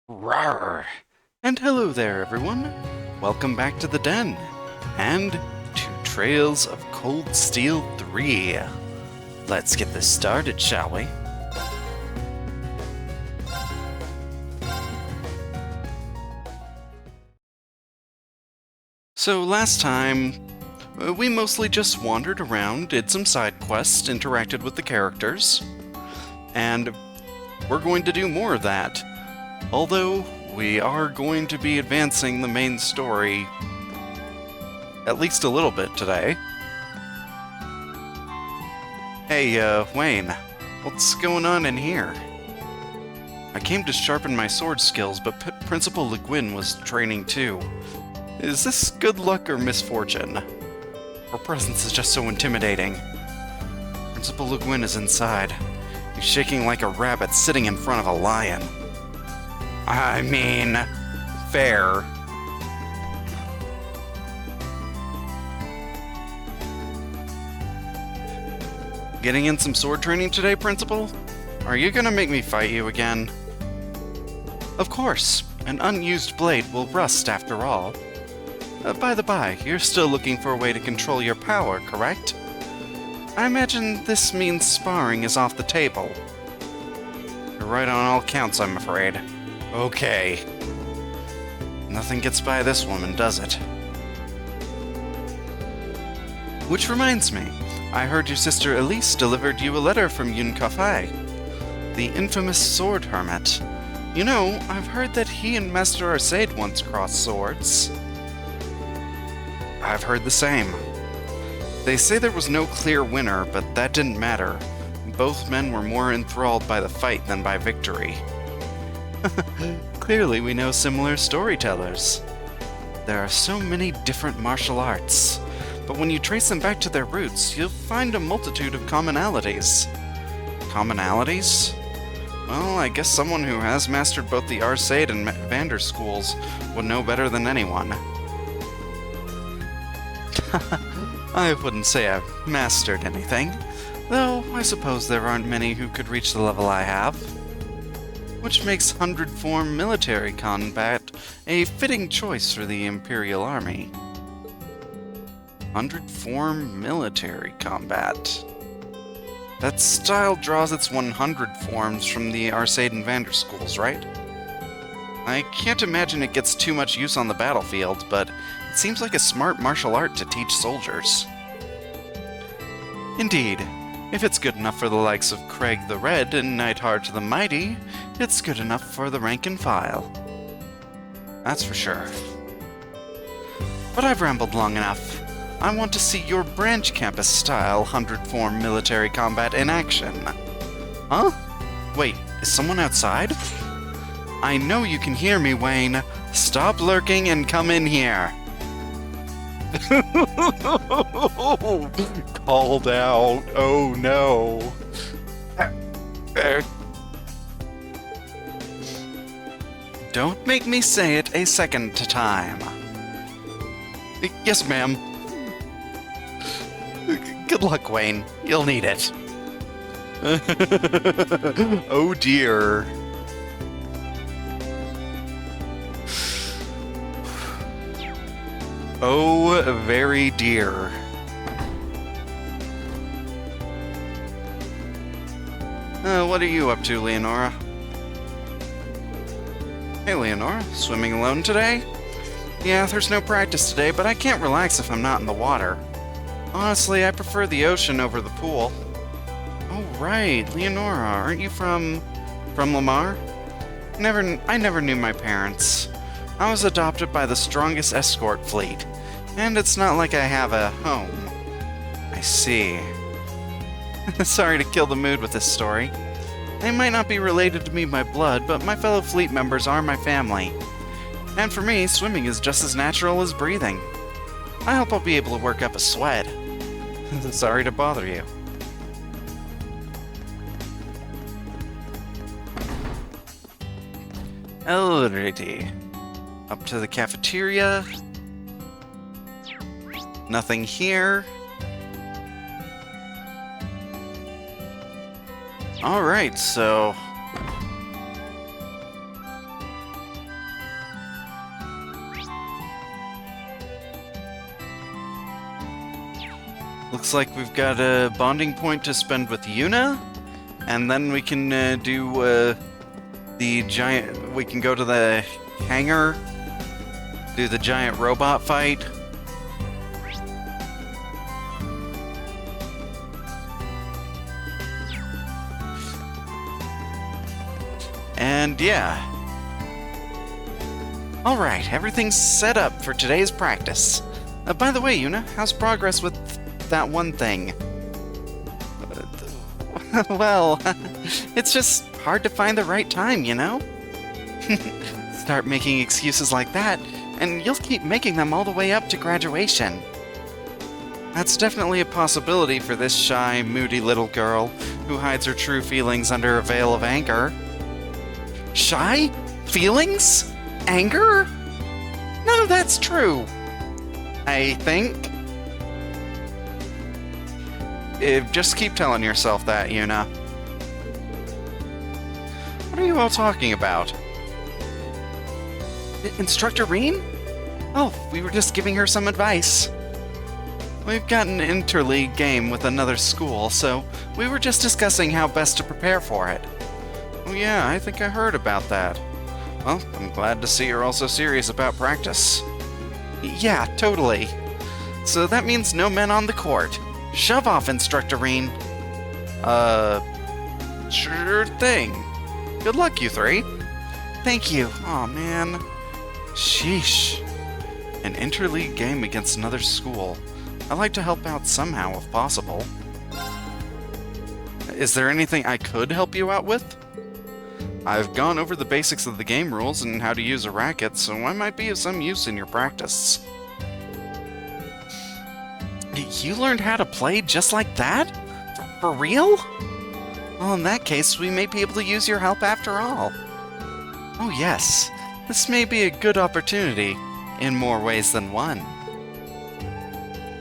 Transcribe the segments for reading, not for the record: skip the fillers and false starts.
Rawr! And hello there, everyone. Welcome back to the Den, and to Trails of Cold Steel 3. Let's get this started, shall we? So last time, we mostly just wandered around, did some side quests, interacted with the characters, and we're going to do more of that. Although, we are going to be advancing the main story at least a little bit today. Hey, Wayne, what's going on in here? I came to sharpen my sword skills, but Principal Le Guin was training too. Is this good luck or misfortune? Her presence is just so intimidating. Principal Le Guin is inside. He's shaking like a rabbit sitting in front of a lion. I mean, fair. Getting in some sword training today, Principal? Are you gonna make me fight you again? Of course. An unused blade will rust after all. By the by, you're still looking for a way to control your power, correct? I imagine this means sparring is off the table. You're right on all counts, I'm afraid. Okay. Nothing gets by this woman, does it? Which reminds me, I heard your sister Elise delivered you a letter from Yun Kafei, the infamous sword hermit. You know, I've heard that he and Master Arsaid once crossed swords. I've heard the same. They say there was no clear winner, but that didn't matter. Both men were more enthralled by the fight than by victory. Clearly, we know similar storytellers. There are so many different martial arts, but when you trace them back to their roots, you'll find a multitude of commonalities. Commonalities? Well, I guess someone who has mastered both the Arsaid and Vander schools would know better than anyone. I wouldn't say I've mastered anything, though I suppose there aren't many who could reach the level I have. Which makes 100-form military combat a fitting choice for the Imperial Army. 100-form military combat. That style draws its 100 forms from the Arsaid and Vander schools, right? I can't imagine it gets too much use on the battlefield, but it seems like a smart martial art to teach soldiers. Indeed. If it's good enough for the likes of Craig the Red and Neidhart the Mighty, it's good enough for the rank and file. That's for sure. But I've rambled long enough. I want to see your branch campus-style 100-form military combat in action. Huh? Wait, is someone outside? I know you can hear me, Wayne. Stop lurking and come in here. Called out. Oh no. Don't make me say it a second time. Yes, ma'am. Good luck, Wayne. You'll need it. Oh dear. Oh, very dear. What are you up to, Leonora? Hey, Leonora, swimming alone today? Yeah, there's no practice today, but I can't relax if I'm not in the water. Honestly, I prefer the ocean over the pool. Oh, right, Leonora, aren't you from Lamar? I never knew my parents. I was adopted by the strongest escort fleet, and it's not like I have a home. I see. Sorry to kill the mood with this story. They might not be related to me by blood, but my fellow fleet members are my family. And for me, swimming is just as natural as breathing. I hope I'll be able to work up a sweat. Sorry to bother you. Alrighty. Up to the cafeteria. Nothing here. Alright, so Looks like we've got a bonding point to spend with Yuna, and then we can do the giant... We can go to the hangar, do the giant robot fight. And yeah. Alright, everything's set up for today's practice. By the way, Yuna, how's progress with that one thing? Well, it's just hard to find the right time, you know? Start making excuses like that, and you'll keep making them all the way up to graduation. That's definitely a possibility for this shy, moody little girl who hides her true feelings under a veil of anger. Shy? Feelings? Anger? None of that's true, I think. Just keep telling yourself that, Yuna. What are you all talking about? Instructor Rean? Oh, we were just giving her some advice. We've got an interleague game with another school, so we were just discussing how best to prepare for it. Oh yeah, I think I heard about that. Well, I'm glad to see you're also serious about practice. Yeah, totally. So that means no men on the court. Shove off, Instructor Rean. Sure thing. Good luck, you three. Thank you. Aw, man. Sheesh. An interleague game against another school. I'd like to help out somehow, if possible. Is there anything I could help you out with? I've gone over the basics of the game rules and how to use a racket, so I might be of some use in your practice. You learned how to play just like that? For real? Well, in that case, we may be able to use your help after all. Oh yes, this may be a good opportunity, in more ways than one.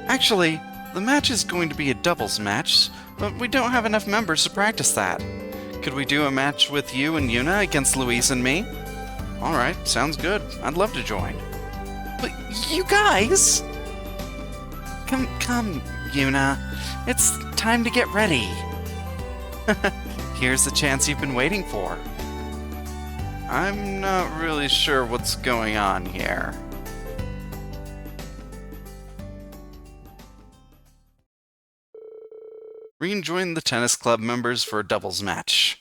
Actually, the match is going to be a doubles match, but we don't have enough members to practice that. Could we do a match with you and Yuna against Louise and me? Alright, sounds good. I'd love to join. But you guys! Come, Yuna. It's time to get ready. Here's the chance you've been waiting for. I'm not really sure what's going on here. Rejoin the tennis club members for a doubles match.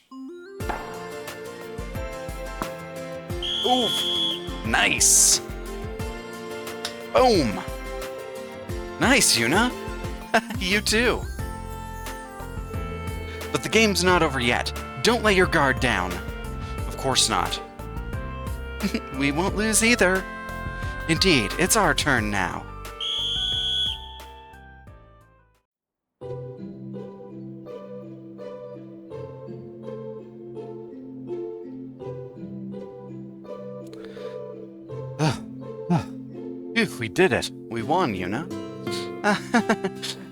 Ooh, nice. Boom. Nice, Yuna. You too. But the game's not over yet. Don't let your guard down. Of course not. We won't lose either. Indeed, it's our turn now. Phew, we did it. We won, Yuna.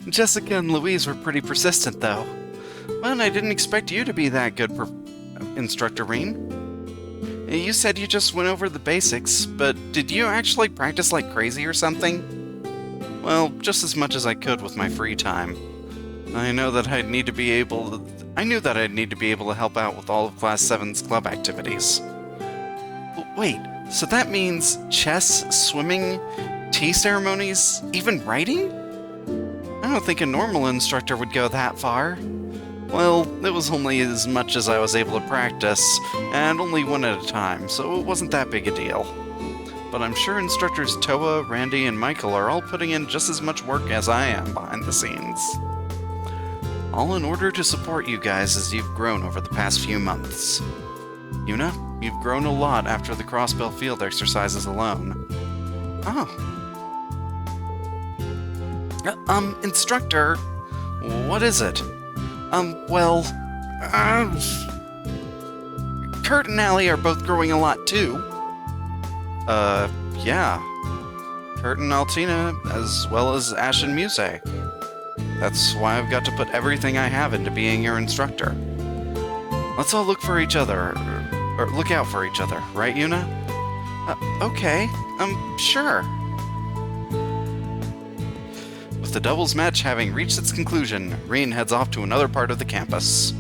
Jessica and Louise were pretty persistent, though. Well, I didn't expect you to be that good, Instructor Rean. You said you just went over the basics, but did you actually practice like crazy or something? Well, just as much as I could with my free time. I knew that I'd need to be able to help out with all of Class 7's club activities. Wait, so that means chess, swimming, tea ceremonies, even writing? I don't think a normal instructor would go that far. Well, it was only as much as I was able to practice, and only one at a time, so it wasn't that big a deal. But I'm sure instructors Toa, Randy, and Michael are all putting in just as much work as I am behind the scenes. All in order to support you guys as you've grown over the past few months. Yuna, you've grown a lot after the Crossbell field exercises alone. Oh. Instructor, what is it? Kurt and Allie are both growing a lot too. Yeah. Kurt and Altina, as well as Ash and Muse. That's why I've got to put everything I have into being your instructor. Let's all look for each other, or look out for each other, right, Yuna? Okay, sure. With the doubles match having reached its conclusion, Rean heads off to another part of the campus.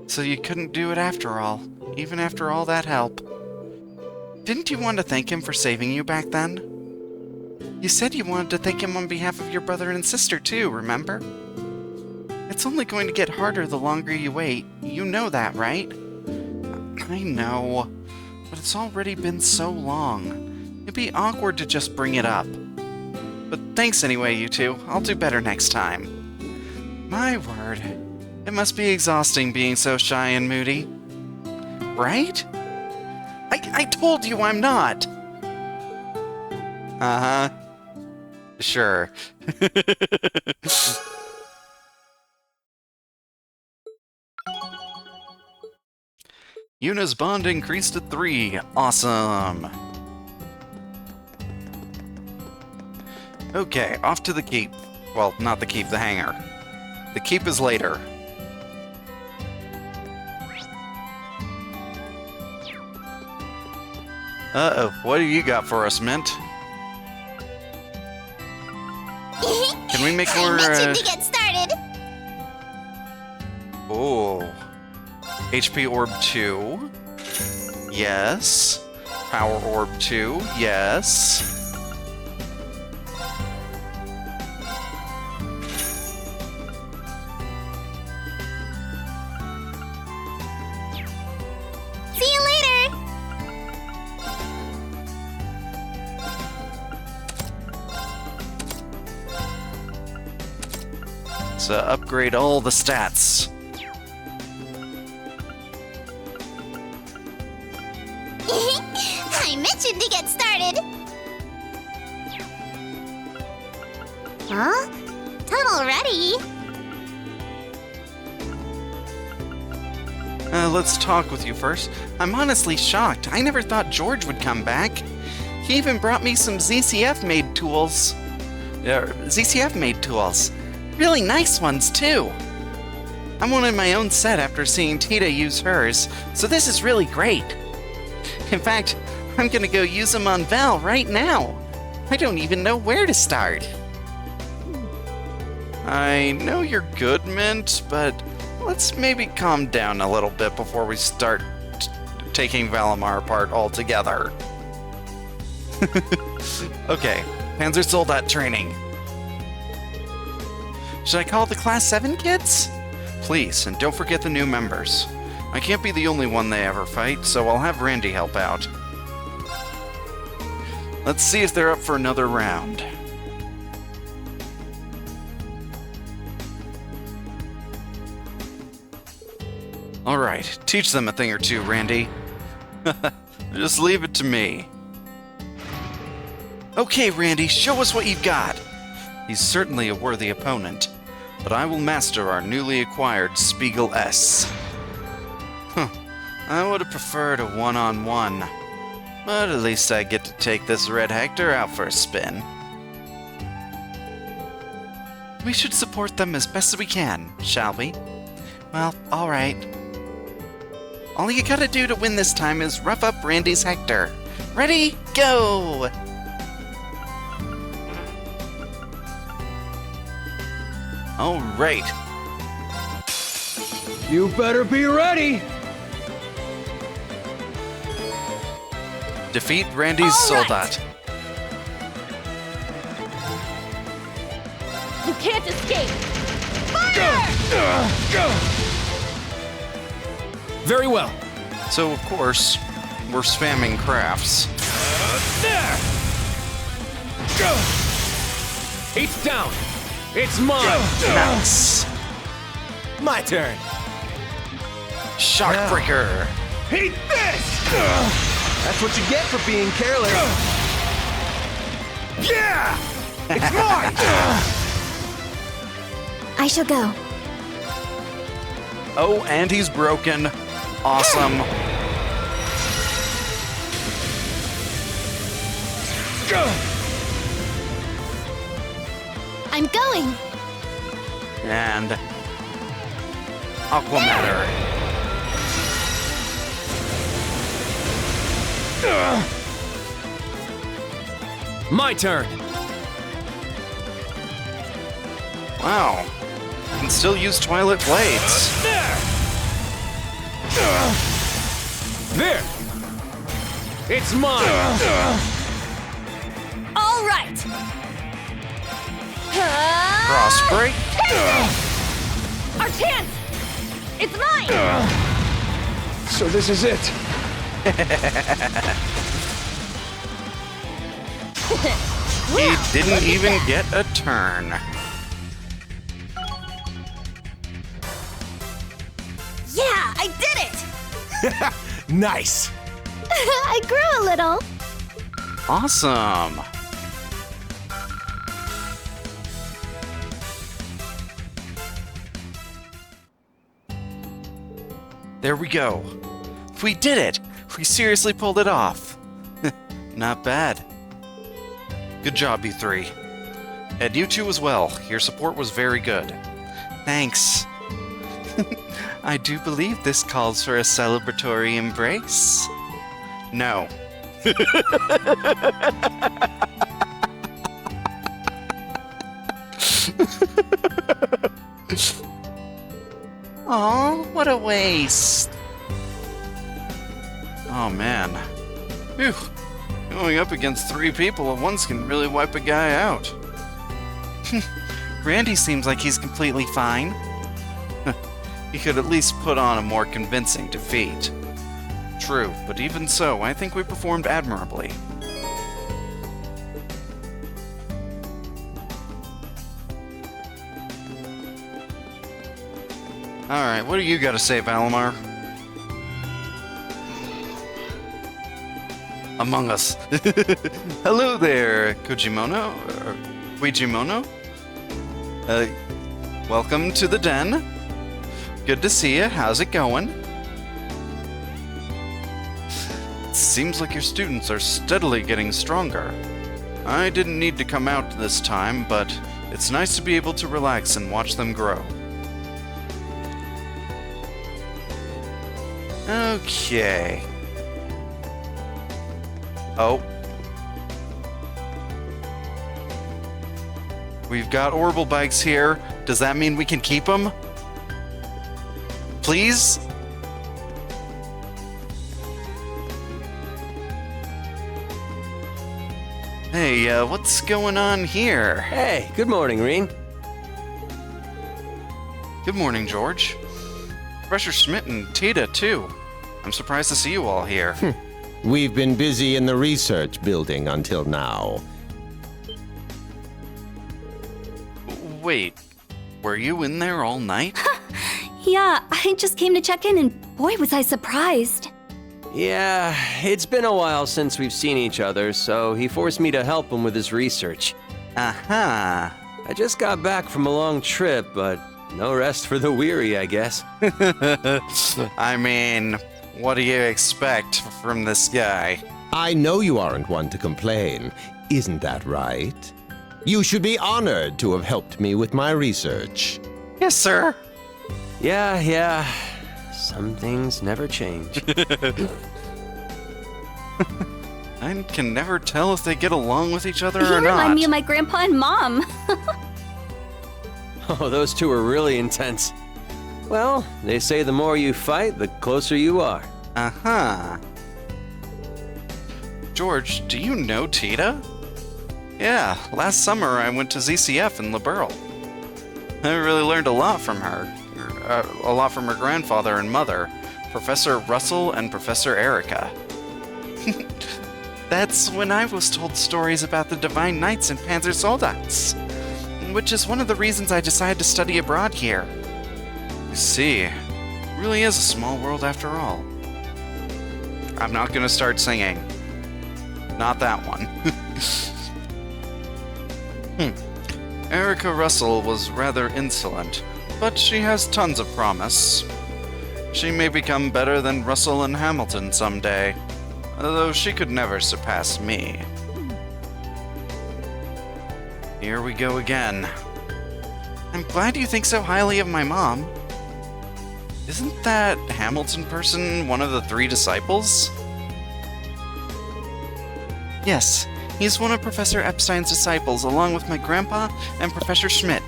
So you couldn't do it after all, even after all that help. Didn't you want to thank him for saving you back then? You said you wanted to thank him on behalf of your brother and sister too, remember? It's only going to get harder the longer you wait. You know that, right? I know, but it's already been so long. It'd be awkward to just bring it up. But thanks anyway, you two. I'll do better next time. My word. It must be exhausting being so shy and moody. Right? I told you I'm not! Uh-huh. Sure. Yuna's bond increased to 3. Awesome. Okay, off to the keep. Well, not the keep, the hangar. The keep is later. Uh-oh, what do you got for us, Mint? Can we make more, I mentioned to get started. Oh. HP Orb 2. Yes. Power Orb 2. Yes. See you later. So upgrade all the stats. I mentioned to get started. Huh? Done already? Let's talk with you first. I'm honestly shocked. I never thought George would come back. He even brought me some ZCF-made tools. ZCF-made tools. Really nice ones, too. I wanted my own set after seeing Tita use hers, so this is really great. In fact, I'm gonna go use them on Val right now. I don't even know where to start. I know you're good, Mint, but let's maybe calm down a little bit before we start taking Valimar apart altogether. Okay, Panzer Soldat training. Should I call the Class 7 kids? Please, and don't forget the new members. I can't be the only one they ever fight, so I'll have Randy help out. Let's see if they're up for another round. Alright, teach them a thing or two, Randy. Just leave it to me. Okay, Randy, show us what you've got. He's certainly a worthy opponent, but I will master our newly acquired Spiegel S. I would have preferred a one-on-one, but at least I get to take this Red Hector out for a spin. We should support them as best as we can, shall we? Well, alright. All you gotta do to win this time is rough up Randy's Hector. Ready? Go! Alright. You better be ready! Defeat Randy's All right. Soldat. You can't escape. Very well. So, of course, we're spamming crafts. There! It's down! It's mine! Nice! My turn! Shockbreaker! Eat this! That's what you get for being careless. Yeah! It's mine! I shall go. Oh, and he's broken. Awesome. I'm going. And Aqua Matter. My turn. Wow. You can still use Twilight Blades. There. It's mine. All right. Cross break. Our chance. It's mine. So this is it. He didn't even get a turn. Yeah, I did it. Nice. I grew a little. Awesome. There we go. We did it! We seriously pulled it off. Not bad. Good job, you three. And you two as well. Your support was very good. Thanks. I do believe this calls for a celebratory embrace. No. Aw, what a waste. Oh man. Phew. Going up against 3 people at once can really wipe a guy out. Randy seems like he's completely fine. He could at least put on a more convincing defeat. True, but even so, I think we performed admirably. Alright, what do you got to say, Valimar? Among Us. Hello there, Kojimono? Or Ouijimono? Welcome to the den. Good to see you. How's it going? Seems like your students are steadily getting stronger. I didn't need to come out this time, but it's nice to be able to relax and watch them grow. Okay. Oh. We've got orbital bikes here. Does that mean we can keep them? Please? Hey, what's going on here? Hey, good morning, Reen. Good morning, George. Professor Schmidt and Tita, too. I'm surprised to see you all here. We've been busy in the research building until now. Wait, were you in there all night? Yeah, I just came to check in and boy was I surprised. Yeah, it's been a while since we've seen each other, so he forced me to help him with his research. Aha. I just got back from a long trip, but no rest for the weary, I guess. I mean, what do you expect from this guy? I know you aren't one to complain. Isn't that right? You should be honored to have helped me with my research. Yes, sir. Yeah. Some things never change. I can never tell if they get along with each other You or not. remind me of my grandpa and mom. Oh, those two are really intense. Well, they say the more you fight, the closer you are. Uh-huh. George, do you know Tita? Yeah, last summer I went to ZCF in Liberl. I really learned a lot from her. A lot from her grandfather and mother, Professor Russell and Professor Erica. That's when I was told stories about the Divine Knights and Panzer Soldats, which is one of the reasons I decided to study abroad here. You see, it really is a small world after all. I'm not gonna start singing. Not that one. Erica Russell was rather insolent, but she has tons of promise. She may become better than Russell and Hamilton someday, though she could never surpass me. Here we go again. I'm glad you think so highly of my mom. Isn't that Hamilton person one of the 3 disciples? Yes, he's one of Professor Epstein's disciples, along with my grandpa and Professor Schmidt.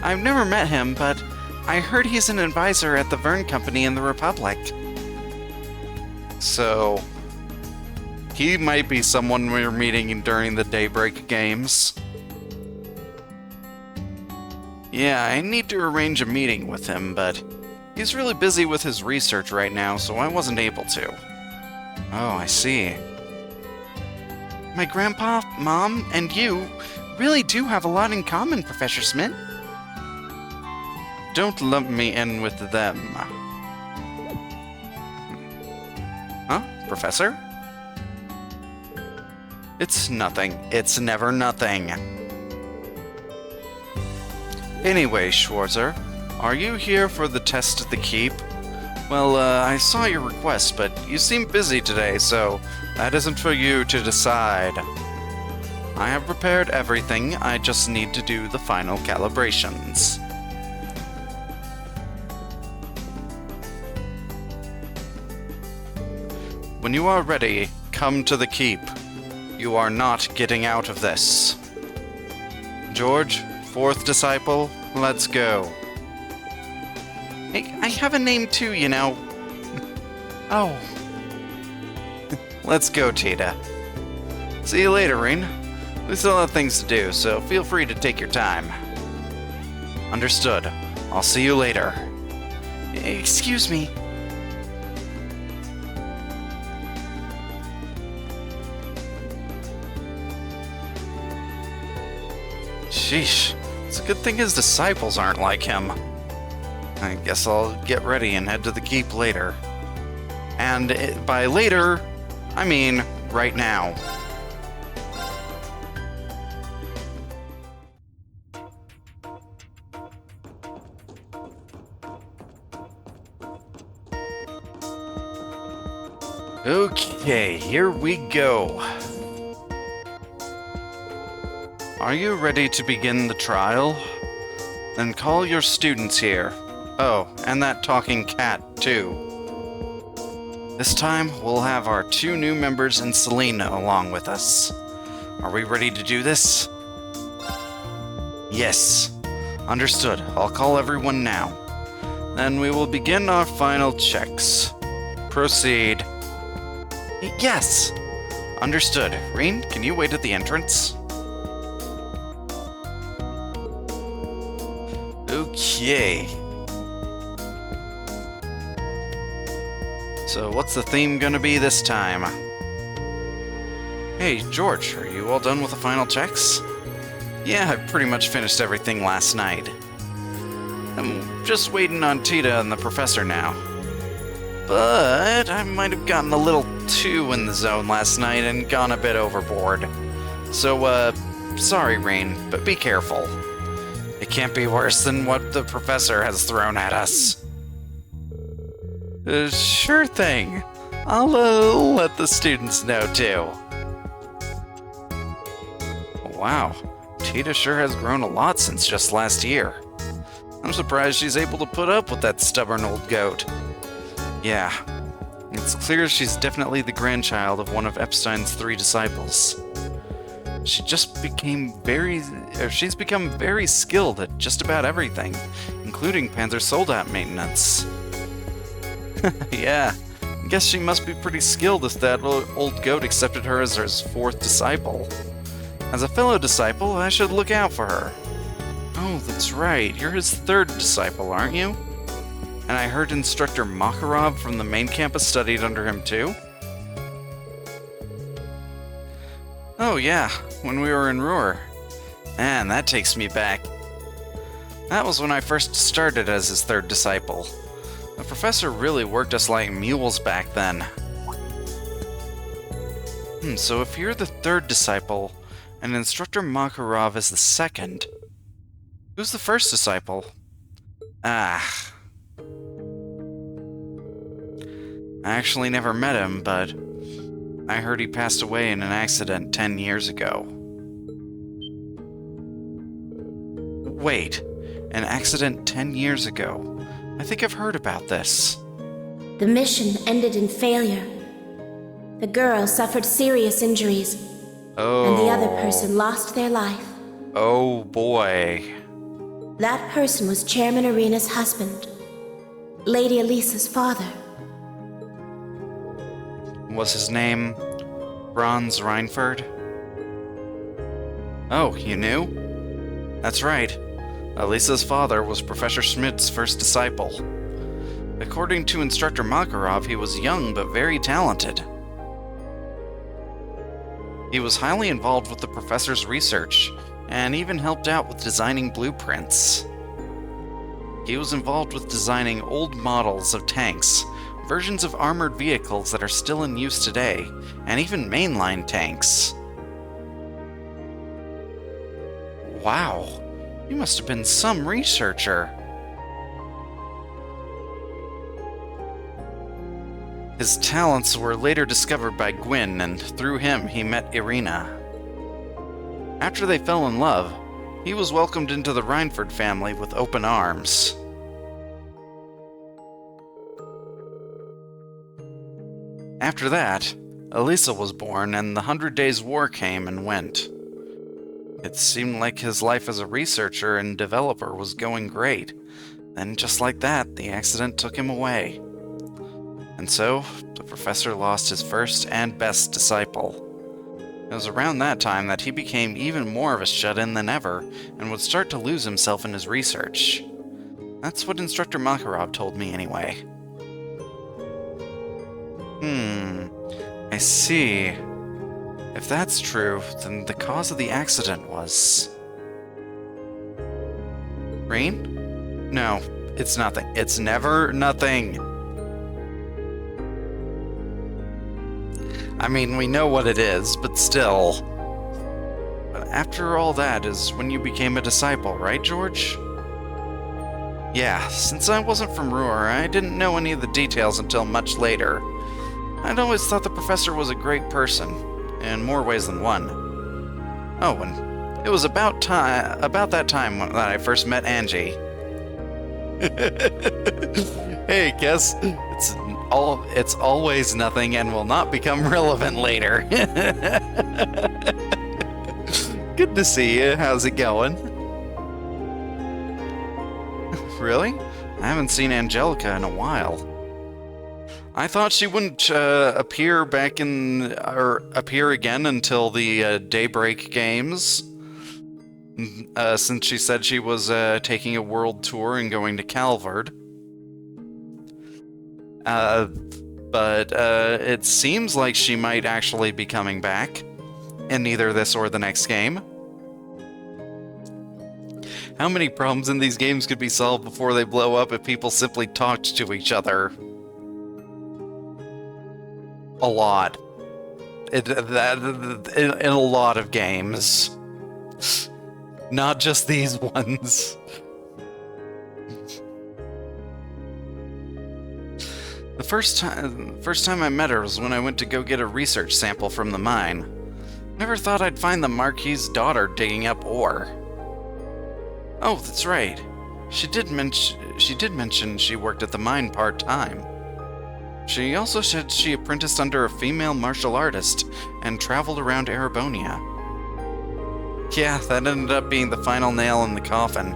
I've never met him, but I heard he's an advisor at the Vern Company in the Republic. So, he might be someone we're meeting during the Daybreak Games. Yeah, I need to arrange a meeting with him, but he's really busy with his research right now, so I wasn't able to. Oh, I see. My grandpa, mom, and you really do have a lot in common, Professor Schmidt. Don't lump me in with them. Huh? Professor? It's nothing. It's never nothing. Anyway, Schwarzer, are you here for the test at the Keep? Well, I saw your request, but you seem busy today, so that isn't for you to decide. I have prepared everything, I just need to do the final calibrations. When you are ready, come to the Keep. You are not getting out of this. George, fourth disciple, let's go. Hey, I have a name too, you know. Oh. Let's go, Tita. See you later, Reen. We still have things to do, so feel free to take your time. Understood. I'll see you later. Excuse me. Sheesh. It's a good thing his disciples aren't like him. I guess I'll get ready and head to the Keep later. And by later, I mean right now. Okay, here we go. Are you ready to begin the trial? Then call your students here. Oh, and that talking cat, too. This time, we'll have our 2 new members and Selena along with us. Are we ready to do this? Yes. Understood. I'll call everyone now. Then we will begin our final checks. Proceed. Yes! Understood. Reen, can you wait at the entrance? Okay. So what's the theme gonna be this time? Hey, George, are you all done with the final checks? Yeah, I pretty much finished everything last night. I'm just waiting on Tita and the professor now. But I might have gotten a little too in the zone last night and gone a bit overboard. So, sorry, Reen, but be careful. It can't be worse than what the professor has thrown at us. Sure thing. I'll let the students know, too. Wow, Tita sure has grown a lot since just last year. I'm surprised she's able to put up with that stubborn old goat. Yeah, it's clear she's definitely the grandchild of one of Epstein's 3 disciples. She's become very skilled at just about everything, including Panzer Soldat maintenance. Yeah, I guess she must be pretty skilled if that old goat accepted her as his 4th disciple. As a fellow disciple, I should look out for her. Oh, that's right, you're his 3rd disciple, aren't you? And I heard Instructor Makarov from the main campus studied under him too? Oh yeah, when we were in Ruhr. Man, that takes me back. That was when I first started as his 3rd disciple. The professor really worked us like mules back then. So if you're the 3rd disciple, and Instructor Makarov is the 2nd, who's the 1st disciple? Ah. I actually never met him, but I heard he passed away in an accident 10 years ago. Wait, an accident 10 years ago? I think I've heard about this. The mission ended in failure. The girl suffered serious injuries, and the other person lost their life. Oh boy. That person was Chairman Irina's husband, Lady Elisa's father. Was his name Franz Reinford? Oh, you knew? That's right. Elisa's father was Professor Schmidt's first disciple. According to Instructor Makarov, he was young but very talented. He was highly involved with the professor's research, and even helped out with designing blueprints. He was involved with designing old models of tanks, versions of armored vehicles that are still in use today, and even mainline tanks. Wow, you must have been some researcher. His talents were later discovered by Gwyn, and through him he met Irina. After they fell in love, he was welcomed into the Reinford family with open arms. After that, Elisa was born, and the 100 Days' War came and went. It seemed like his life as a researcher and developer was going great. Then, just like that, the accident took him away. And so, the professor lost his first and best disciple. It was around that time that he became even more of a shut-in than ever, and would start to lose himself in his research. That's what Instructor Makarov told me anyway. I see. If that's true, then the cause of the accident was... rain? No, it's nothing. It's never nothing. I mean, we know what it is, but still. But after all that is when you became a disciple, right, George? Yeah, since I wasn't from Ruhr, I didn't know any of the details until much later. I'd always thought the professor was a great person, in more ways than one. Oh, and it was about that time that I first met Angie. Hey, guess it's always nothing and will not become relevant later. Good to see you. How's it going? Really? I haven't seen Angelica in a while. I thought she wouldn't appear again until the Daybreak Games, since she said she was taking a world tour and going to Calvard. But it seems like she might actually be coming back in either this or the next game. How many problems in these games could be solved before they blow up if people simply talked to each other? A lot. In a lot of games. Not just these ones. The first time I met her was when I went to go get a research sample from the mine. Never thought I'd find the Marquis's daughter digging up ore. Oh, that's right. She did mention she worked at the mine part-time. She also said she apprenticed under a female martial artist and traveled around Erebonia. Yeah, that ended up being the final nail in the coffin.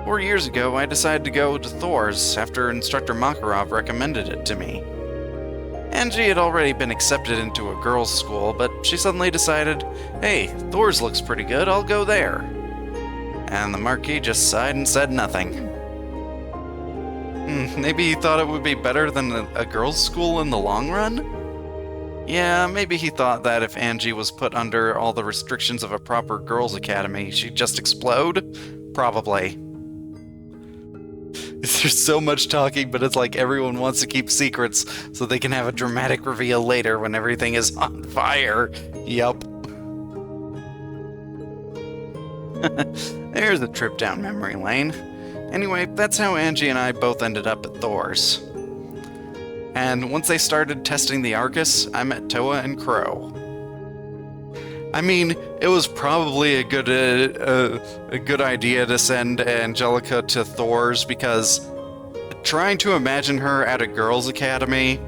4 years ago, I decided to go to Thor's after Instructor Makarov recommended it to me. Angie had already been accepted into a girls' school, but she suddenly decided, hey, Thor's looks pretty good, I'll go there. And the Marquis just sighed and said nothing. Maybe he thought it would be better than a girls' school in the long run? Yeah, maybe he thought that if Angie was put under all the restrictions of a proper girls' academy, she'd just explode? Probably. There's so much talking, but it's like everyone wants to keep secrets so they can have a dramatic reveal later when everything is on fire. Yup. There's a trip down memory lane. Anyway, that's how Angie and I both ended up at Thor's. And once they started testing the Arcus, I met Toa and Crow. I mean, it was probably a good idea to send Angelica to Thor's, because trying to imagine her at a girls' academy,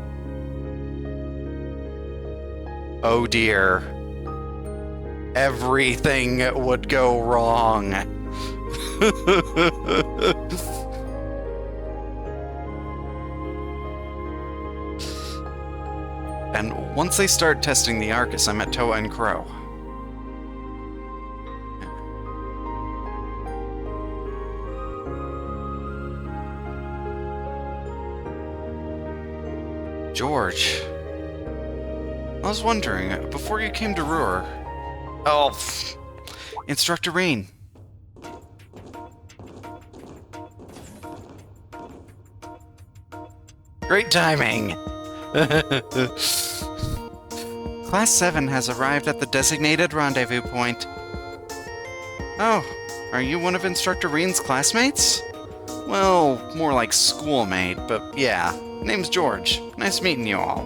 Oh dear. Everything would go wrong. And once they start testing the Arcus, I'm at Toa and Crow. George. I was wondering, before you came to Ruhr... Oh, Instructor Rean. Great timing! Class 7 has arrived at the designated rendezvous point. Oh, are you one of Instructor Rean's classmates? Well, more like schoolmate, but yeah. Name's George. Nice meeting you all.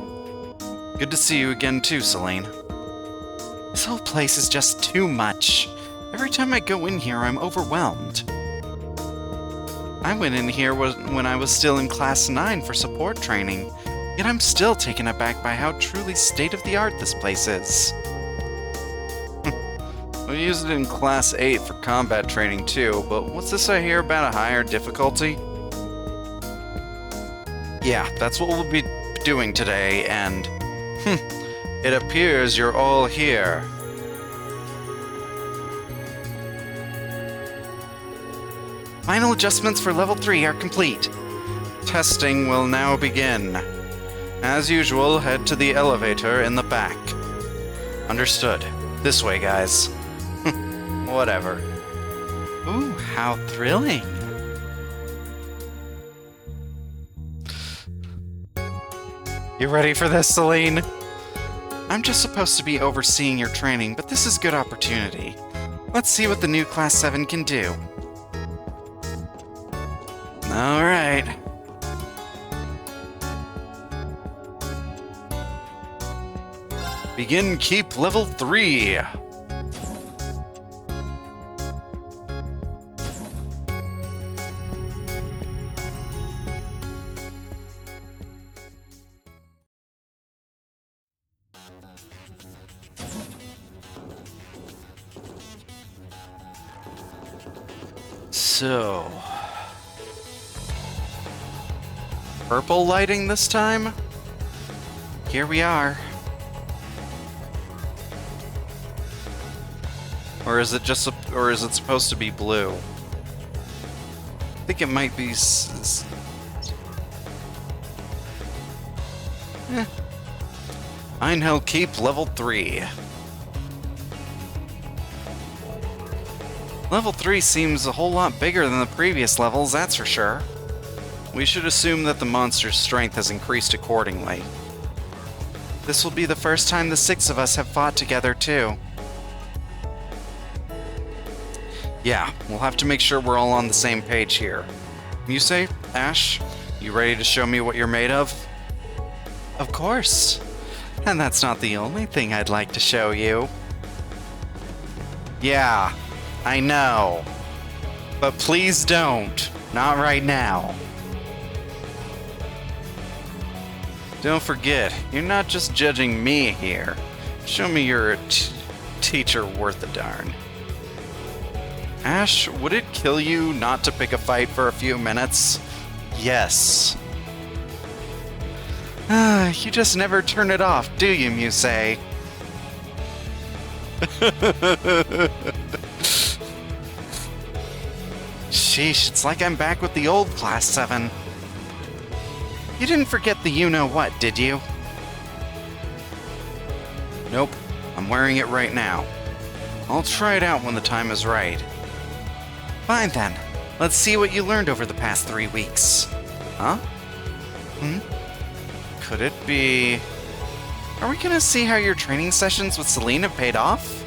Good to see you again too, Celine. This whole place is just too much. Every time I go in here, I'm overwhelmed. I went in here when I was still in Class 9 for support training, yet I'm still taken aback by how truly state-of-the-art this place is. We used it in Class 8 for combat training too, but what's this I hear about a higher difficulty? Yeah, that's what we'll be doing today, and... it appears you're all here. Final adjustments for level 3 are complete. Testing will now begin. As usual, head to the elevator in the back. Understood. This way, guys. Whatever. Ooh, how thrilling. You ready for this, Celine? I'm just supposed to be overseeing your training, but this is a good opportunity. Let's see what the new Class 7 can do. Alright. Begin Keep Level 3. So... purple lighting this time? Here we are. Or is it just or is it supposed to be blue? I think it might be Einhell Keep Level 3. Level 3 seems a whole lot bigger than the previous levels, that's for sure. We should assume that the monster's strength has increased accordingly. This will be the first time the 6 of us have fought together, too. Yeah, we'll have to make sure we're all on the same page here. You say, Ash, you ready to show me what you're made of? Of course. And that's not the only thing I'd like to show you. Yeah, I know. But please don't. Not right now. Don't forget, you're not just judging me here. Show me you're a teacher worth a darn. Ash, would it kill you not to pick a fight for a few minutes? Yes. You just never turn it off, do you, Musei? Sheesh, it's like I'm back with the old Class 7. You didn't forget the you-know-what, did you? Nope, I'm wearing it right now. I'll try it out when the time is right. Fine then, let's see what you learned over the past 3 weeks. Huh? Could it be... Are we gonna see how your training sessions with Celine have paid off?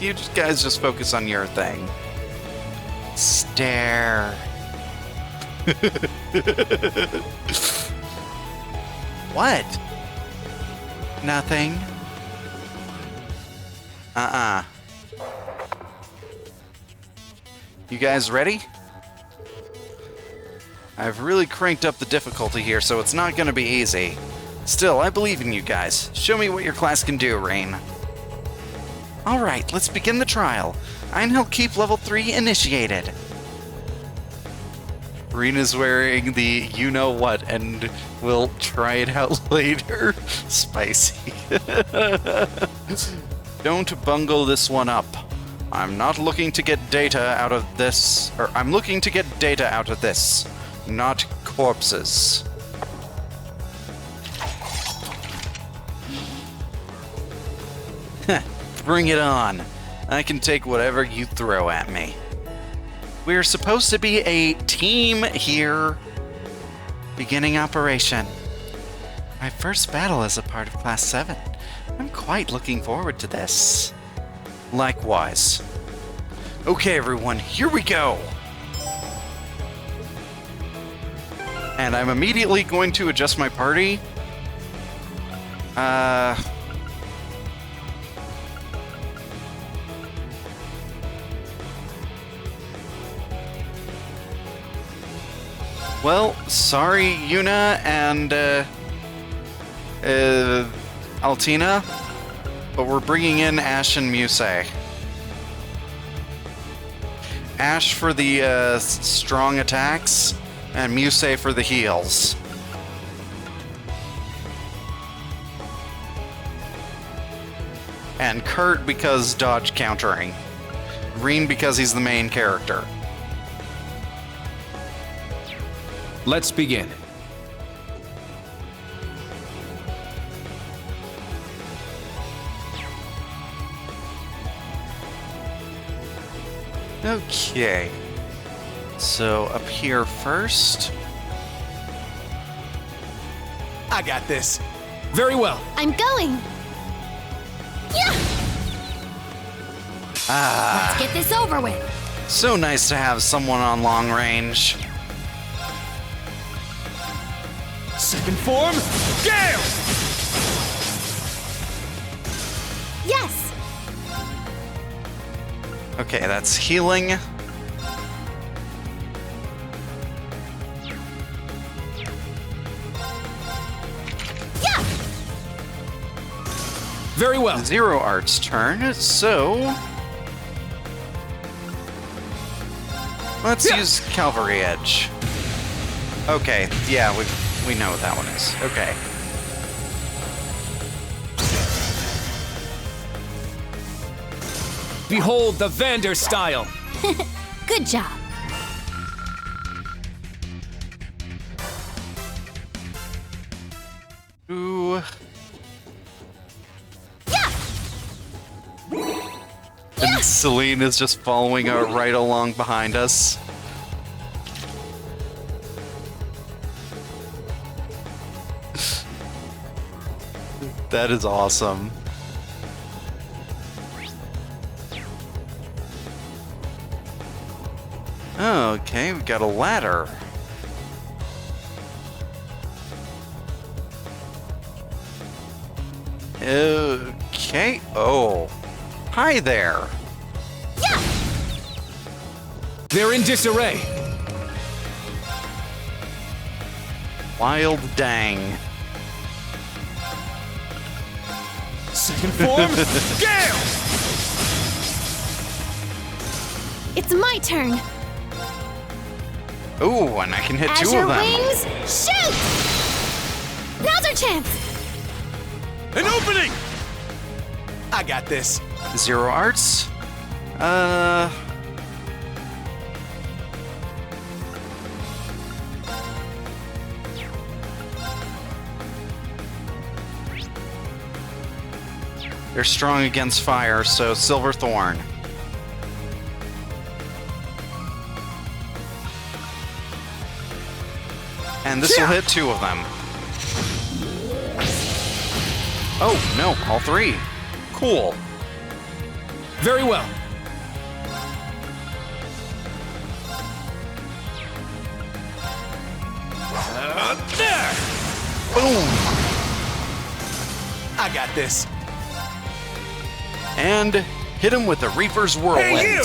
You guys just focus on your thing. Stare. What? Nothing. You guys ready? I've really cranked up the difficulty here, so it's not gonna be easy. Still, I believe in you guys. Show me what your class can do, Rain. Alright, let's begin the trial. Einheld Keep Level 3 initiated. Rain is wearing the you-know-what, and we'll try it out later. Spicy. Don't bungle this one up. I'm not looking to get data out of this, or I'm looking to get data out of this, not corpses. Bring it on. I can take whatever you throw at me. We're supposed to be a team here. Beginning operation. My first battle as a part of Class 7. I'm quite looking forward to this. Likewise. Okay, everyone, here we go! And I'm immediately going to adjust my party. Well, sorry, Yuna and, Altina, but we're bringing in Ash and Musei. Ash for the, strong attacks, and Musei for the heals. And Kurt because dodge countering. Reen because he's the main character. Let's begin. Okay. So up here first. I got this. Very well. I'm going. Yeah! Let's get this over with. So nice to have someone on long range. Second form, Gale! Yes! Okay, that's healing. Yeah! Very well. Zero Art's turn, so let's use Cavalry Edge. Okay, yeah, we know what that one is. Okay. Behold the Vander style. Good job. Ooh. Yeah! And Celine is just following right along behind us. That is awesome. Okay, we've got a ladder. Okay. Oh. Hi there. Yeah! They're in disarray. Wild dang. Second form, Gale! It's my turn. Ooh, and I can hit two Azure of them. wings, shoot! Now's our chance. An opening! I got this. Zero Arts. They're strong against fire, so Silver Thorn. And this will hit two of them. Oh, no, all three. Cool. Very well. There! Boom! I got this. And hit him with the Reaper's Whirlwind. Hey, you!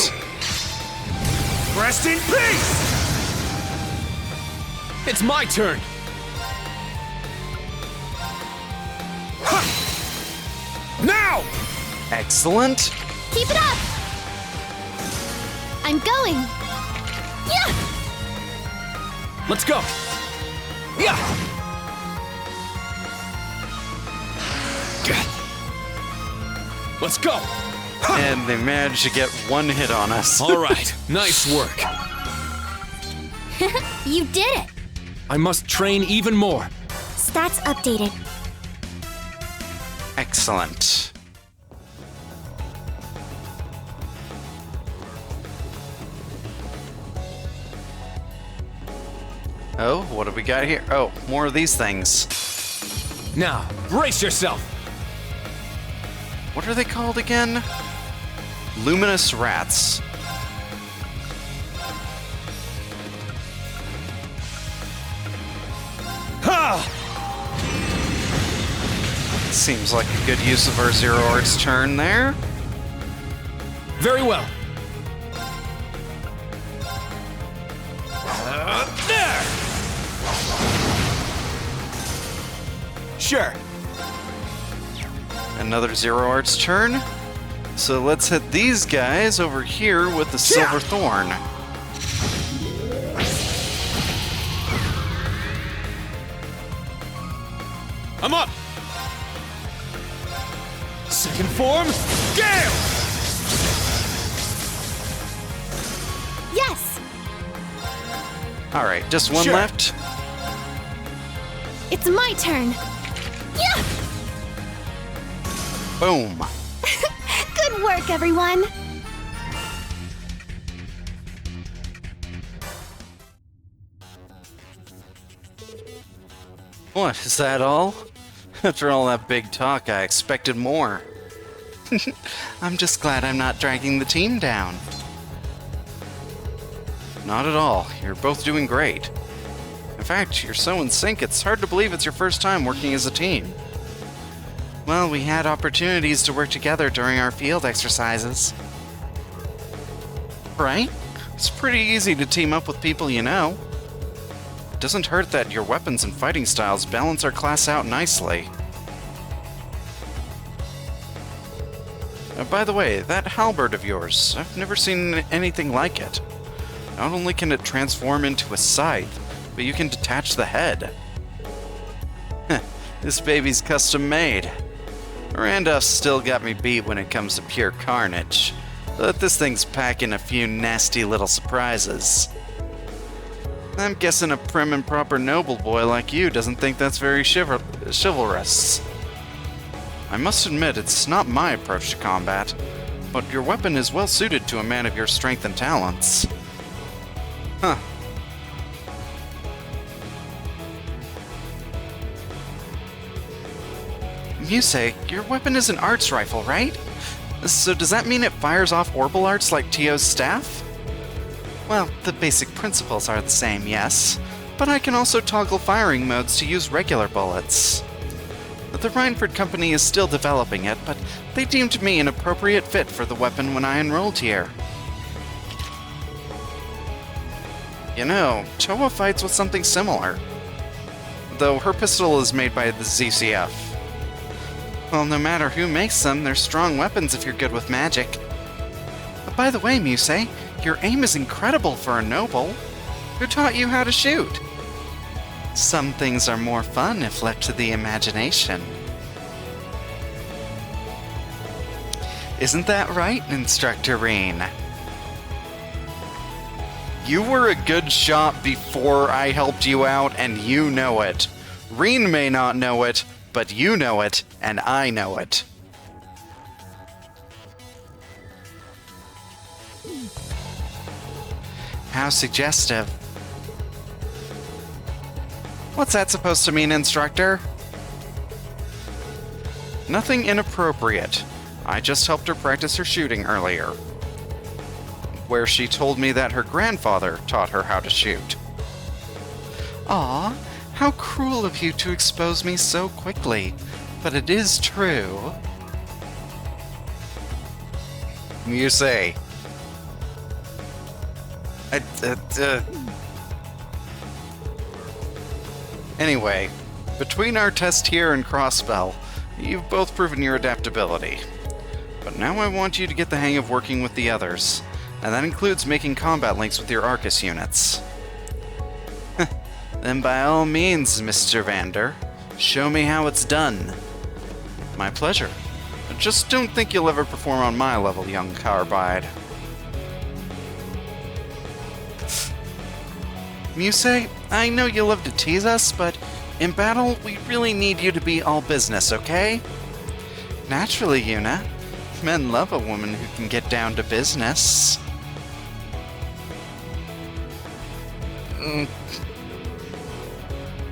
Rest in peace! It's my turn. Now! Excellent. Keep it up! I'm going! Yeah! Let's go! Yeah! Good. Let's go! And they managed to get one hit on us. All right, nice work. You did it! I must train even more. Stats updated. Excellent. Oh, what have we got here? Oh, more of these things. Now, brace yourself. What are they called again? Luminous rats. Ha! Seems like a good use of our Zero Arts turn there. Very well. There! Sure. Another Zero Arts turn. So let's hit these guys over here with the Silver Thorn. I'm up! Second form, Gale! Yes! Alright, just one Sure. left. It's my turn! Yeah! Boom. Good work, everyone! What, is that all? After all that big talk, I expected more. I'm just glad I'm not dragging the team down. Not at all. You're both doing great. In fact, you're so in sync, it's hard to believe it's your first time working as a team. Well, we had opportunities to work together during our field exercises. Right? It's pretty easy to team up with people you know. It doesn't hurt that your weapons and fighting styles balance our class out nicely. By the way, that halberd of yours, I've never seen anything like it. Not only can it transform into a scythe, but you can detach the head. This baby's custom made. Randolph's still got me beat when it comes to pure carnage, but this thing's packing a few nasty little surprises. I'm guessing a prim and proper noble boy like you doesn't think that's very chivalrous. I must admit, it's not my approach to combat, but your weapon is well suited to a man of your strength and talents. Huh. Muse, your weapon is an arts rifle, right? So does that mean it fires off orbital arts like Tio's staff? Well, the basic principles are the same, yes, but I can also toggle firing modes to use regular bullets. The Reinford Company is still developing it, but they deemed me an appropriate fit for the weapon when I enrolled here. You know, Toa fights with something similar, though her pistol is made by the ZCF. Well, no matter who makes them, they're strong weapons if you're good with magic. But by the way, Muse, your aim is incredible for a noble. Who taught you how to shoot? Some things are more fun if left to the imagination. Isn't that right, Instructor Reen? You were a good shot before I helped you out, and you know it. Reen may not know it, but you know it, and I know it. How suggestive. What's that supposed to mean, Instructor? Nothing inappropriate. I just helped her practice her shooting earlier, where she told me that her grandfather taught her how to shoot. Aw, how cruel of you to expose me so quickly, but it is true. You say. Anyway, between our test here and Crossbell, You've both proven your adaptability. But now I want you to get the hang of working with the others, and that includes making combat links with your Arcus units. Then by all means, Mr. Vander, show me how it's done. My pleasure. Just don't think you'll ever perform on my level, young Carbide. Musei, I know you love to tease us, but in battle, we really need you to be all business, okay? Naturally, Yuna. Men love a woman who can get down to business.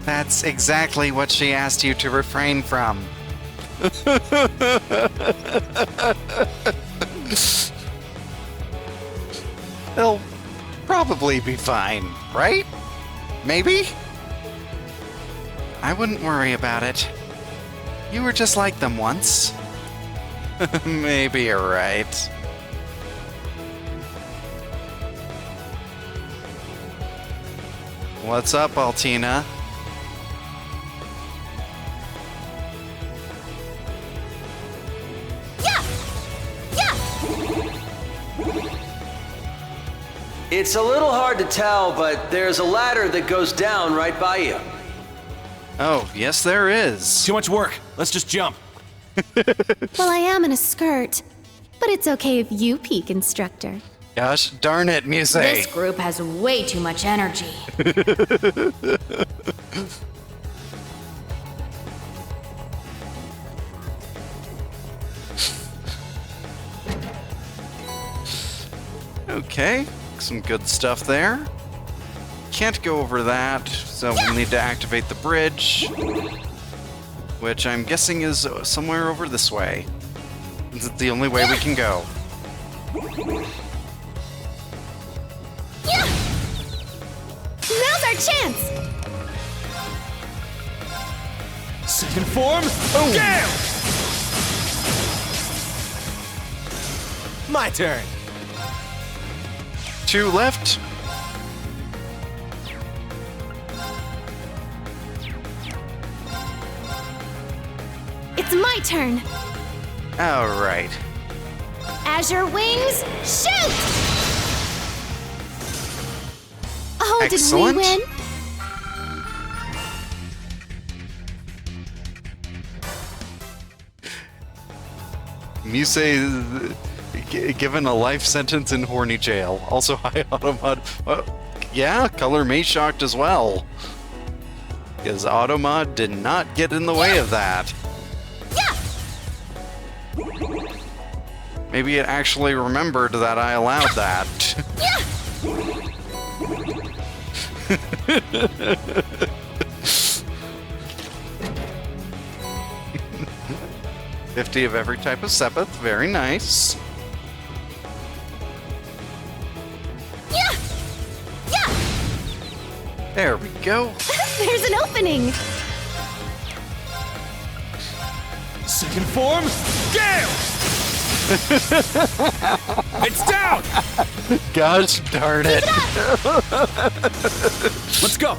That's exactly what she asked you to refrain from. They'll probably be fine, right? Maybe? I wouldn't worry about it. You were just like them once. Maybe you're right. What's up, Altina? It's a little hard to tell, but there's a ladder that goes down right by you. Oh, yes there is. Too much work. Let's just jump. Well, I am in a skirt, but it's okay if you peek, instructor. Gosh darn it, Musei. This group has way too much energy. Okay, some good stuff there. Can't go over that, so we'll need to activate the bridge, which I'm guessing is somewhere over this way. It's the only way we can go. Now's our chance! Second form. Oh. Gale! My turn. 2 left. It's my turn! All right. Azure wings, shoot! Oh, Excellent. did we win? Musei is given a life sentence in horny jail. Also, hi, Automod. Yeah, Color May shocked as well. Because Automod did not get in the way of that. Maybe it actually remembered that I allowed that. 50 of every type of Sepith. Very nice. There we go. There's an opening! Second form. Gale! It's down! Gosh darn it. Let's go!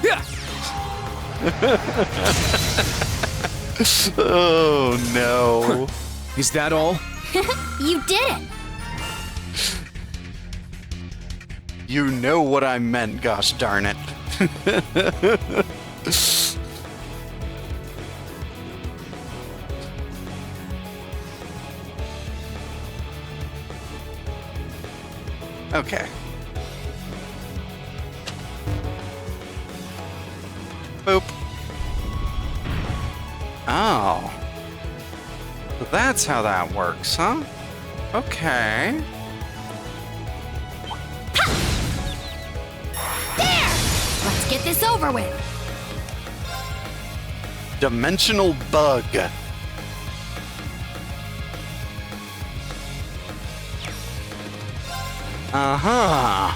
Yeah! Oh no. Is that all? You did it! You know what I meant, gosh darn it. Okay. Boop. Oh. So that's how that works, huh? Okay. Let's get this over with. Dimensional bug. Uh-huh.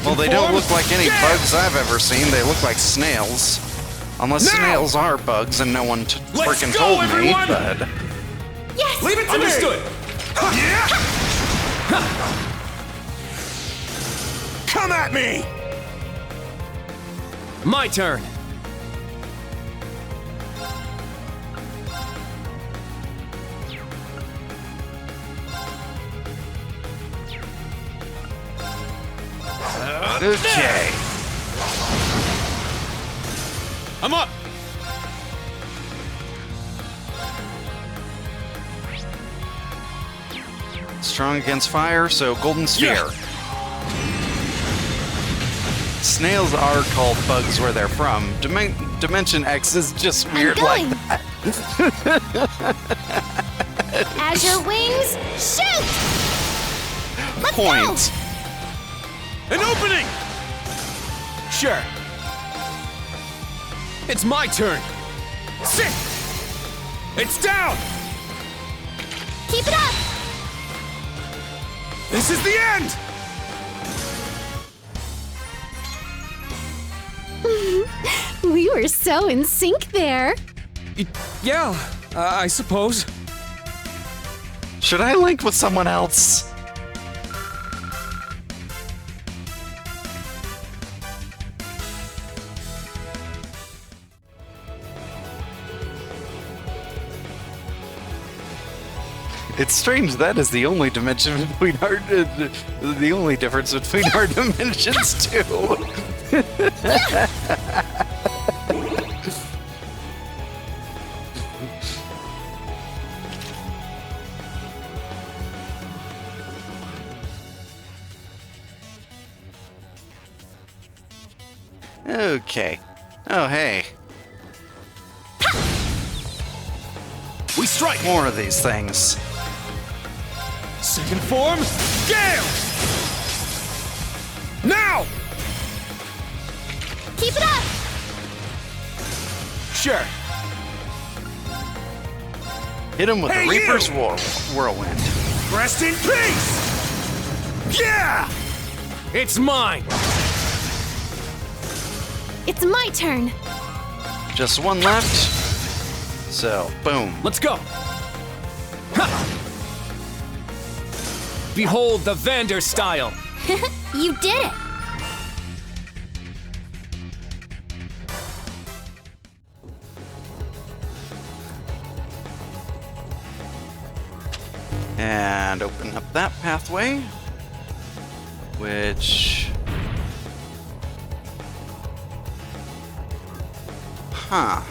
Well, they don't look like any bugs I've ever seen. They look like snails. Unless Now! snails are bugs and no one Let's freaking go, told everyone! me, but... Yes! Leave it to Understood. me! Yeah! Come at me! My turn. Okay. I'm up. Strong against fire, so golden sphere. Yeah. Snails are called bugs where they're from. Dimension X is just weird like going. that. Azure wings, shoot! Let's Point. An opening! Sure. It's my turn. Sit! It's down! Go! Keep it up! This is the end! We were so in sync there. Yeah, I suppose. Should I link with someone else? It's strange that is the only dimension between our the only difference between our dimensions too. Okay. Oh hey. We strike! More of these things. Second form, Gale! Now! Keep it up! Sure. Hit him with Hey, the Reaper's you! Whirlwind. Rest in peace! Yeah! It's mine! It's my turn. Just one left. So, boom. Let's go! Ha! Behold the Vander style! You did it! And open up that pathway. Which... Huh.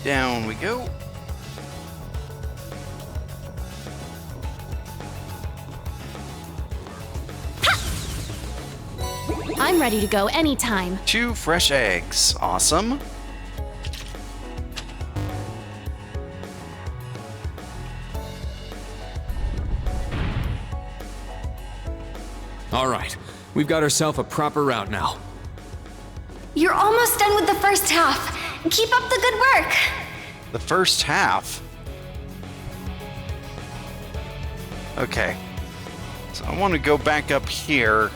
Down we go. I'm ready to go anytime. 2 fresh eggs. Awesome. All right, we've got ourselves a proper route now. You're almost done with the first half. Keep up the good work. The first half. Okay. So I want to go back up here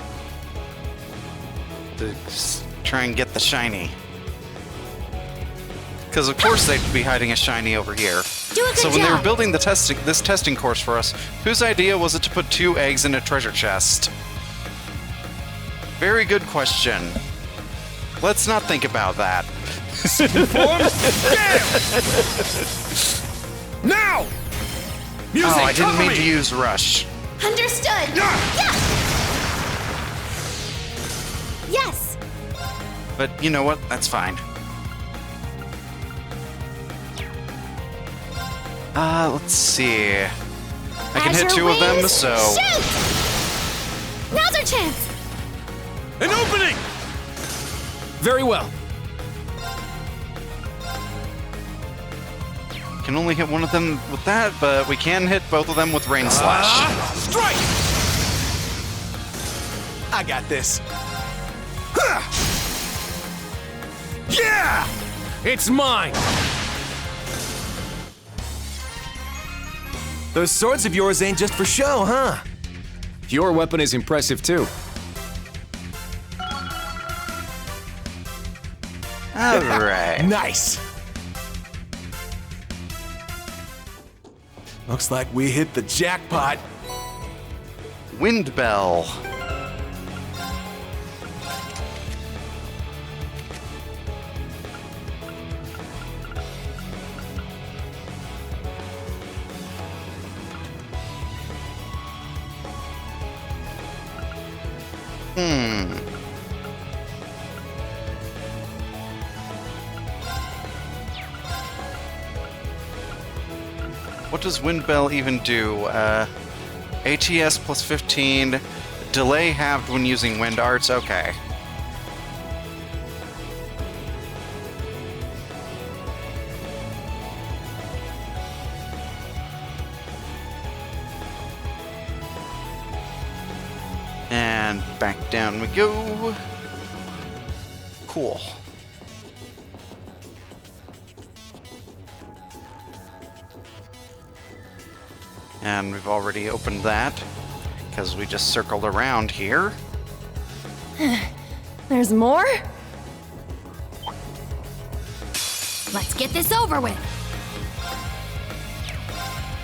to try and get the shiny. Because of course they'd be hiding a shiny over here. Do a good So when they were job. building the this testing course for us, whose idea was it to put 2 eggs in a treasure chest? Very good question. Let's not think about that. Form, Gale! Now! Music, Oh, I didn't cover mean me! to use Rush. Understood. Yeah! Yes. But you know what? That's fine. Let's see. I can hit Azure 2 of them, wings, so... Shoot! Now's our chance. An opening! Very well. Can only hit one of them with that, but we can hit both of them with Rain Slash. Strike! I got this. Ha! Yeah! It's mine! Those swords of yours ain't just for show, huh? Your weapon is impressive too. Alright. Nice! Looks like we hit the jackpot. Wind Bell. What does Wind Bell even do? ATS plus 15, delay halved when using wind arts, okay. And back down we go. Cool. And we've already opened that, because we just circled around here. There's more? Let's get this over with.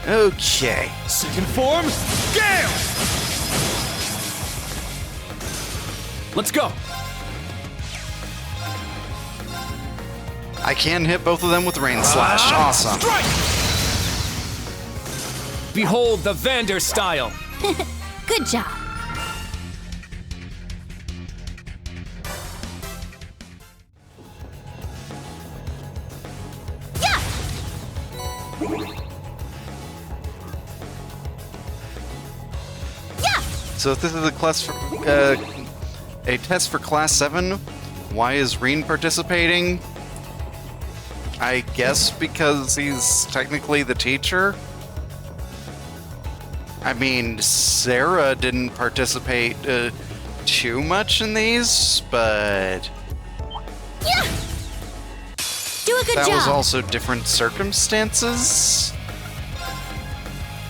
Okay. Second form, Gale! Let's go! I can hit both of them with Rain Slash. Awesome. Strike! Behold the Vander style! Good job. So if this is a test for Class 7, why is Reen participating? I guess because he's technically the teacher? I mean, Sarah didn't participate too much in these, but Do a good that job. was also different circumstances.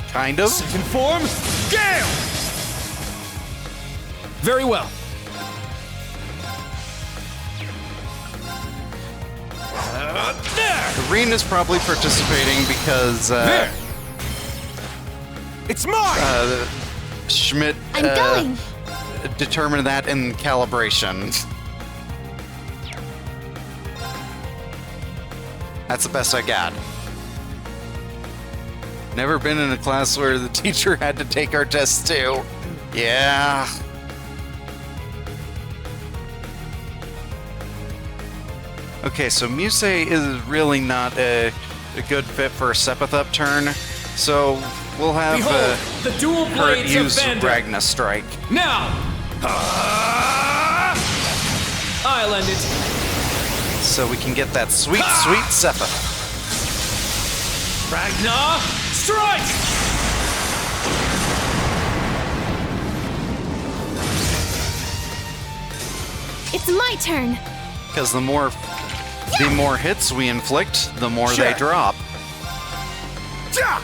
Kind of. Second form, Gale! Very well. There! Reen is probably participating because There! It's mine! Schmidt I'm going. determined that in calibration. That's the best I got. Never been in a class where the teacher had to take our tests too. Yeah. Okay, so Musei is really not a good fit for a Sepith up turn, so we'll have Behold, the dual her blades of use Vander. Ragna Strike. Now! I'll end it. So we can get that sweet, sweet Sepith. Ragnar, strike! It's my turn. Because the more hits we inflict, the more they Sure. drop. Ja!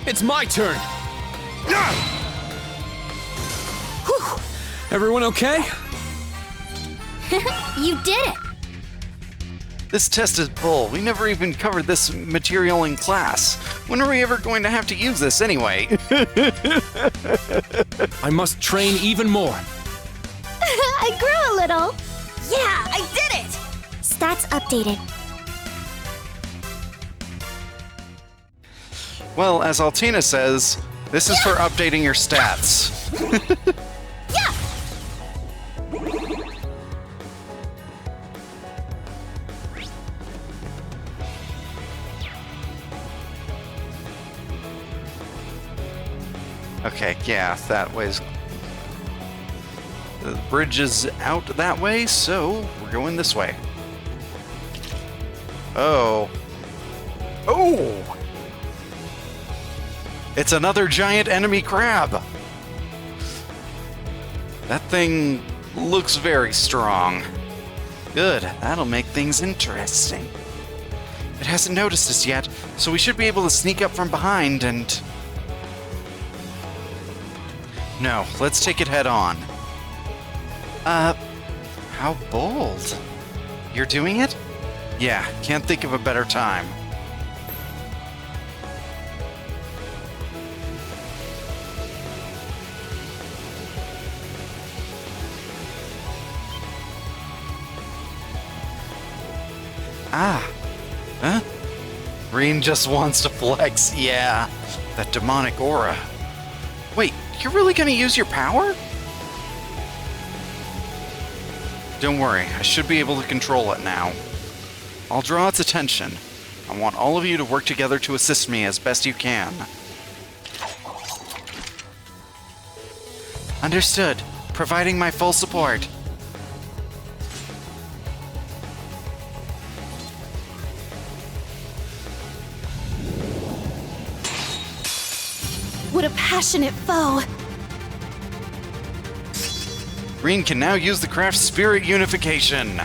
It's my turn. Whew. Everyone okay? You did it. This test is bull. We never even covered this material in class. When are we ever going to have to use this anyway? I must train even more. I grew a little. Yeah, I did it. Stats updated. Well, as Altina says, this is for updating your stats. Okay, yeah, that way's... The bridge is out that way, so we're going this way. Oh. Oh! It's another giant enemy crab! That thing looks very strong. Good, that'll make things interesting. It hasn't noticed us yet, so we should be able to sneak up from behind and... No, let's take it head on. How bold. You're doing it? Yeah, can't think of a better time. Ah. Huh? Reen just wants to flex, yeah. That demonic aura. Wait, you're really gonna use your power? Don't worry, I should be able to control it now. I'll draw its attention. I want all of you to work together to assist me as best you can. Understood. Providing my full support. What a passionate foe! Reen can now use the craft's spirit unification.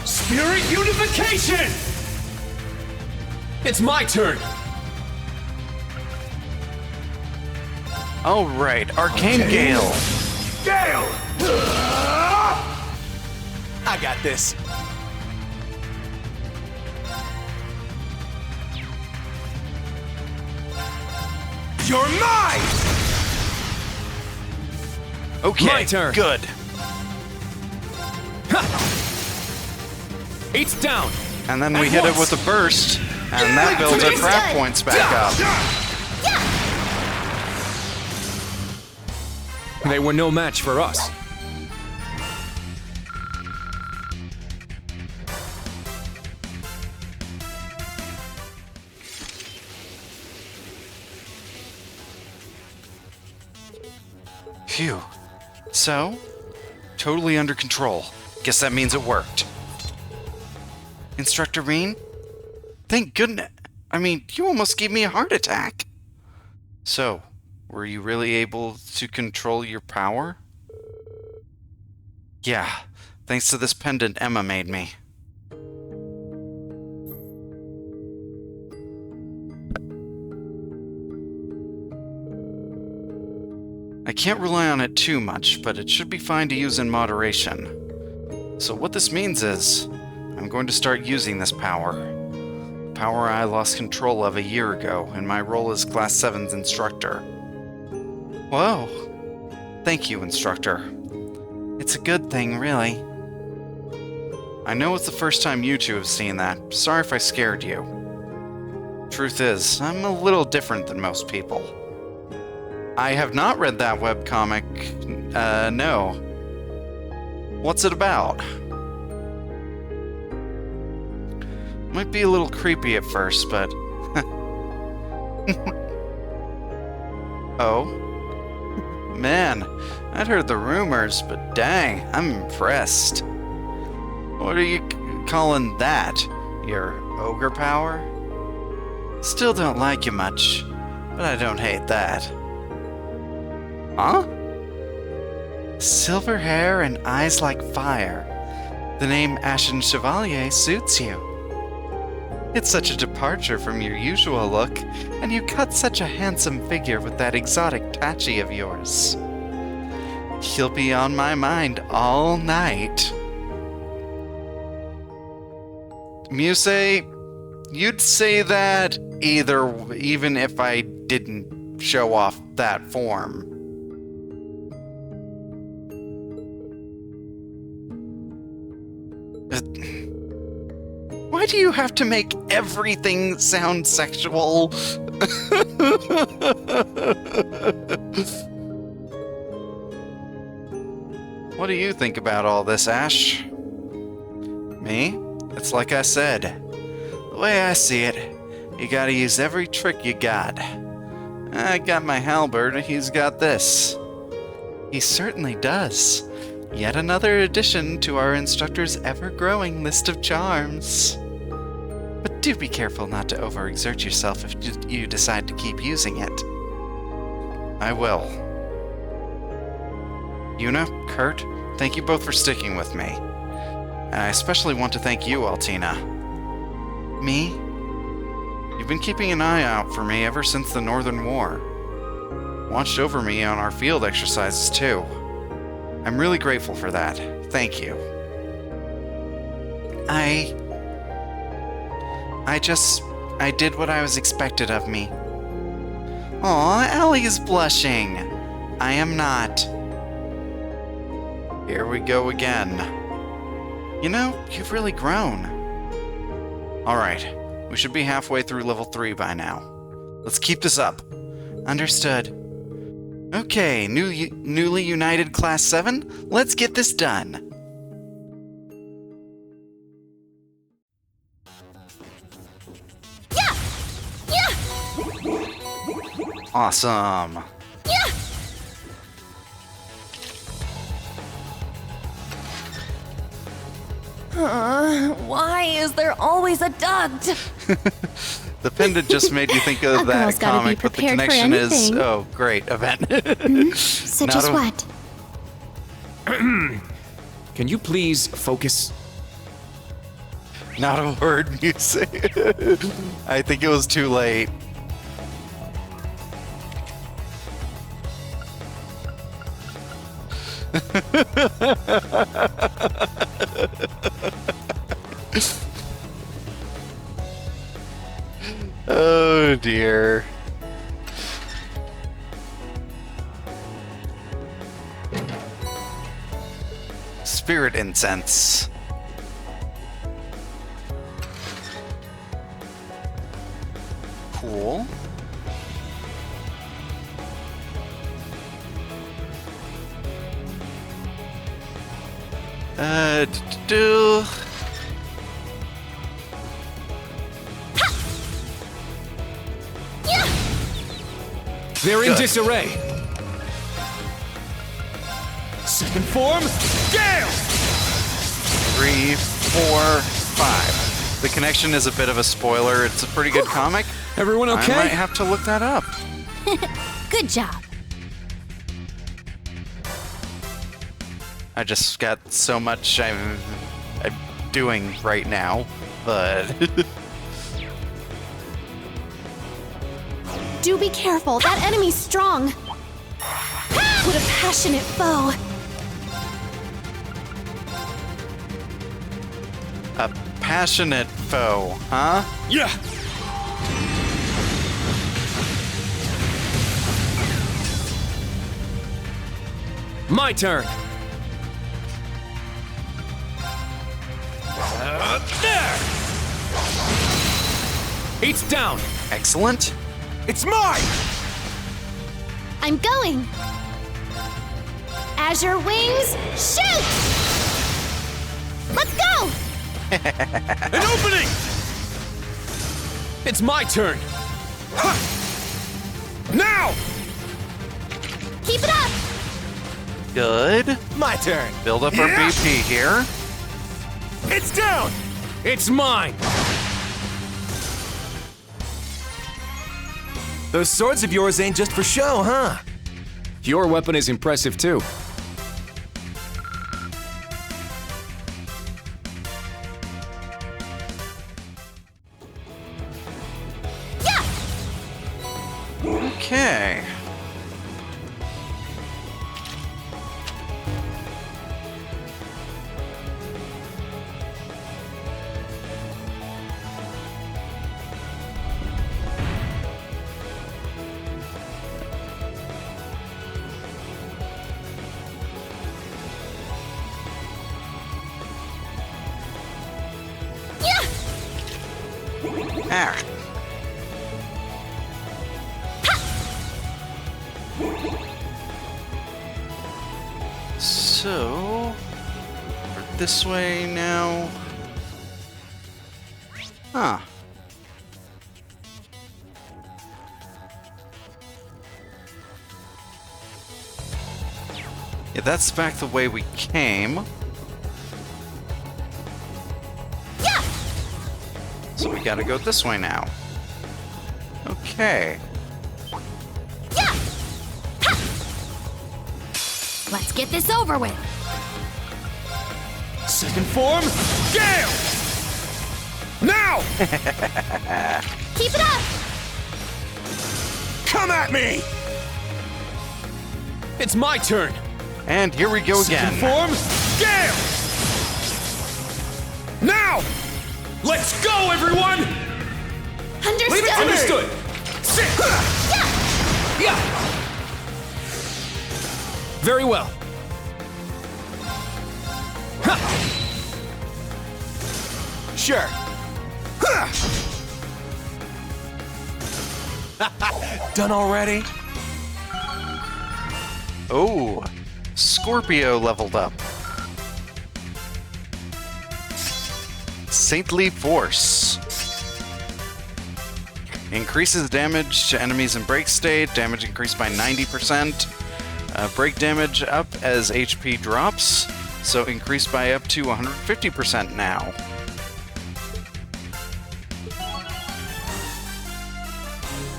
Spirit unification! It's my turn! All right, Arcane Gale. Gale! I got this. You're mine! Okay, My turn. good. Eight's down! And then we hit it with a burst, and that builds our craft points back up. They were no match for us. Phew. So, totally under control. Guess that means it worked. Instructor Reen? Thank goodness. I mean, you almost gave me a heart attack. So, were you really able to control your power? Yeah, thanks to this pendant Emma made me. I can't rely on it too much, but it should be fine to use in moderation. So what this means is, I'm going to start using this power. The power I lost control of a year ago in my role as Class 7's instructor. Whoa. Thank you, instructor. It's a good thing, really. I know it's the first time you two have seen that. Sorry if I scared you. Truth is, I'm a little different than most people. I have not read that webcomic. No. What's it about? Might be a little creepy at first, but... Oh? Man, I'd heard the rumors, but dang, I'm impressed. What are you calling that? Your ogre power? Still don't like you much, but I don't hate that. Huh? Silver hair and eyes like fire. The name Ashen Chevalier suits you. It's such a departure from your usual look, and you cut such a handsome figure with that exotic tachi of yours. You'll be on my mind all night. Muse, you'd say that even if I didn't show off that form. Why do you have to make everything sound sexual? What do you think about all this, Ash? Me? It's like I said. The way I see it, you gotta use every trick you got. I got my halberd, he's got this. He certainly does. Yet another addition to our instructor's ever-growing list of charms. But do be careful not to overexert yourself if you decide to keep using it. I will. Yuna, Kurt, thank you both for sticking with me. And I especially want to thank you, Altina. Me? You've been keeping an eye out for me ever since the Northern War. Watched over me on our field exercises, too. I'm really grateful for that. Thank you. I did what I was expected of me. Aw, Ellie is blushing. I am not. Here we go again. You know, you've really grown. Alright, we should be halfway through level 3 by now. Let's keep this up. Understood. Okay, newly united Class 7, let's get this done. Awesome. Why is there always a duct? The pendant just made you think of A that girl's gotta be comic, but the prepared for connection is, anything. oh, great, event. So Not just a- what? Can you please focus? Not a word you say. I think it was too late. Oh dear. Spirit incense. Cool. Do. They're in Good. disarray. Second form, Gale! 3, 4, 5. The connection is a bit of a spoiler. It's a pretty good comic. Everyone I okay? might have to look that up. Good job. I just got so much I'm doing right now, but Do be careful, that enemy's strong. What a passionate foe. a passionate foe, huh? Yeah! My turn! There! It's down! Excellent. It's mine! I'm going. Azure wings, shoot! Let's go! An opening! It's my turn! Ha! Now! Keep it up! Good. My turn! Build up our BP here. It's down! It's mine! Those swords of yours ain't just for show, huh? Your weapon is impressive too. Okay. Ah. So, we're this way now. Huh. Yeah, that's back the way we came. So we gotta go this way now. Okay. Let's get this over with. Second form, Gale! Now! Keep it up! Come at me! It's my turn! And here we go again. Form, Gale! Now! Let's go, everyone! Understood! Leave it to me! Understood! Sit! Yeah! Very well. Ha! Sure. Ha! Done already? Oh, Scorpio leveled up. Saintly Force. Increases damage to enemies in break state. Damage increased by 90%. Break damage up as HP drops. So increased by up to 150% now.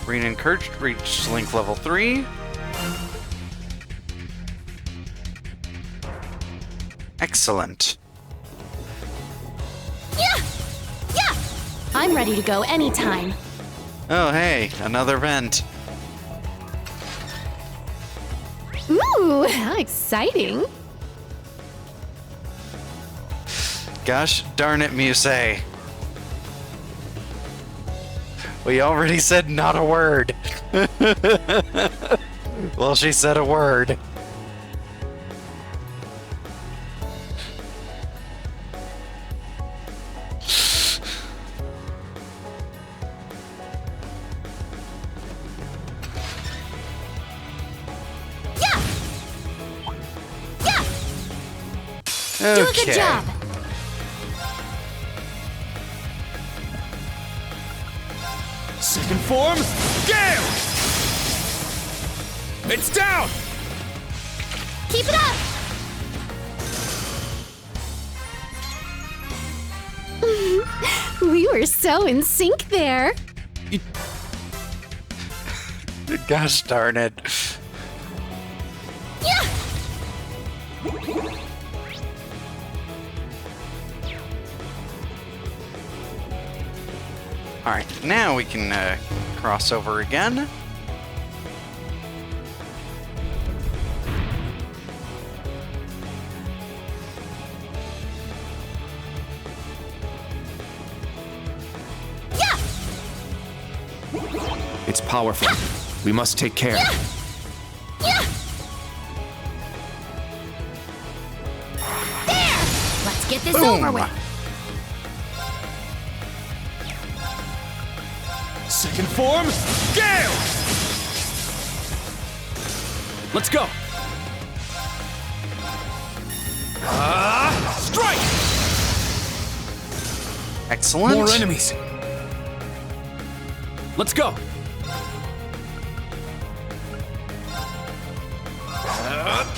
Green Encouraged reached Link level 3. Excellent. I'm ready to go anytime. Oh, hey, another vent. Ooh, how exciting. Gosh darn it, Musei. We already said not a word. Well, she said a word. Do a good job. Second form, Gale! It's down! Keep it up. We were so in sync there. Gosh darn it. Alright, now we can cross over again. It's powerful. We must take care. Let's get this Boom. over with. Second form, Gale! Let's go! Strike! Excellent. More enemies! Let's go!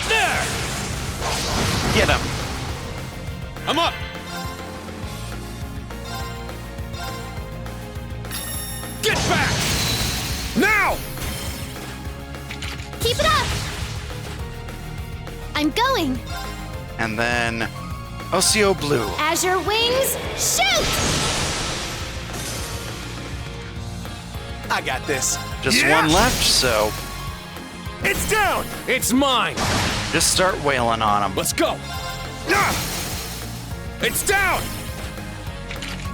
There! Get him. I'm up! Get back! Now! Keep it up. I'm going. And then Ocio Blue. Azure Wings, shoot! I got this. Just one left, so It's down! It's mine! just start wailing on him. Let's go! It's down!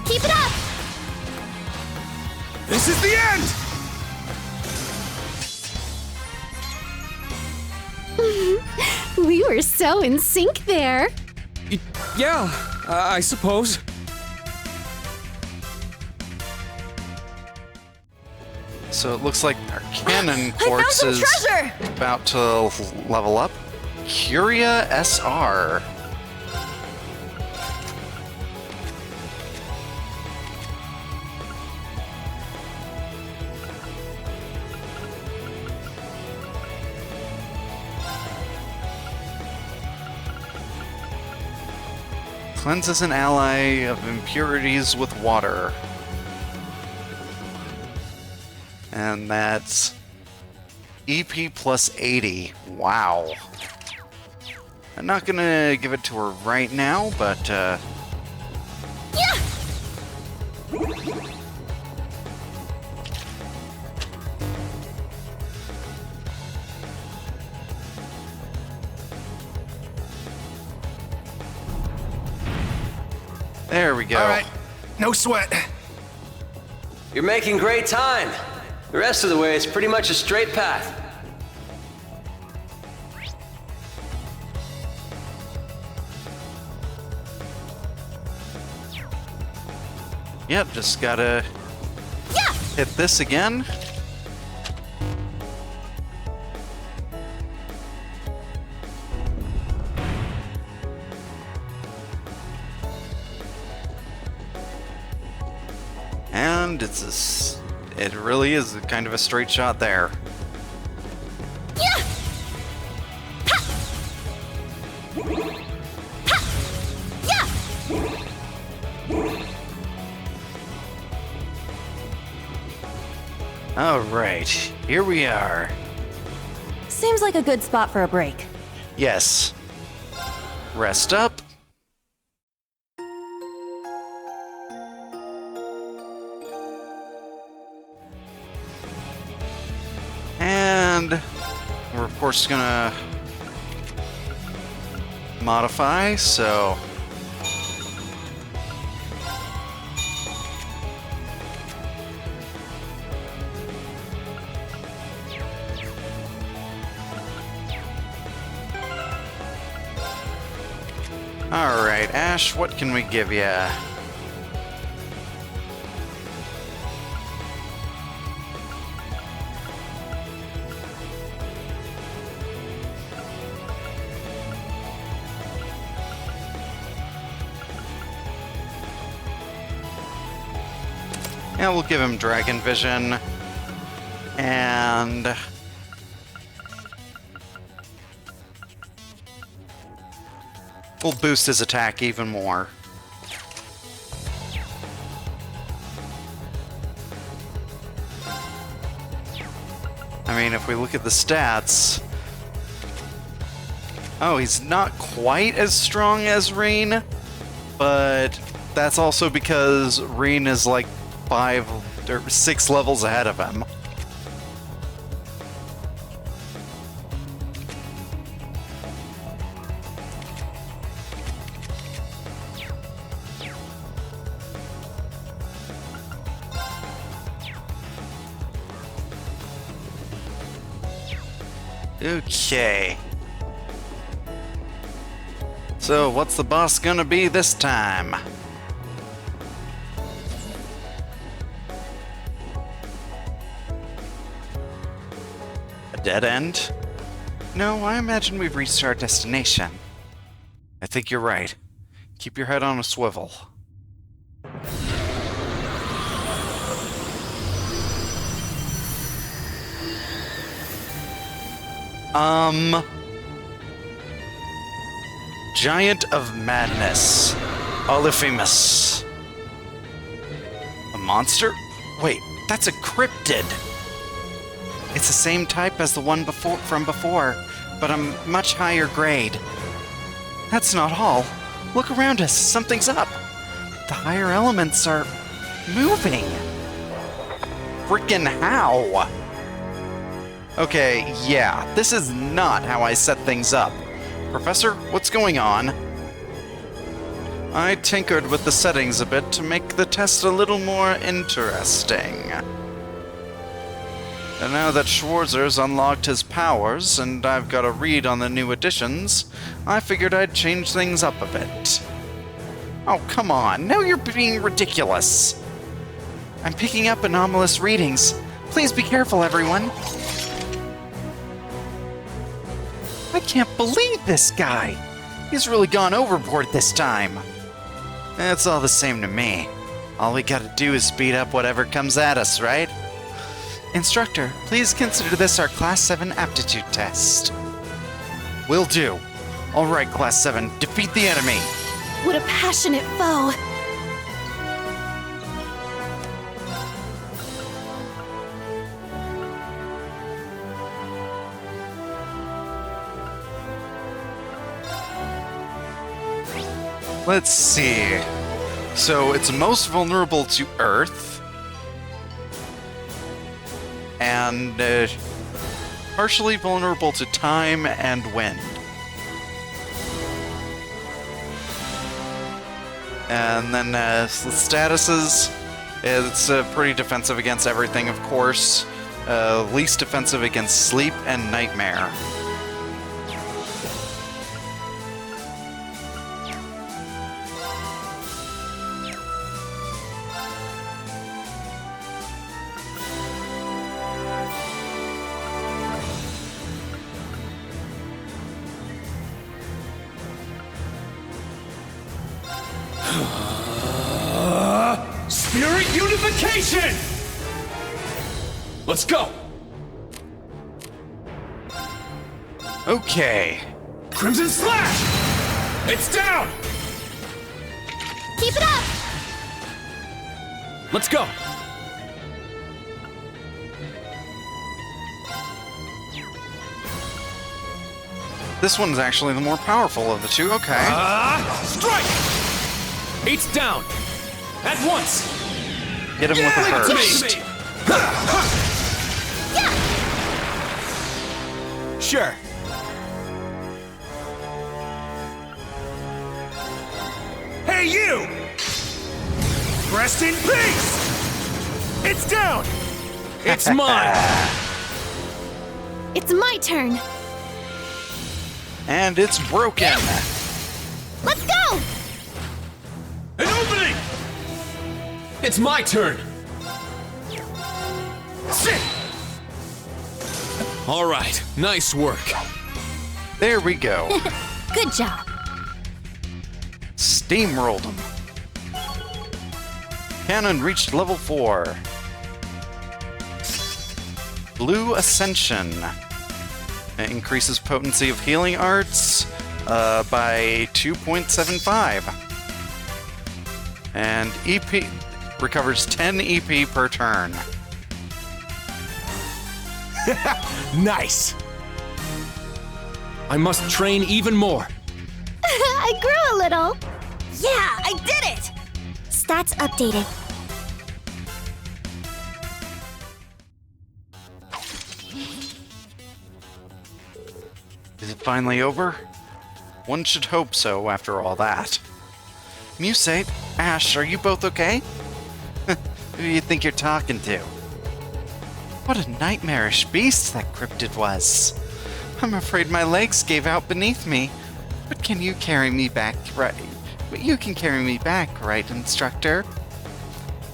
Keep it up. This is the end! We were so in sync there. Yeah, I suppose. So it looks like our cannon I found quartz some is treasure! about to level up. Curia SR. Cleanses an ally of impurities with water. And that's EP plus 80. Wow. I'm not gonna give it to her right now, but There we go. All right, no sweat. You're making great time. The rest of the way is pretty much a straight path. Yep, just gotta hit this again. And it really is kind of a straight shot there. All right, here we are. Seems like a good spot for a break. Yes. Rest up. And we're of course gonna modify, so all right, Ash, what can we give you? Yeah, we'll give him Dragon Vision. And we'll boost his attack even more. I mean, if we look at the stats... Oh, he's not quite as strong as Rain, but that's also because Rain is like 5 or 6 levels ahead of him. Okay. So, what's the boss gonna be this time? A dead end? No, I imagine we've reached our destination. I think you're right. Keep your head on a swivel. Giant of Madness. Polyphemus. A monster? Wait, that's a cryptid. It's the same type as the one from before, but a much higher grade. That's not all. Look around us, something's up. The higher elements are moving. Frickin' how? Okay, yeah, this is not how I set things up. Professor, what's going on? I tinkered with the settings a bit to make the test a little more interesting. And now that Schwarzer's unlocked his powers, and I've got a read on the new additions, I figured I'd change things up a bit. Oh, come on, now you're being ridiculous. I'm picking up anomalous readings. Please be careful, everyone. I can't believe this guy! He's really gone overboard this time. It's all the same to me. All we gotta do is speed up whatever comes at us, right? Instructor, please consider this our Class 7 aptitude test. Will do. Alright, Class 7, defeat the enemy! What a passionate foe! Let's see. So it's most vulnerable to Earth, and partially vulnerable to time and wind. And then the statuses, it's pretty defensive against everything, of course. Least defensive against sleep and nightmare. Spirit unification! Let's go! Okay. Crimson Slash! It's down! Keep it up! Let's go! This one's actually the more powerful of the two. Okay. Strike! 8's down! At once! Hit him with the Give it to burst. me! Sure. Hey, you! Rest in peace! It's down! It's mine! It's my turn. And it's broken. Let's go! An opening! It's my turn! Sit! All right, nice work. There we go. Good job. Steamrolled him. Cannon reached level 4. Blue Ascension. It increases potency of healing arts by 2.75. And EP recovers 10 EP per turn. Nice! I must train even more. I grew a little. Yeah, I did it! Stats updated. Is it finally over? One should hope so after all that. Musate, Ash, are you both okay? Who do you think you're talking to? What a nightmarish beast that cryptid was. I'm afraid my legs gave out beneath me. But can you carry me back, right? But you can carry me back, right, instructor?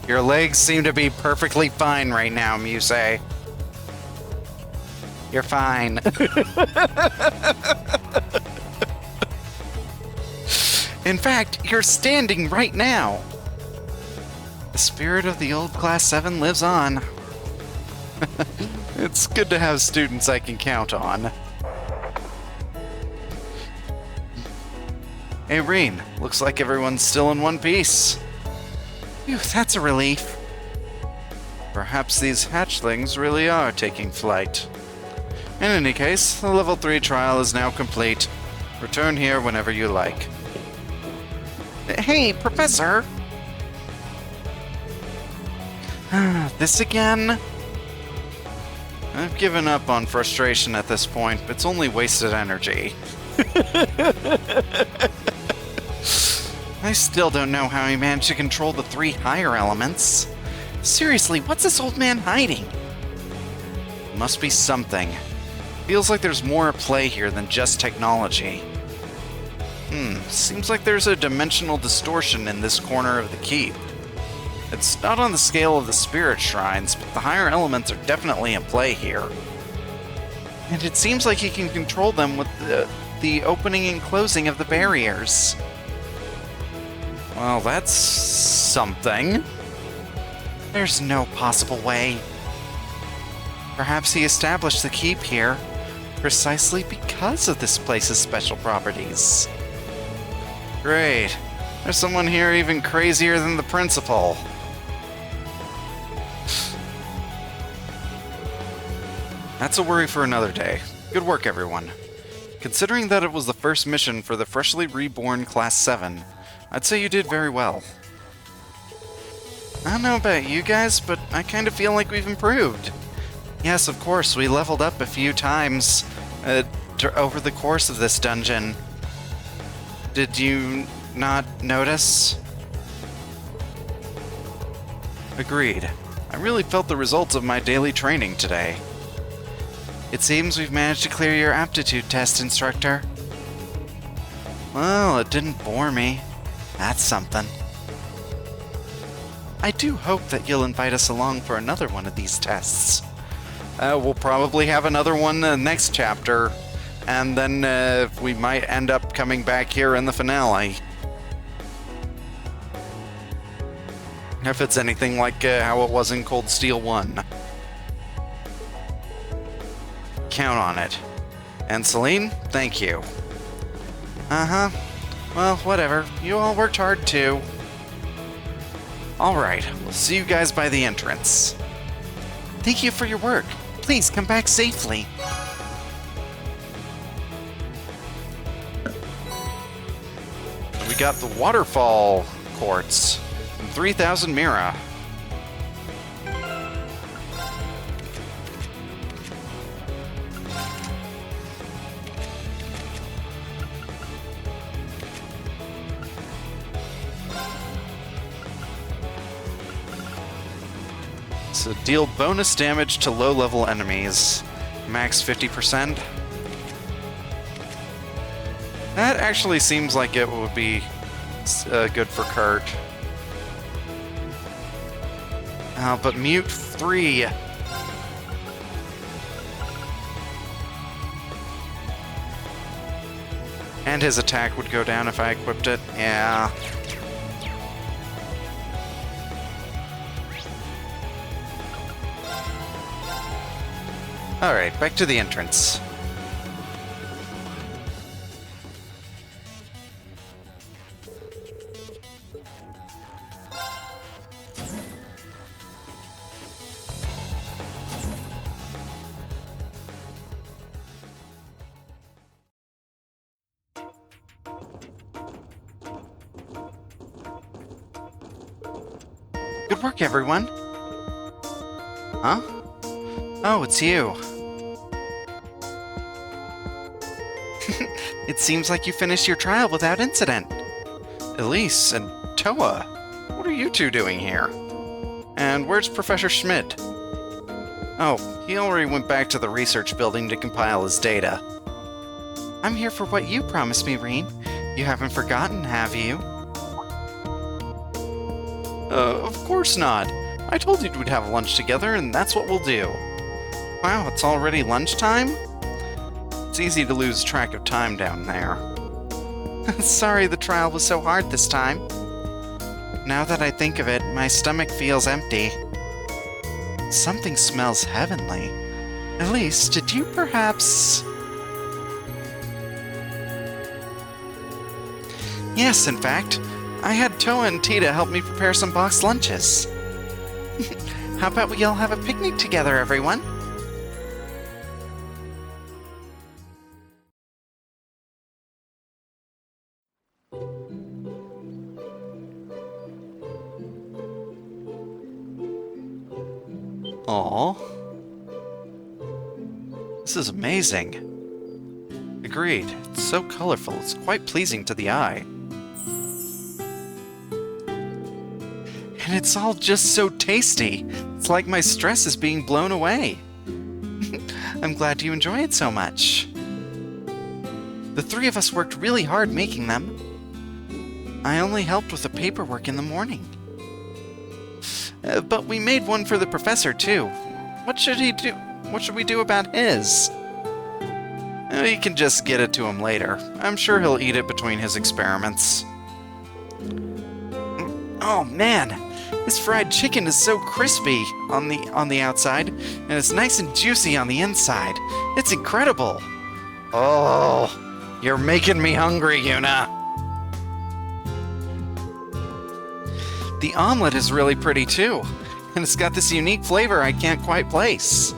Your legs seem to be perfectly fine right now, Musate. You're fine. In fact, you're standing right now. The spirit of the old Class 7 lives on. It's good to have students I can count on. Hey, Reen. Looks like everyone's still in one piece. Phew, that's a relief. Perhaps these hatchlings really are taking flight. In any case, the level 3 trial is now complete. Return here whenever you like. Hey, Professor! This again? I've given up on frustration at this point. It's only wasted energy. I still don't know how he managed to control the 3 higher elements. Seriously, what's this old man hiding? Must be something. Feels like there's more at play here than just technology. Seems like there's a dimensional distortion in this corner of the keep. It's not on the scale of the spirit shrines, but the higher elements are definitely in play here. And it seems like he can control them with the opening and closing of the barriers. Well, that's something. There's no possible way. Perhaps he established the keep here precisely because of this place's special properties. Great. There's someone here even crazier than the principal. That's a worry for another day. Good work, everyone. Considering that it was the first mission for the freshly reborn Class 7, I'd say you did very well. I don't know about you guys, but I kind of feel like we've improved. Yes, of course, we leveled up a few times over the course of this dungeon. Did you not notice? Agreed. I really felt the results of my daily training today. It seems we've managed to clear your aptitude test, instructor. Well, it didn't bore me. That's something. I do hope that you'll invite us along for another one of these tests. We'll probably have another one in the next chapter, and then we might end up coming back here in the finale. If it's anything like how it was in Cold Steel 1. Count on it. And Celine, thank you. Uh-huh. Well, whatever. You all worked hard too. Alright, we'll see you guys by the entrance. Thank you for your work. Please come back safely. We got the waterfall quartz. 3,000 Mira. So deal bonus damage to low-level enemies. Max 50%. That actually seems like it would be good for Kurt. But Mute 3. And his attack would go down if I equipped it. Yeah. Alright, back to the entrance. Good work, everyone. Huh? Oh, it's you. It seems like you finished your trial without incident. Elise and Toa, what are you two doing here? And where's Professor Schmidt? Oh, he already went back to the research building to compile his data. I'm here for what you promised me, Rean. You haven't forgotten, have you? Of course not. I told you we'd have lunch together, and that's what we'll do. Wow, it's already lunchtime? It's easy to lose track of time down there. Sorry the trial was so hard this time. Now that I think of it, my stomach feels empty. Something smells heavenly. Elise, did you perhaps... Yes, in fact. I had Toa and Tita help me prepare some boxed lunches. How about we all have a picnic together, everyone? Aww. This is amazing. Agreed. It's so colorful, it's quite pleasing to the eye. And it's all just so tasty. It's like my stress is being blown away. I'm glad you enjoy it so much. The three of us worked really hard making them. I only helped with the paperwork in the morning. But we made one for the professor, too. What should he do? What should we do about his? You can just get it to him later. I'm sure he'll eat it between his experiments. Oh, man! This fried chicken is so crispy on the outside, and it's nice and juicy on the inside. It's incredible! Oh, you're making me hungry, Yuna! The omelet is really pretty too, and it's got this unique flavor I can't quite place.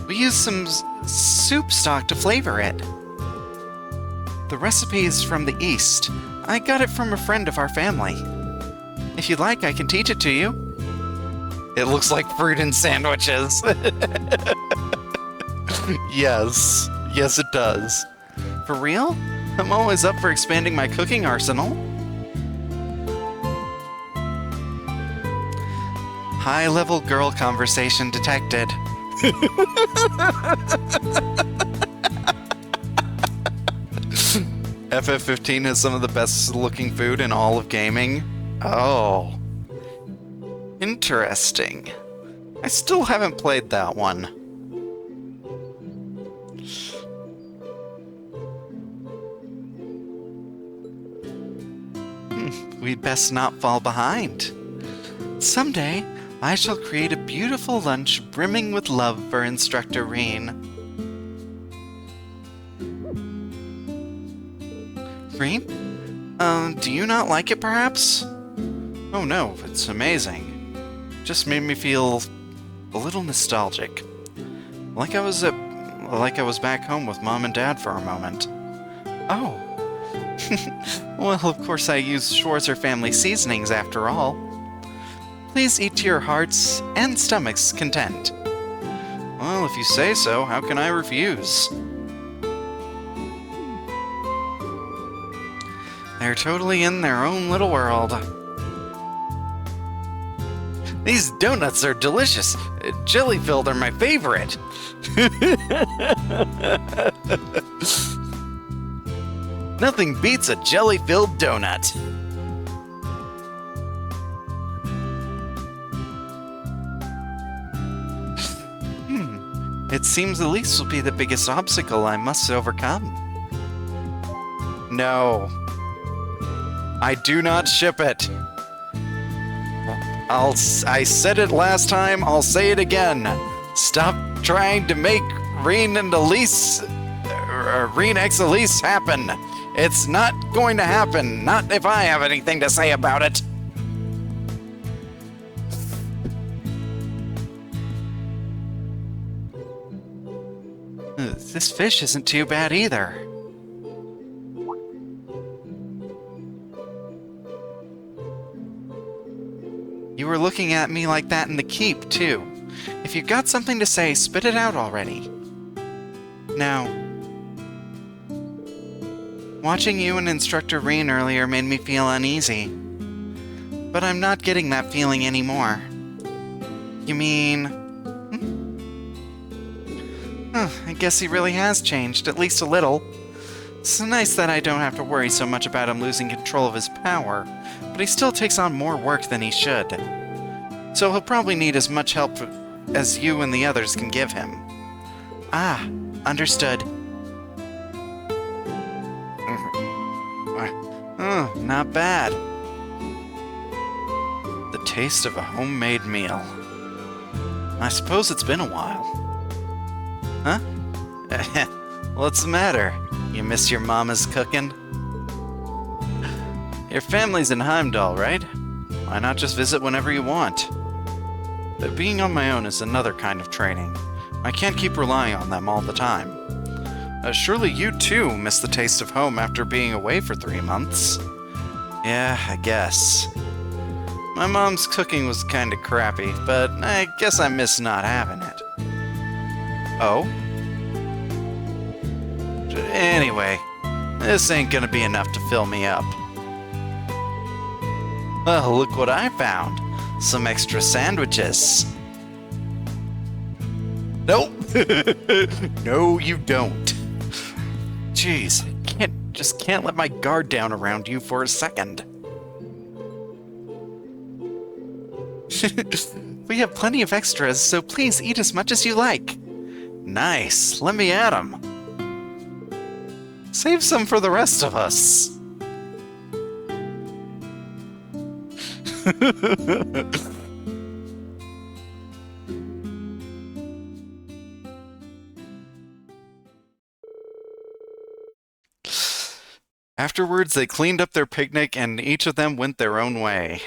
We used some soup stock to flavor it. The recipe is from the East. I got it from a friend of our family. If you'd like, I can teach it to you. It looks like fruit and sandwiches. Yes. Yes, it does. For real? I'm always up for expanding my cooking arsenal. High-level girl conversation detected. FF15 has some of the best-looking food in all of gaming. Oh. Interesting. I still haven't played that one. We'd best not fall behind. Someday, I shall create a beautiful lunch brimming with love for Instructor Reen. Reen? Do you not like it, perhaps? Oh no, it's amazing. Just made me feel a little nostalgic. Like I was back home with Mom and Dad for a moment. Oh. Well, of course I use Schwarzer family seasonings after all. Please eat to your heart's and stomach's content. Well, if you say so, how can I refuse? They're totally in their own little world. These donuts are delicious. Jelly-filled are my favorite. Nothing beats a jelly-filled donut. It seems Elise will be the biggest obstacle I must overcome. No. I do not ship it. I said it last time, I'll say it again. Stop trying to make Reen and Elise, Reen x Elise happen. It's not going to happen, not if I have anything to say about it. This fish isn't too bad either. You were looking at me like that in the keep, too. If you've got something to say, spit it out already. Now, watching you and Instructor Reen earlier made me feel uneasy. But I'm not getting that feeling anymore. You mean... I guess he really has changed, at least a little. It's nice that I don't have to worry so much about him losing control of his power, but he still takes on more work than he should. So he'll probably need as much help as you and the others can give him. Ah, understood. Not bad. The taste of a homemade meal. I suppose it's been a while. Huh? What's the matter? You miss your mama's cooking? Your family's in Heimdall, right? Why not just visit whenever you want? But being on my own is another kind of training. I can't keep relying on them all the time. Surely you too miss the taste of home after being away for 3 months. Yeah, I guess. My mom's cooking was kinda crappy, but I guess I miss not having it. Oh? Anyway, this ain't gonna be enough to fill me up. Well, look what I found. Some extra sandwiches. Nope. No, you don't. Jeez, I just can't let my guard down around you for a second. We have plenty of extras, so please eat as much as you like. Nice, let me at 'em. Save some for the rest of us. Afterwards, they cleaned up their picnic and each of them went their own way.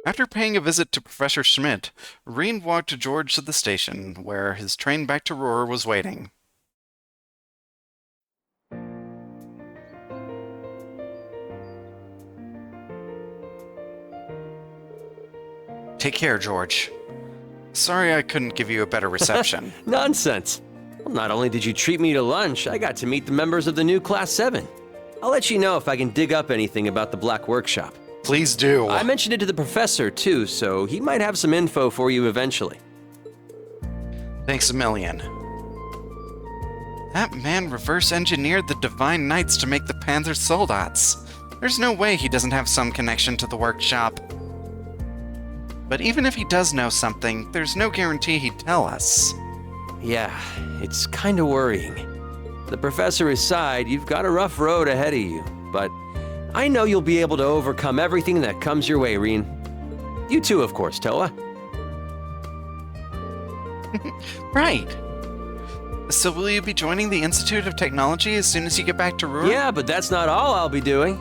After paying a visit to Professor Schmidt, Reen walked George to the station, where his train back to Roar was waiting. Take care, George. Sorry I couldn't give you a better reception. Nonsense. Well, not only did you treat me to lunch, I got to meet the members of the new Class 7. I'll let you know if I can dig up anything about the Black Workshop. Please do. I mentioned it to the professor, too, so he might have some info for you eventually. Thanks a million. That man reverse engineered the Divine Knights to make the Panzer Soldats. There's no way he doesn't have some connection to the workshop. But even if he does know something, there's no guarantee he'd tell us. Yeah, it's kinda worrying. The professor aside, you've got a rough road ahead of you, but I know you'll be able to overcome everything that comes your way, Reen. You too, of course, Toa. Right. So will you be joining the Institute of Technology as soon as you get back to Ruhr? Yeah, but that's not all I'll be doing.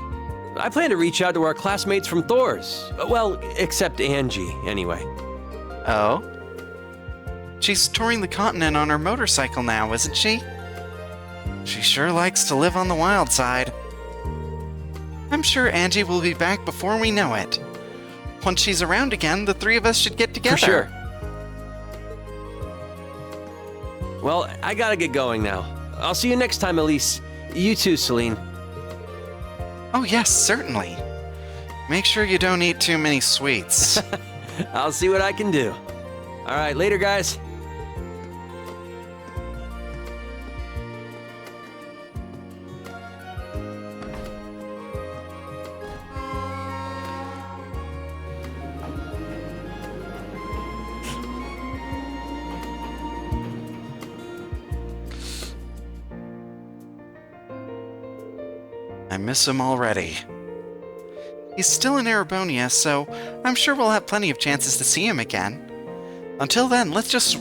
I plan to reach out to our classmates from Thor's. Well, except Angie, anyway. Oh? She's touring the continent on her motorcycle now, isn't she? She sure likes to live on the wild side. I'm sure Angie will be back before we know it. Once she's around again, the three of us should get together. For sure. Well, I gotta get going now. I'll see you next time, Elise. You too, Celine. Oh yes, certainly. Make sure you don't eat too many sweets. I'll see what I can do. All right, later, guys. I miss him already. He's still in Erebonia, so I'm sure we'll have plenty of chances to see him again. Until then, let's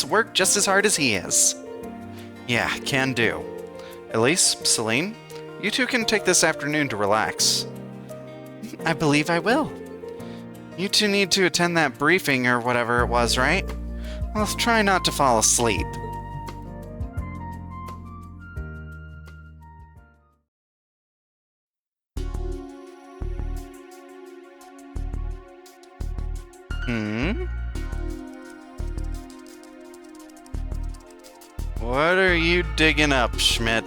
work just as hard as he is. Yeah, can do. Elise, Celine, you two can take this afternoon to relax. I believe I will. You two need to attend that briefing or whatever it was, right? Well, try not to fall asleep. What are you digging up, Schmidt?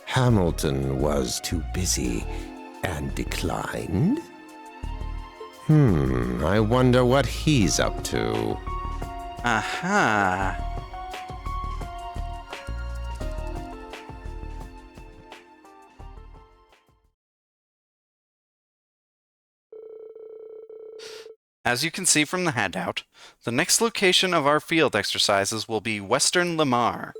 Hamilton was too busy and declined? I wonder what he's up to. Aha. As you can see from the handout, the next location of our field exercises will be Western Lamar.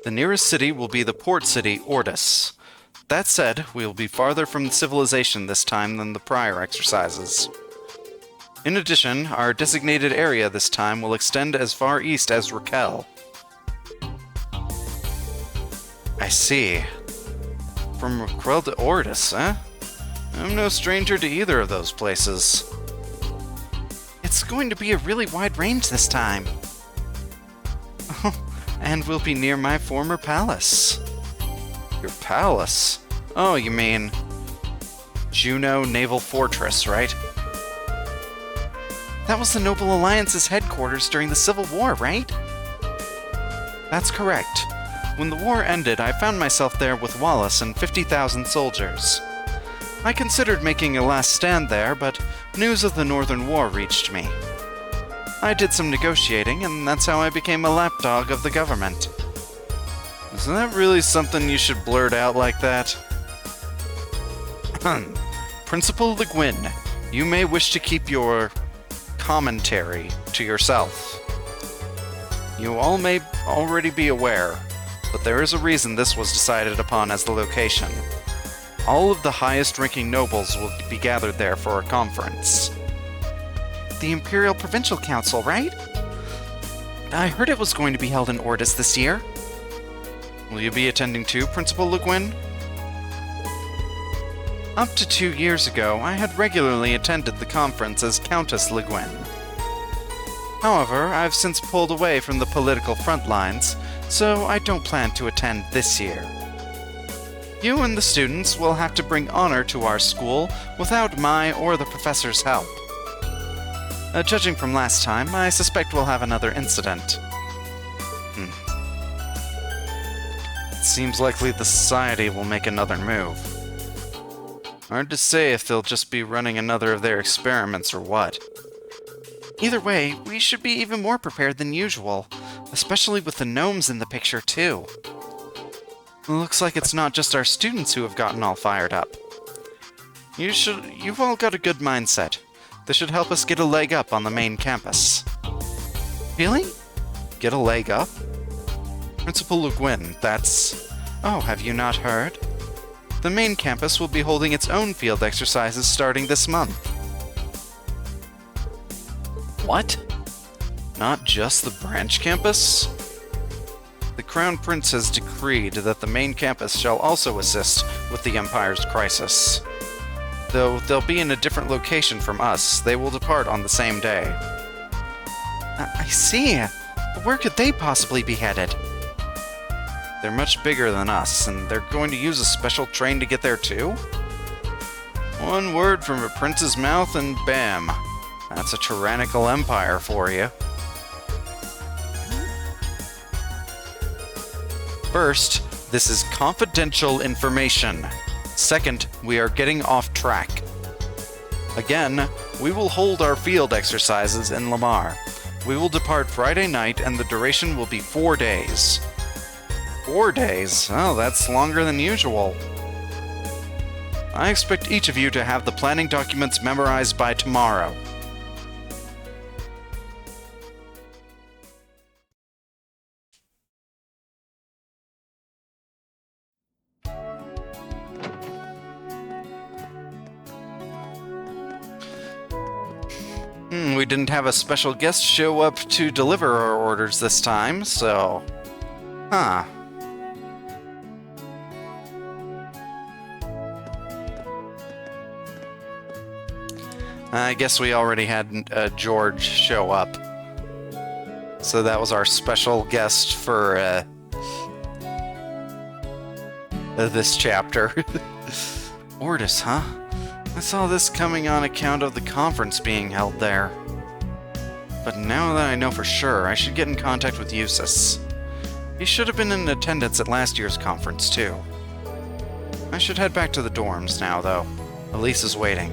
The nearest city will be the port city, Ordis. That said, we will be farther from civilization this time than the prior exercises. In addition, our designated area this time will extend as far east as Raquel. I see. From Raquel to Ordis, eh? I'm no stranger to either of those places. It's going to be a really wide range this time. And we'll be near my former palace. Your palace? Oh, you mean Juno Naval Fortress, right? That was the Noble Alliance's headquarters during the Civil War, right? That's correct. When the war ended, I found myself there with Wallace and 50,000 soldiers. I considered making a last stand there, but news of the Northern War reached me. I did some negotiating, and that's how I became a lapdog of the government. Is that really something you should blurt out like that? Principal Le Guin, you may wish to keep your commentary to yourself. You all may already be aware, but there is a reason this was decided upon as the location. All of the highest-ranking nobles will be gathered there for a conference. The Imperial Provincial Council, right? I heard it was going to be held in Ordis this year. Will you be attending too, Principal Le Guin? Up to 2 years ago, I had regularly attended the conference as Countess Le Guin. However, I've since pulled away from the political front lines, so I don't plan to attend this year. You and the students will have to bring honor to our school without my or the professor's help. Judging from last time, I suspect we'll have another incident. seems likely the Society will make another move. Hard to say if they'll just be running another of their experiments or what. Either way, we should be even more prepared than usual, especially with the gnomes in the picture too. It looks like it's not just our students who have gotten all fired up. You've all got a good mindset. This should help us get a leg up on the main campus. Really? Get a leg up? Principal Le Guin, that's... Oh, have you not heard? The main campus will be holding its own field exercises starting this month. What? Not just the branch campus? The Crown Prince has decreed that the main campus shall also assist with the Empire's crisis. Though they'll be in a different location from us, they will depart on the same day. I see. But where could they possibly be headed? They're much bigger than us, and they're going to use a special train to get there too? One word from a prince's mouth and bam. That's a tyrannical empire for you. First, this is confidential information. Second, we are getting off track. Again, we will hold our field exercises in Lamar. We will depart Friday night and the duration will be 4 days. 4 days? Oh, that's longer than usual. I expect each of you to have the planning documents memorized by tomorrow. We didn't have a special guest show up to deliver our orders this time, so... Huh. I guess we already had George show up. So that was our special guest for this chapter. Ordis, huh? I saw this coming on account of the conference being held there. But now that I know for sure, I should get in contact with Eustace. He should have been in attendance at last year's conference, too. I should head back to the dorms now, though. Elise is waiting.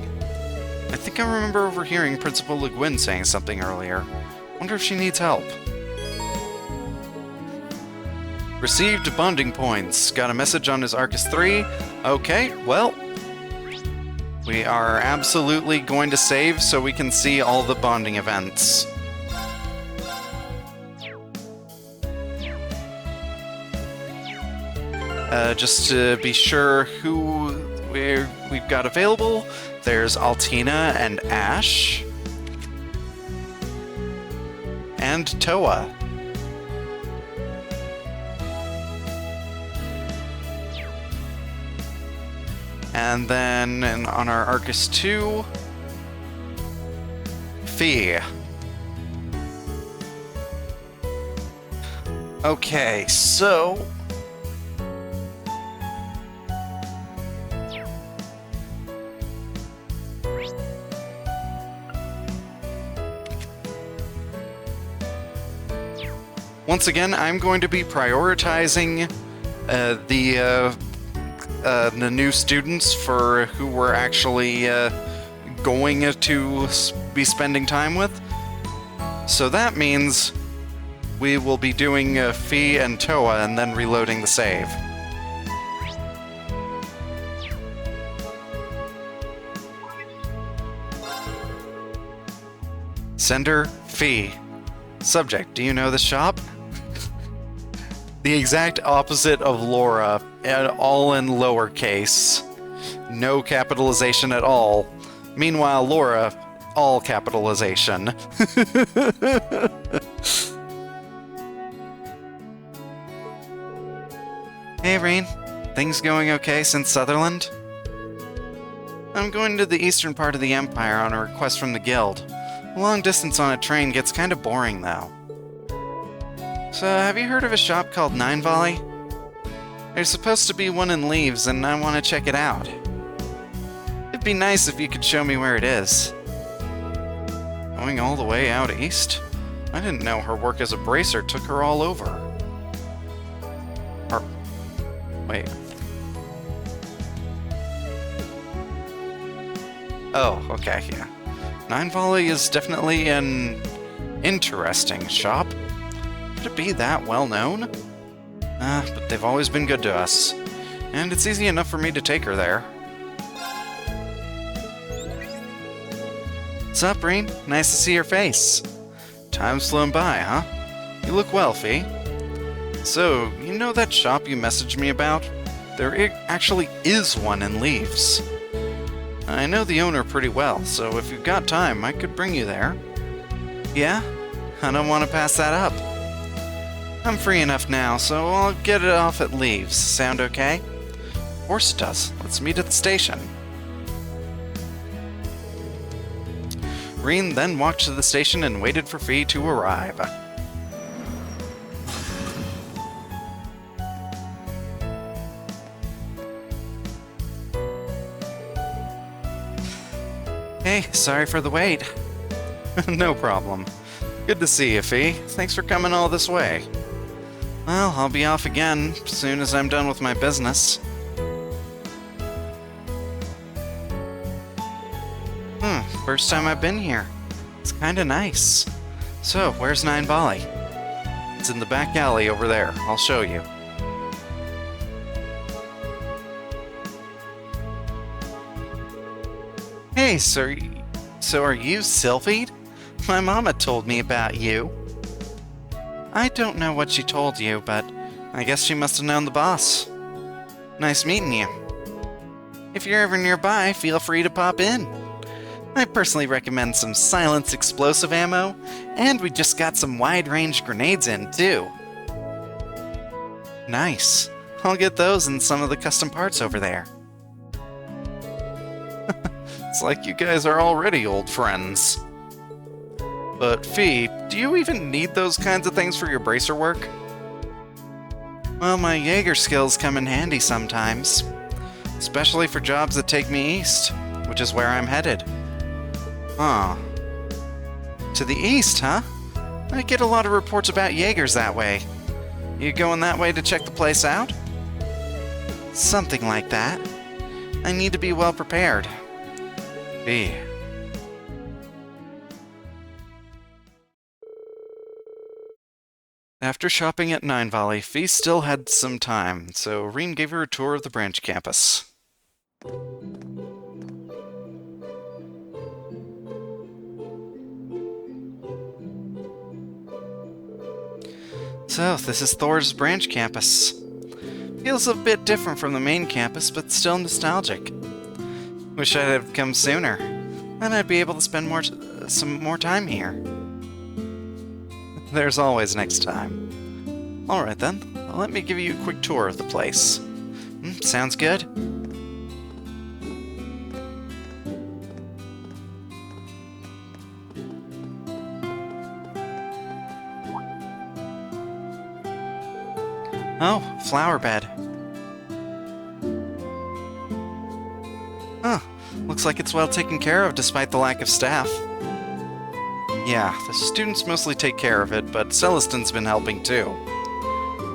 I think I remember overhearing Principal Le Guin saying something earlier. Wonder if she needs help. Received bonding points. Got a message on his Arcus 3. Okay, well... we are absolutely going to save so we can see all the bonding events. Just to be sure who we've got available, there's Altina and Ash. And Toa. And then on our Arcus 2, Fee. Okay, so... once again, I'm going to be prioritizing the new students for who we're actually going to be spending time with. So that means we will be doing Fee and Toa and then reloading the save. Sender, Fee. Subject, do you know the shop? The exact opposite of Laura, and all in lowercase. No capitalization at all. Meanwhile, Laura, all capitalization. Hey, Rean. Things going okay since Sutherland? I'm going to the eastern part of the Empire on a request from the Guild. Long distance on a train gets kind of boring, though. So, have you heard of a shop called Nine Volley? There's supposed to be one in Leaves, and I want to check it out. It'd be nice if you could show me where it is. Going all the way out east? I didn't know her work as a bracer took her all over. Wait. Oh, okay, yeah. Nine Volley is definitely an interesting shop. Could it be that well known? But they've always been good to us. And it's easy enough for me to take her there. What's up, Reen? Nice to see your face. Time's flown by, huh? You look well, Fee. So, you know that shop you messaged me about? There actually is one in Leaves. I know the owner pretty well, so if you've got time, I could bring you there. Yeah? I don't want to pass that up. I'm free enough now, so I'll get it off at Leaves. Sound okay? Of course it does. Let's meet at the station. Reen then walked to the station and waited for Fee to arrive. Hey, sorry for the wait. No problem. Good to see you, Fee. Thanks for coming all this way. Well, I'll be off again as soon as I'm done with my business. First time I've been here. It's kinda nice. So, where's Nine Volley? It's in the back alley over there. I'll show you. Hey, sir. So are you Sylphid? My mama told me about you. I don't know what she told you, but I guess she must have known the boss. Nice meeting you. If you're ever nearby, feel free to pop in. I personally recommend some silenced explosive ammo, and we just got some wide-range grenades in, too. Nice. I'll get those and some of the custom parts over there. It's like you guys are already old friends. But Fee, do you even need those kinds of things for your bracer work? Well, my Jaeger skills come in handy sometimes. Especially for jobs that take me east, which is where I'm headed. Huh. To the east, huh? I get a lot of reports about Jaegers that way. You going that way to check the place out? Something like that. I need to be well prepared. Fee. After shopping at Nine Volley, Fee still had some time, so Reen gave her a tour of the branch campus. So, this is Thor's branch campus. Feels a bit different from the main campus, but still nostalgic. Wish I'd have come sooner. Then I'd be able to spend some more time here. There's always next time. Alright then, let me give you a quick tour of the place. Sounds good? Oh, flower bed. Huh, looks like it's well taken care of despite the lack of staff. Yeah, the students mostly take care of it, but Celestine's been helping too.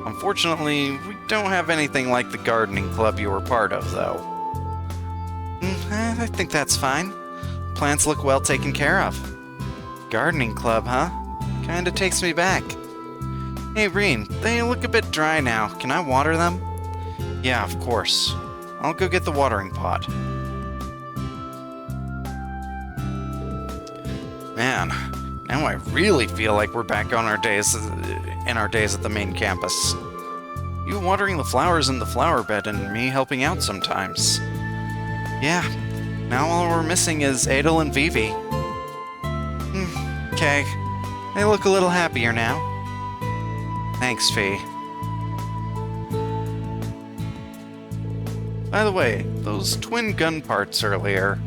Unfortunately, we don't have anything like the gardening club you were part of, though. I think that's fine. Plants look well taken care of. Gardening club, huh? Kinda takes me back. Hey, Reen, they look a bit dry now. Can I water them? Yeah, of course. I'll go get the watering pot. Man, now I really feel like we're back on our days at the main campus. You watering the flowers in the flower bed and me helping out sometimes. Yeah, now all we're missing is Adel and Vivi. Okay, they look a little happier now. Thanks, Fee. By the way, those twin gun parts earlier,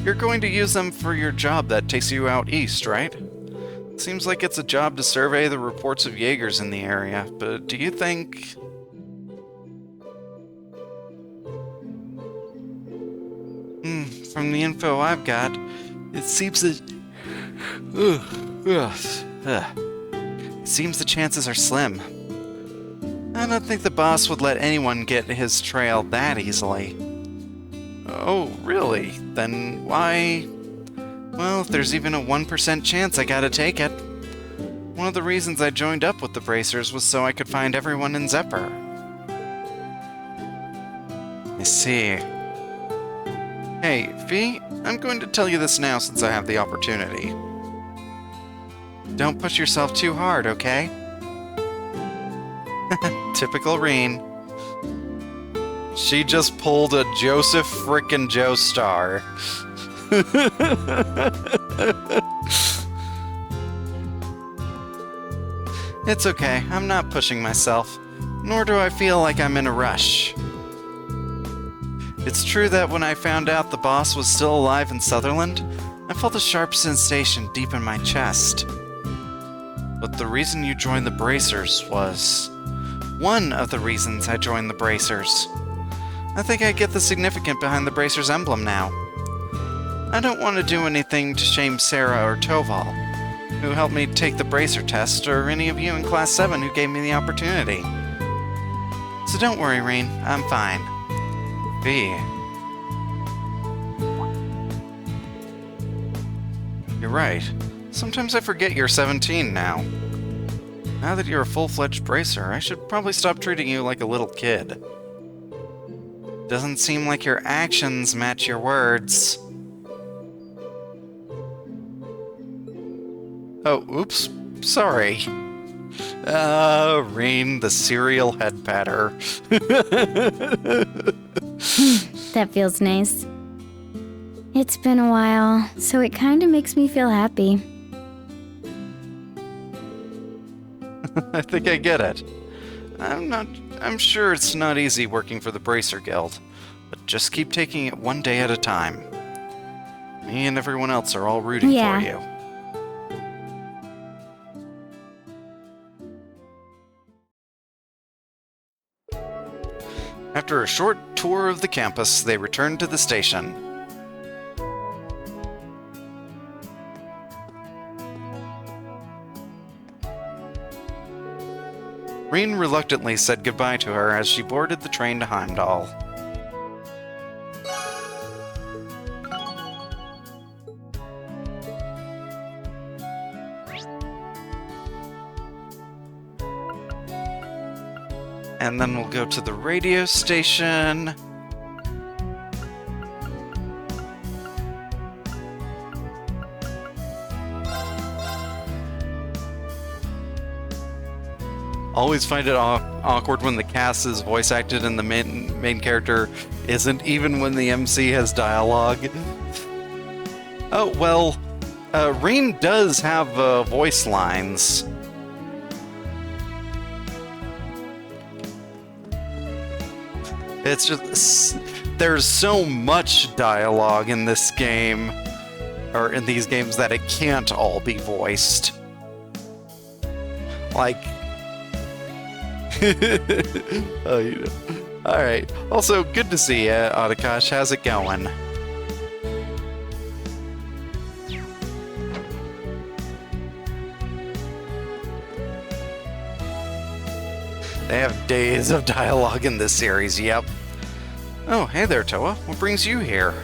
you're going to use them for your job that takes you out east, right? Seems like it's a job to survey the reports of Jaegers in the area, but do you think... From the info I've got, it seems that... It seems the chances are slim. I don't think the boss would let anyone get his trail that easily. Oh, really? Then why... Well, if there's even a 1% chance, I gotta take it. One of the reasons I joined up with the Bracers was so I could find everyone in Zephyr. I see. Hey, Fee, I'm going to tell you this now since I have the opportunity. Don't push yourself too hard, okay? Typical Reen. She just pulled a Joseph frickin' Joestar. It's okay, I'm not pushing myself, nor do I feel like I'm in a rush. It's true that when I found out the boss was still alive in Sutherland, I felt a sharp sensation deep in my chest. But the reason you joined the Bracers was... one of the reasons I joined the Bracers. I think I get the significance behind the Bracers emblem now. I don't want to do anything to shame Sarah or Toval, who helped me take the Bracer test, or any of you in Class 7 who gave me the opportunity. So don't worry, Reen, I'm fine. V. You're right. Sometimes I forget you're 17 now. Now that you're a full-fledged Bracer, I should probably stop treating you like a little kid. Doesn't seem like your actions match your words. Oh, oops. Sorry. Reen, the serial head patter. That feels nice. It's been a while, so it kind of makes me feel happy. I think I get it. I'm sure it's not easy working for the Bracer Guild, but just keep taking it one day at a time. Me and everyone else are all rooting for you. After a short tour of the campus, they returned to the station. Reen reluctantly said goodbye to her as she boarded the train to Heimdall. And then we'll go to the radio station. Always find it awkward when the cast is voice acted and the main character isn't, even when the MC has dialogue. Oh, well, Reen does have voice lines. It's just, there's so much dialogue in this game, or in these games, that it can't all be voiced. Like, oh, you know. Alright. Also, good to see you, Otakash. How's it going? They have days of dialogue in this series, yep. Oh, hey there, Toa. What brings you here?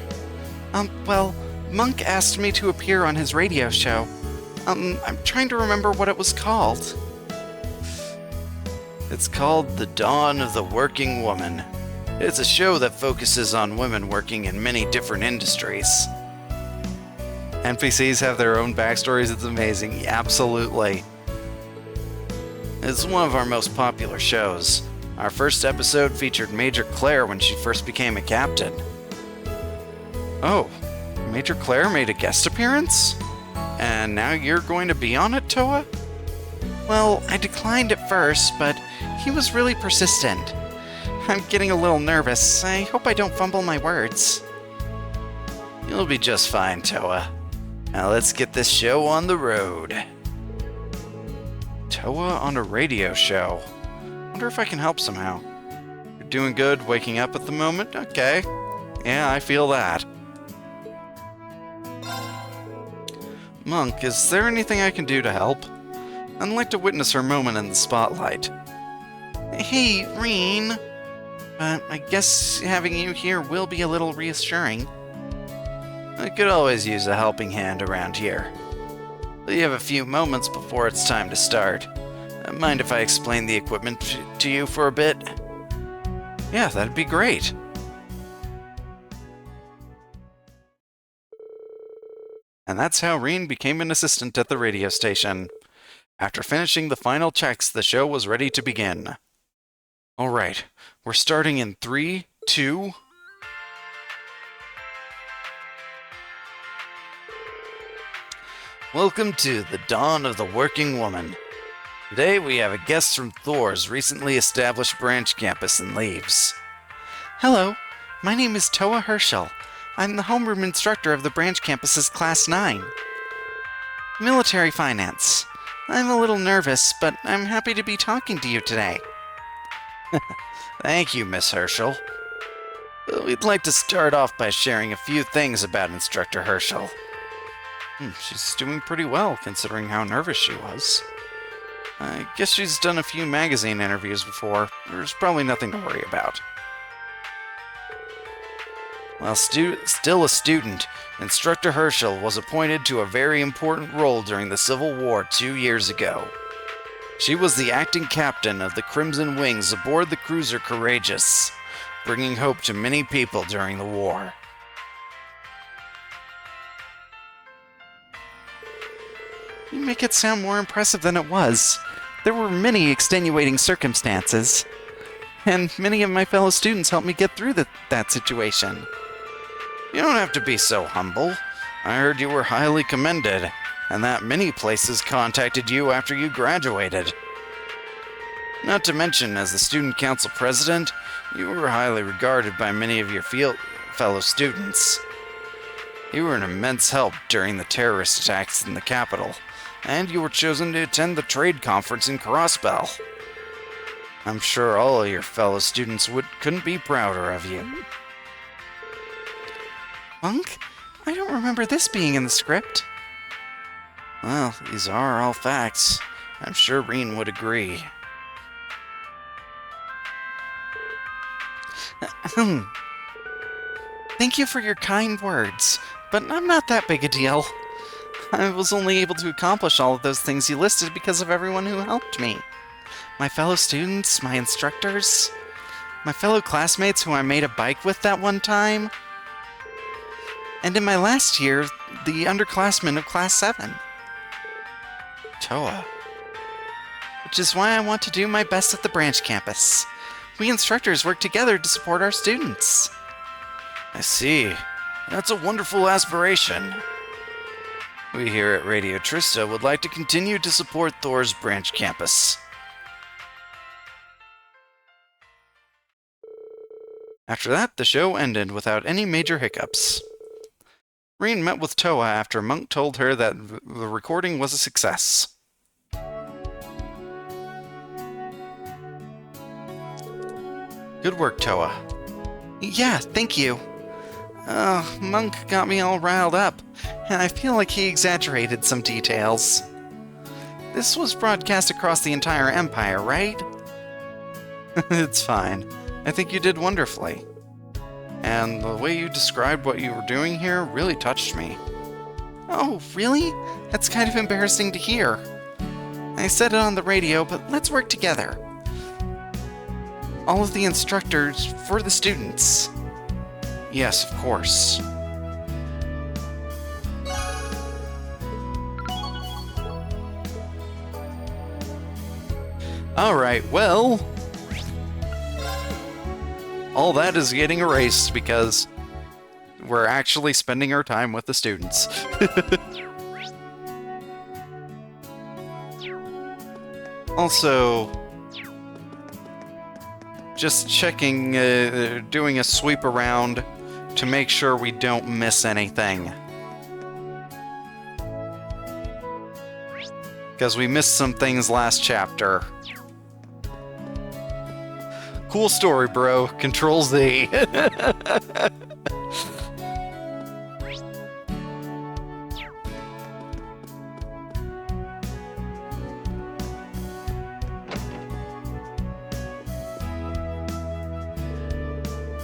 Well, Monk asked me to appear on his radio show. I'm trying to remember what it was called. It's called The Dawn of the Working Woman. It's a show that focuses on women working in many different industries. NPCs have their own backstories. It's amazing. Yeah, absolutely. It's one of our most popular shows. Our first episode featured Major Claire when she first became a captain. Oh, Major Claire made a guest appearance? And now you're going to be on it, Toa? Well, I declined at first, but he was really persistent. I'm getting a little nervous. I hope I don't fumble my words. You'll be just fine, Toa. Now let's get this show on the road. Toa on a radio show. Wonder if I can help somehow. You're doing good waking up at the moment? Okay. Yeah, I feel that. Monk, is there anything I can do to help? I'd like to witness her moment in the spotlight. Hey, Reen. I guess having you here will be a little reassuring. I could always use a helping hand around here. You have a few moments before it's time to start. Mind if I explain the equipment to you for a bit? Yeah, that'd be great. And that's how Reen became an assistant at the radio station. After finishing the final checks, the show was ready to begin. Alright, we're starting in 3, 2... Welcome to the Dawn of the Working Woman. Today we have a guest from Thor's recently established branch campus in Leaves. Hello, my name is Toa Herschel. I'm the homeroom instructor of the branch campus's Class 9. Military finance. I'm a little nervous, but I'm happy to be talking to you today. Thank you, Miss Herschel. We'd like to start off by sharing a few things about Instructor Herschel. She's doing pretty well, considering how nervous she was. I guess she's done a few magazine interviews before. There's probably nothing to worry about. While still a student, Instructor Herschel was appointed to a very important role during the Civil War 2 years ago. She was the acting captain of the Crimson Wings aboard the cruiser Courageous, bringing hope to many people during the war. You make it sound more impressive than it was. There were many extenuating circumstances, and many of my fellow students helped me get through that situation. You don't have to be so humble. I heard you were highly commended, and that many places contacted you after you graduated. Not to mention, as the student council president, you were highly regarded by many of your fellow students. You were an immense help during the terrorist attacks in the capital, and you were chosen to attend the trade conference in Crossbell. I'm sure all of your fellow students couldn't be prouder of you. Monk? I don't remember this being in the script. Well, these are all facts. I'm sure Reen would agree. Thank you for your kind words, but I'm not that big a deal. I was only able to accomplish all of those things you listed because of everyone who helped me. My fellow students, my instructors, my fellow classmates who I made a bike with that one time, and in my last year, the underclassmen of Class 7. Toa. Which is why I want to do my best at the branch campus. We instructors work together to support our students. I see. That's a wonderful aspiration. We here at Radio Trista would like to continue to support Thor's branch campus. After that, the show ended without any major hiccups. Reen met with Toa after Monk told her that the recording was a success. Good work, Toa. Yeah, thank you. Monk got me all riled up, and I feel like he exaggerated some details. This was broadcast across the entire Empire, right? It's fine. I think you did wonderfully. And the way you described what you were doing here really touched me. Oh, really? That's kind of embarrassing to hear. I said it on the radio, but let's work together. All of the instructors for the students. Yes, of course. Alright, well... all that is getting erased because we're actually spending our time with the students. Also, just checking, doing a sweep around to make sure we don't miss anything. Because we missed some things last chapter. Cool story, bro. Control Z.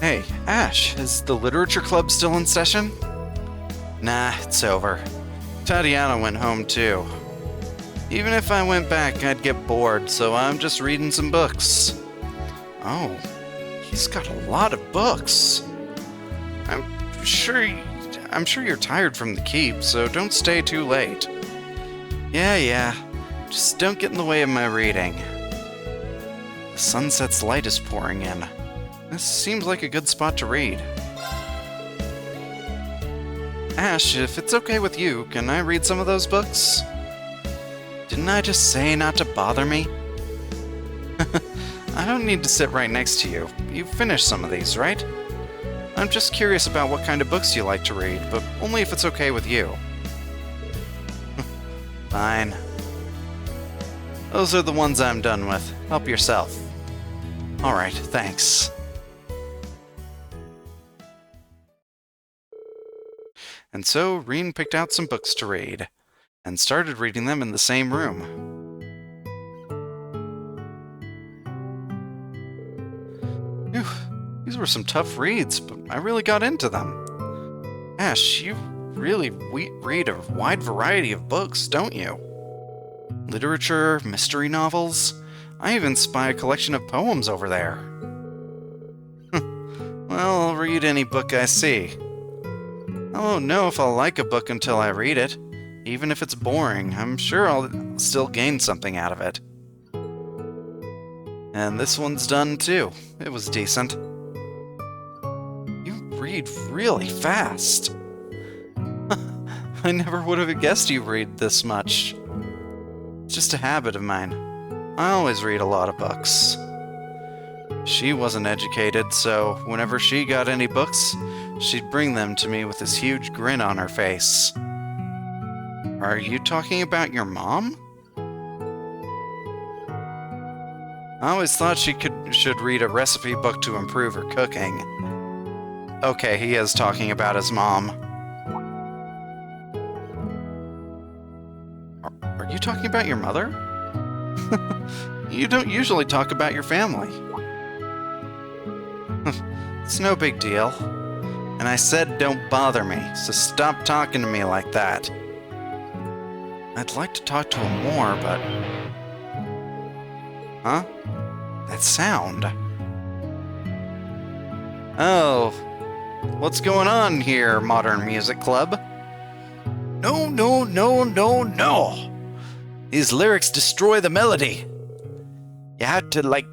Hey, Ash, is the literature club still in session? Nah, it's over. Tatiana went home too. Even if I went back, I'd get bored, so I'm just reading some books. Oh, he's got a lot of books. I'm sure you're tired from the keep, so don't stay too late. Yeah. Just don't get in the way of my reading. The sunset's light is pouring in. This seems like a good spot to read. Ash, if it's okay with you, can I read some of those books? Didn't I just say not to bother me? I don't need to sit right next to you. You've finished some of these, right? I'm just curious about what kind of books you like to read, but only if it's okay with you. Fine. Those are the ones I'm done with. Help yourself. Alright, thanks. And so, Reen picked out some books to read, and started reading them in the same room. Phew, these were some tough reads, but I really got into them. Ash, you really read a wide variety of books, don't you? Literature, mystery novels. I even spy a collection of poems over there. Well, I'll read any book I see. I won't know if I'll like a book until I read it. Even if it's boring, I'm sure I'll still gain something out of it. And this one's done too. It was decent. You read really fast. I never would have guessed you read this much. It's just a habit of mine. I always read a lot of books. She wasn't educated, so whenever she got any books, she'd bring them to me with this huge grin on her face. Are you talking about your mom? I always thought she should read a recipe book to improve her cooking. Okay, he is talking about his mom. Are you talking about your mother? You don't usually talk about your family. It's no big deal. And I said don't bother me, so stop talking to me like that. I'd like to talk to him more, but... Huh? That sound. Oh. What's going on here, Modern Music Club? No. These lyrics destroy the melody. You have to,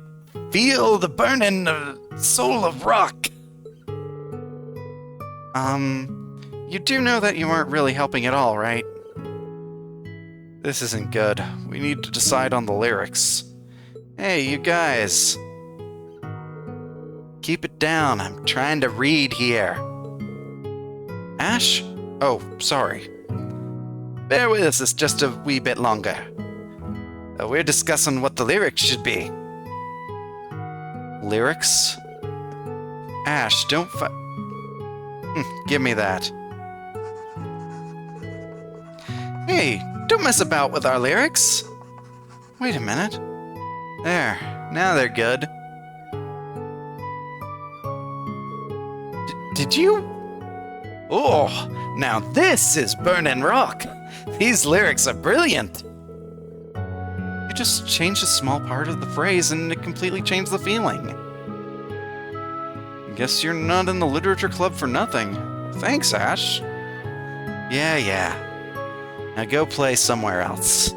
feel the burning soul of rock. You do know that you aren't really helping at all, right? This isn't good. We need to decide on the lyrics. Hey, you guys. Keep it down. I'm trying to read here. Ash? Oh, sorry. Bear with us just a wee bit longer. We're discussing what the lyrics should be. Lyrics? Ash, don't give me that. Hey, don't mess about with our lyrics. Wait a minute. There, now they're good. Did you? Oh, now this is burning rock. These lyrics are brilliant. You just changed a small part of the phrase and it completely changed the feeling. Guess you're not in the literature club for nothing. Thanks, Ash. Yeah. Now go play somewhere else.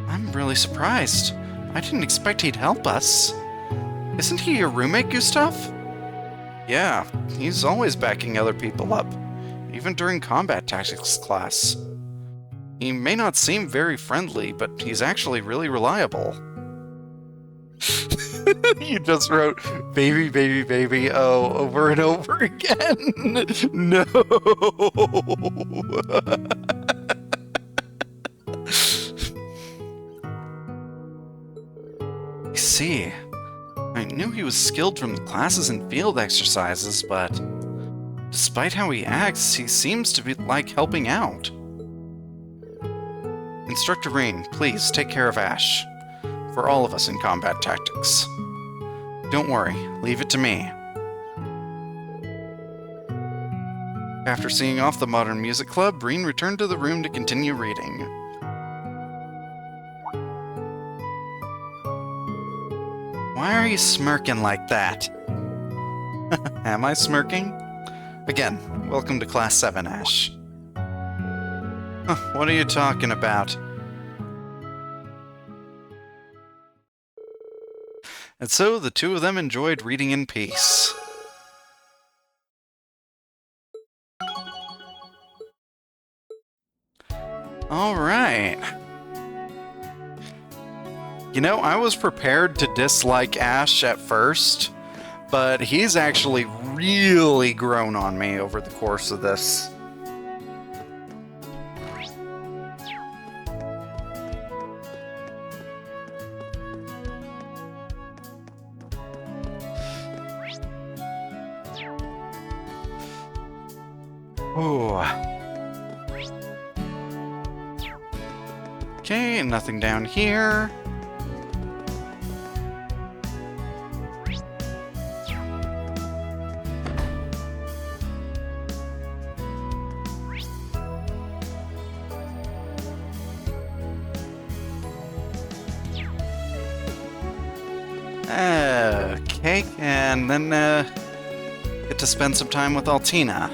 I'm really surprised. I didn't expect he'd help us. Isn't he your roommate, Gustav? Yeah, he's always backing other people up, even during combat tactics class. He may not seem very friendly, but he's actually really reliable. You just wrote, baby, baby, baby, oh, over and over again. No. I see. I knew he was skilled from the classes and field exercises, but despite how he acts, he seems to be like helping out. Instructor Reen, please take care of Ash. for all of us in combat tactics. Don't worry, leave it to me. After seeing off the Modern Music Club, Breen returned to the room to continue reading. Why are you smirking like that? Am I smirking? Again, welcome to Class 7, Ash. Huh, what are you talking about? And so the two of them enjoyed reading in peace. All right. You know, I was prepared to dislike Ash at first, but he's actually really grown on me over the course of this. Ooh. Okay, nothing down here. Okay, and then get to spend some time with Altina.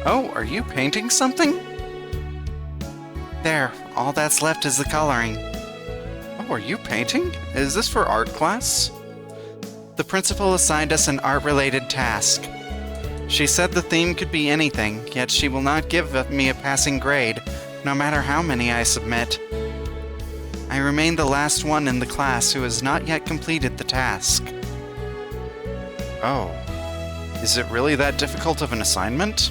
Oh, are you painting something? There, all that's left is the coloring. Oh, are you painting? Is this for art class? The principal assigned us an art-related task. She said the theme could be anything, yet she will not give me a passing grade, no matter how many I submit. I remain the last one in the class who has not yet completed the task. Oh. Is it really that difficult of an assignment?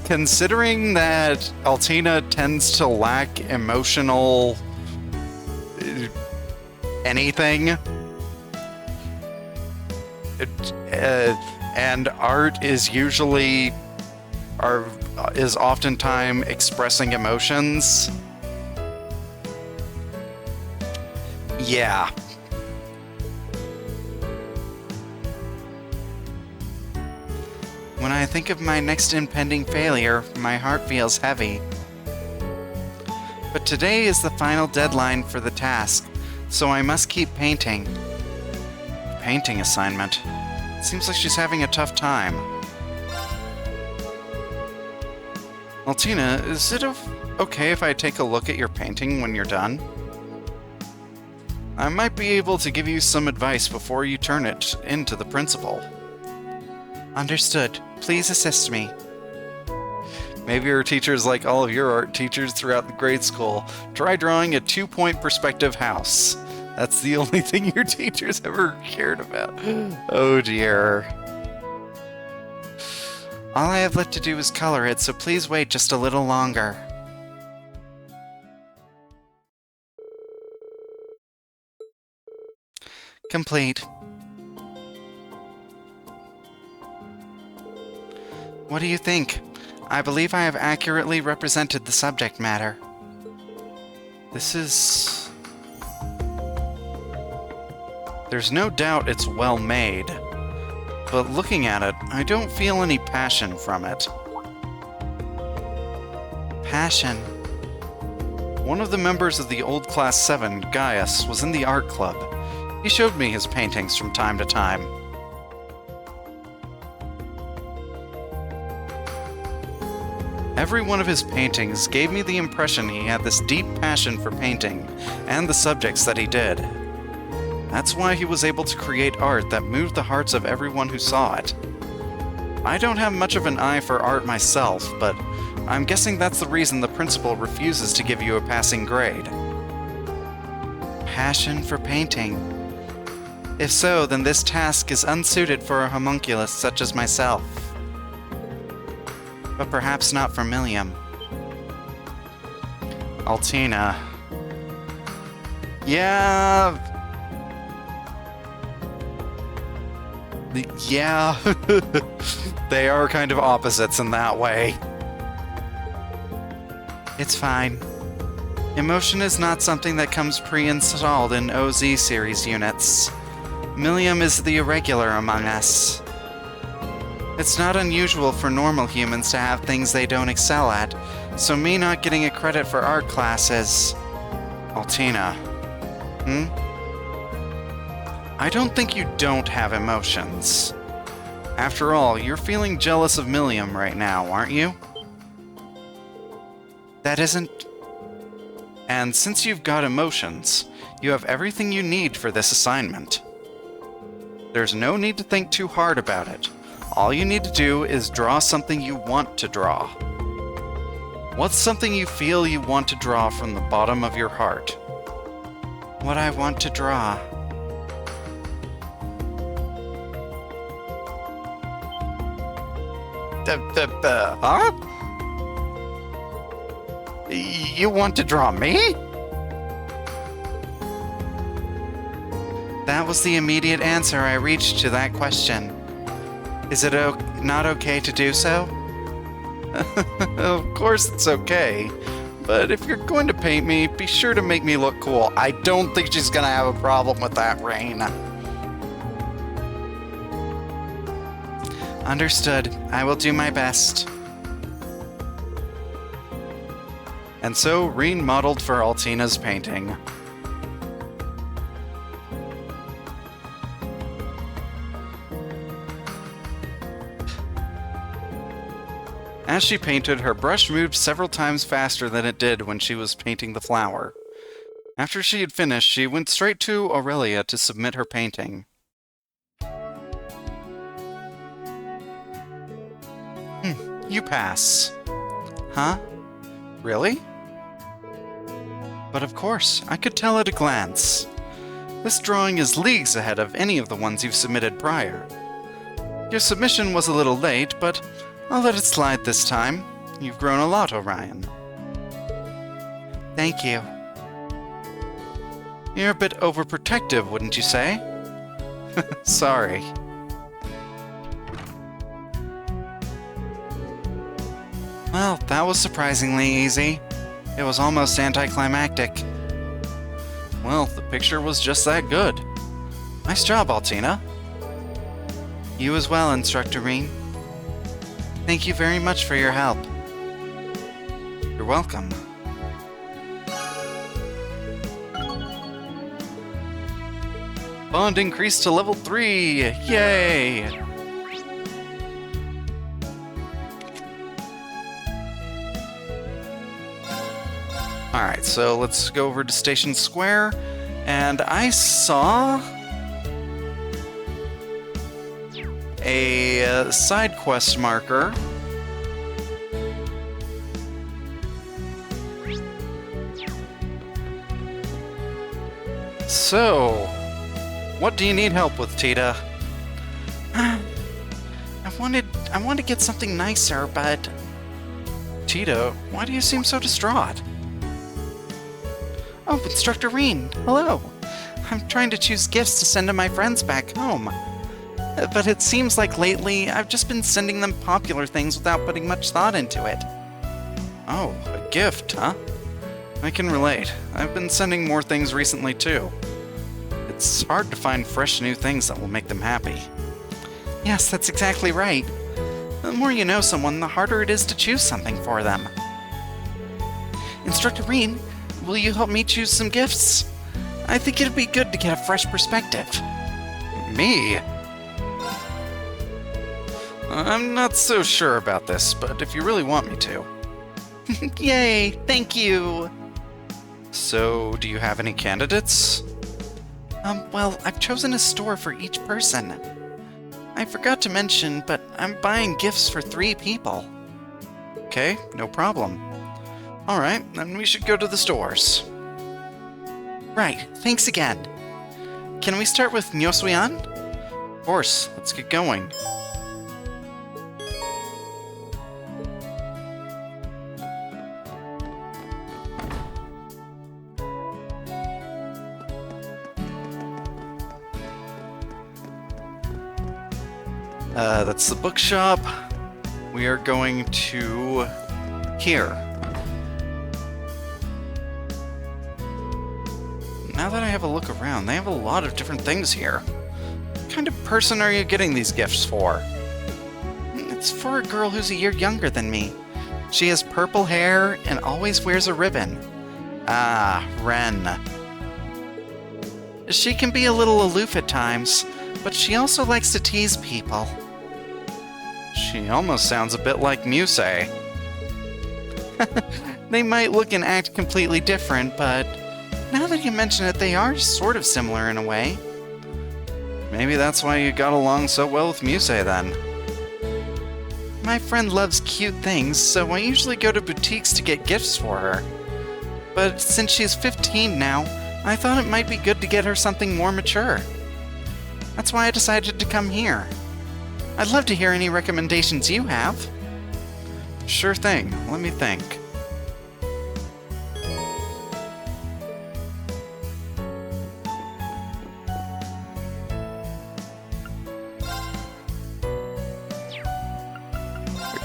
Considering that Altina tends to lack emotional... anything, and art is usually... is oftentimes expressing emotions. Yeah. When I think of my next impending failure, my heart feels heavy. But today is the final deadline for the task, so I must keep painting. Painting assignment. Seems like she's having a tough time. Altina, is it okay if I take a look at your painting when you're done? I might be able to give you some advice before you turn it in to the principal. Understood. Please assist me. Maybe your teacher's like all of your art teachers throughout the grade school. Try drawing a 2-point perspective house. That's the only thing your teachers ever cared about. Oh dear. All I have left to do is color it, so please wait just a little longer. Complete. What do you think? I believe I have accurately represented the subject matter. This is... There's no doubt it's well made, but looking at it, I don't feel any passion from it. Passion. One of the members of the old Class 7, Gaius, was in the art club. He showed me his paintings from time to time. Every one of his paintings gave me the impression he had this deep passion for painting and the subjects that he did. That's why he was able to create art that moved the hearts of everyone who saw it. I don't have much of an eye for art myself, but I'm guessing that's the reason the principal refuses to give you a passing grade. Passion for painting. If so, then this task is unsuited for a homunculus such as myself. But perhaps not for Millium. Altina. Yeah... Yeah, they are kind of opposites in that way. It's fine. Emotion is not something that comes pre-installed in OZ series units. Millium is the irregular among us. It's not unusual for normal humans to have things they don't excel at, so me not getting a credit for art classes... Altina. I don't think you don't have emotions. After all, you're feeling jealous of Millium right now, aren't you? That isn't... And since you've got emotions, you have everything you need for this assignment. There's no need to think too hard about it. All you need to do is draw something you want to draw. What's something you feel you want to draw from the bottom of your heart? What I want to draw. Huh? You want to draw me? That was the immediate answer I reached to that question. Is it not okay to do so? Of course it's okay. But if you're going to paint me, be sure to make me look cool. I don't think she's gonna have a problem with that, Rain. Understood. I will do my best. And so, Reen modeled for Altina's painting. As she painted, her brush moved several times faster than it did when she was painting the flower. After she had finished, she went straight to Aurelia to submit her painting. You pass. Huh? Really? But of course, I could tell at a glance. This drawing is leagues ahead of any of the ones you've submitted prior. Your submission was a little late, but I'll let it slide this time. You've grown a lot, Orion. Thank you. You're a bit overprotective, wouldn't you say? Sorry. Well, that was surprisingly easy. It was almost anticlimactic. Well, the picture was just that good. Nice job, Altina. You as well, Instructor Reen. Thank you very much for your help. You're welcome. Bond increased to level 3! Yay! Alright, so let's go over to Station Square, and I saw a side quest marker. So, what do you need help with, Tita? I want to get something nicer, but... Tita, why do you seem so distraught? Oh, Instructor Reen, hello. I'm trying to choose gifts to send to my friends back home. But it seems like lately, I've just been sending them popular things without putting much thought into it. Oh, a gift, huh? I can relate. I've been sending more things recently, too. It's hard to find fresh new things that will make them happy. Yes, that's exactly right. The more you know someone, the harder it is to choose something for them. Instructor Reen, will you help me choose some gifts? I think it'd be good to get a fresh perspective. Me? I'm not so sure about this, but if you really want me to. Yay, thank you! So, do you have any candidates? Well, I've chosen a store for each person. I forgot to mention, but I'm buying gifts for 3 people. Okay, no problem. Alright, then we should go to the stores. Right, thanks again. Can we start with Nyosuyan? Of course, let's get going. That's the bookshop. We are going to here. now that I have a look around, they have a lot of different things here. What kind of person are you getting these gifts for? It's for a girl who's a year younger than me. She has purple hair and always wears a ribbon. Ah, Ren. She can be a little aloof at times, but she also likes to tease people. She almost sounds a bit like Musei. They might look and act completely different, but now that you mention it, they are sort of similar in a way. Maybe that's why you got along so well with Musei then. My friend loves cute things, so I usually go to boutiques to get gifts for her. But since she's 15 now, I thought it might be good to get her something more mature. That's why I decided to come here. I'd love to hear any recommendations you have. Sure thing. Let me think.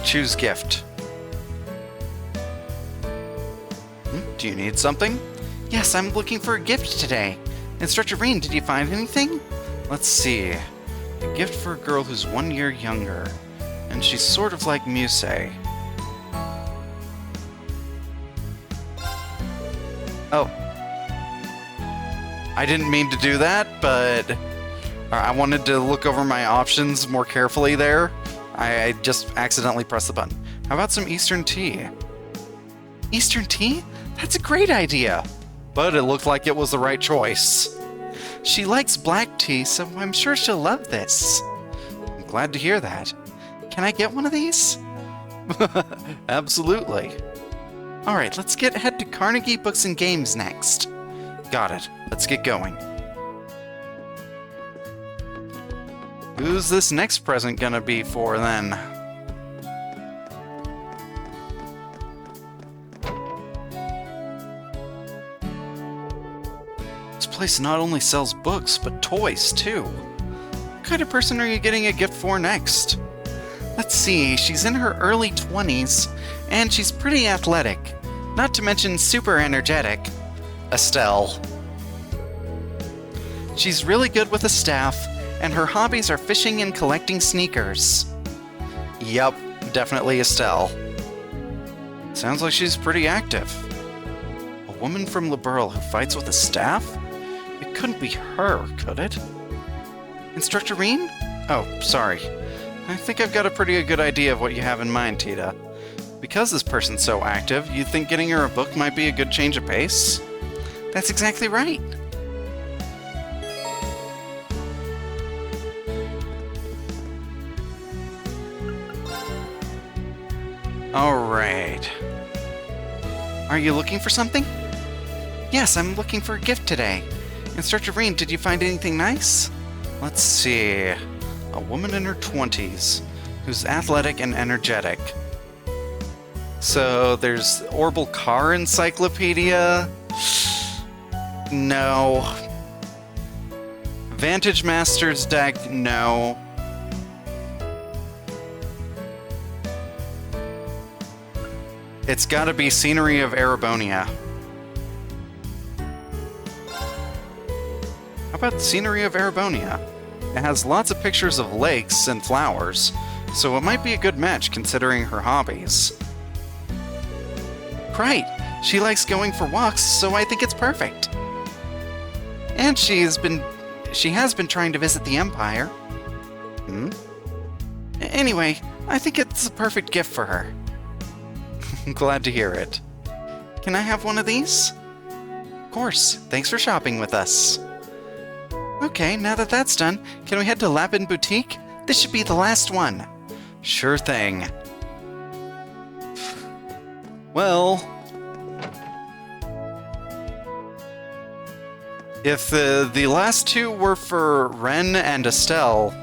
Choose gift. Do you need something? Yes, I'm looking for a gift today. Instructor Rin, did you find anything? Let's see. A gift for a girl who's 1 year younger. And she's sort of like Musei. Oh. I didn't mean to do that, but I wanted to look over my options more carefully there. I just accidentally pressed the button. How about some Eastern tea? Eastern tea? That's a great idea! But it looked like it was the right choice. She likes black tea, so I'm sure she'll love this. I'm glad to hear that. Can I get one of these? Absolutely. Alright, let's head to Carnegie Books and Games next. Got it. Let's get going. Who's this next present gonna be for, then? This place not only sells books, but toys, too. What kind of person are you getting a gift for next? Let's see, she's in her early 20s, and she's pretty athletic. Not to mention super energetic. Estelle. She's really good with a staff, and her hobbies are fishing and collecting sneakers. Yup, definitely Estelle. Sounds like she's pretty active. A woman from Liberl who fights with a staff? It couldn't be her, could it? Instructor Rin? Oh, sorry. I think I've got a pretty good idea of what you have in mind, Tita. Because this person's so active, you think getting her a book might be a good change of pace? That's exactly right. Alright. Are you looking for something? Yes, I'm looking for a gift today. Instructor Rin, did you find anything nice? Let's see. A woman in her 20s who's athletic and energetic. So there's Orbital Car Encyclopedia. No. Vantage Master's deck, no. It's gotta be Scenery of Erebonia. How about Scenery of Erebonia? It has lots of pictures of lakes and flowers, so it might be a good match considering her hobbies. Right, she likes going for walks, so I think it's perfect. And she has been trying to visit the Empire. Anyway, I think it's a perfect gift for her. I'm glad to hear it. Can I have one of these? Of course, thanks for shopping with us. Okay, now that that's done, can we head to Lapin Boutique? This should be the last one. Sure thing. Well, if the last two were for Ren and Estelle,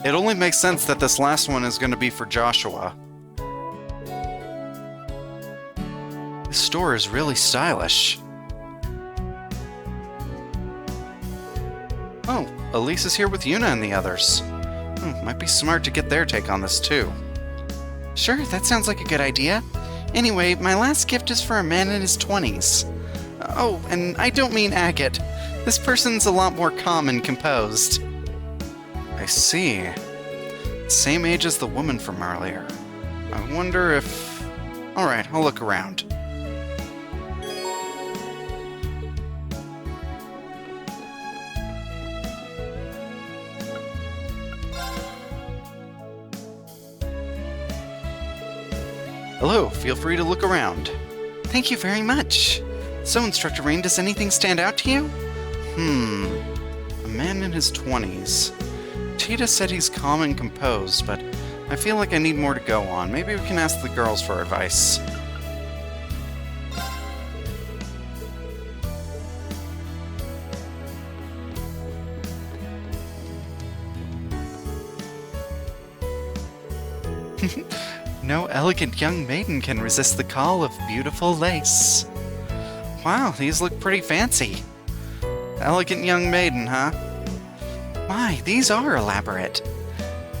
it only makes sense that this last one is going to be for Joshua. This store is really stylish. Oh, Elise is here with Yuna and the others. Might be smart to get their take on this too. Sure, that sounds like a good idea. Anyway, my last gift is for a man in his 20s. Oh, and I don't mean agate. This person's a lot more calm and composed. I see. Same age as the woman from earlier. I wonder if... Alright, I'll look around. Hello, feel free to look around. Thank you very much. So, Instructor Rain, does anything stand out to you? A man in his 20s. Tita said he's calm and composed, but I feel like I need more to go on. Maybe we can ask the girls for advice. No elegant young maiden can resist the call of beautiful lace. Wow, these look pretty fancy. Elegant young maiden, huh? My, these are elaborate.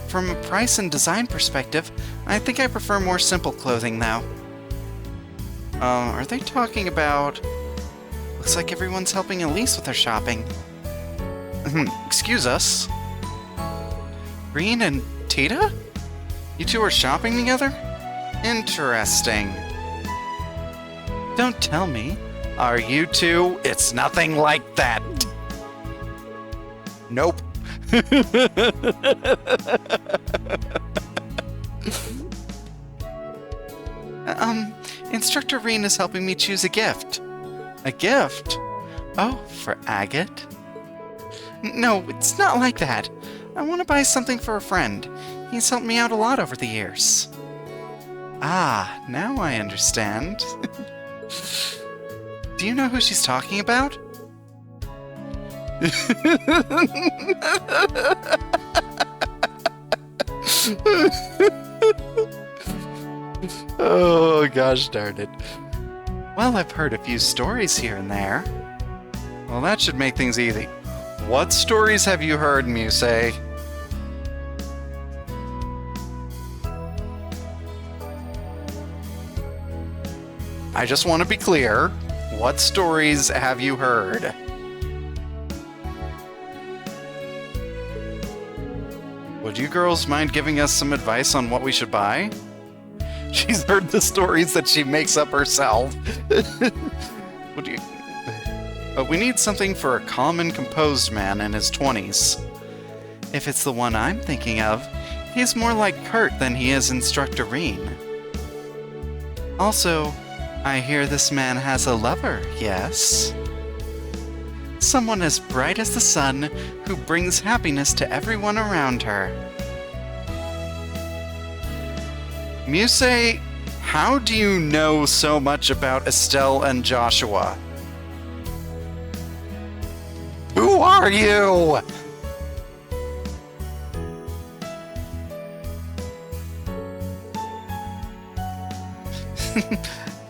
From a price and design perspective, I think I prefer more simple clothing, though. Are they talking about... Looks like everyone's helping Elise with her shopping. Excuse us. Green and Tita? You two are shopping together? Interesting. Don't tell me. Are you two? It's nothing like that. Nope. Instructor Reen is helping me choose a gift. A gift? Oh, for Agate? No, it's not like that. I want to buy something for a friend. He's helped me out a lot over the years. Ah, now I understand. Do you know who she's talking about? Oh, gosh darn it. Well, I've heard a few stories here and there. Well, that should make things easy. What stories have you heard, Muse? I just want to be clear. What stories have you heard? Would you girls mind giving us some advice on what we should buy? She's heard the stories that she makes up herself. Would you... we need something for a calm and composed man in his 20s. If it's the one I'm thinking of, he's more like Kurt than he is Instructor Reen. Also, I hear this man has a lover, yes? Someone as bright as the sun who brings happiness to everyone around her. Muse, how do you know so much about Estelle and Joshua? Who are you?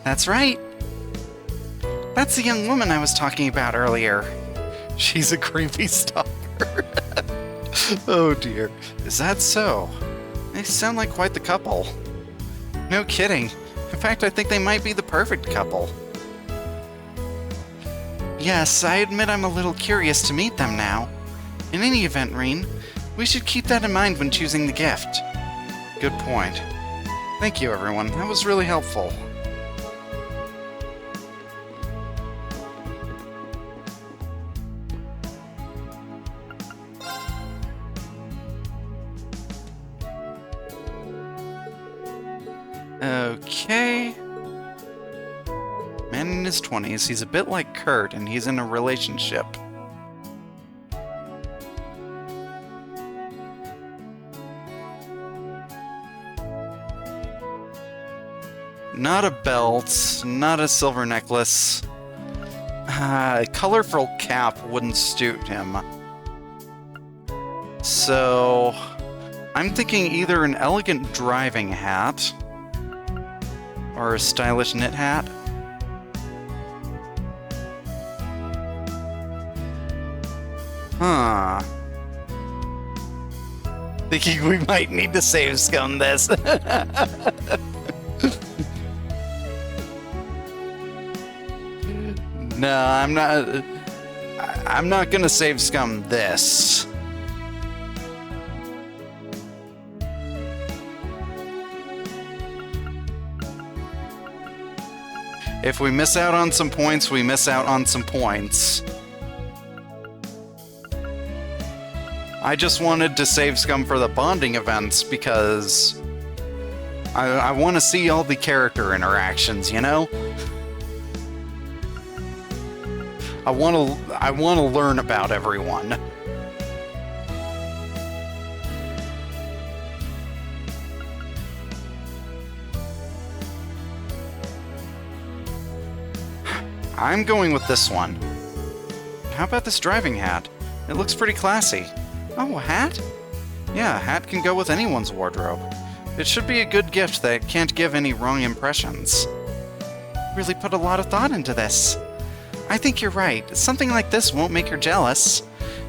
That's right. That's the young woman I was talking about earlier. She's a creepy stalker. Oh dear. Is that so? They sound like quite the couple. No kidding. In fact, I think they might be the perfect couple. Yes, I admit I'm a little curious to meet them now. In any event, Reen, we should keep that in mind when choosing the gift. Good point. Thank you, everyone. That was really helpful. Okay. Man in his 20s, he's a bit like Kurt, and he's in a relationship. Not a belt, not a silver necklace. A colorful cap wouldn't suit him. So, I'm thinking either an elegant driving hat or a stylish knit hat. Huh. Thinking we might need to save scum this. No, I'm not. I'm not gonna save scum this. If we miss out on some points, we miss out on some points. I just wanted to save scum for the bonding events because I want to see all the character interactions, you know? I want to learn about everyone. I'm going with this one. How about this driving hat? It looks pretty classy. Oh, a hat? Yeah, a hat can go with anyone's wardrobe. It should be a good gift that can't give any wrong impressions. Really put a lot of thought into this. I think you're right. Something like this won't make her jealous.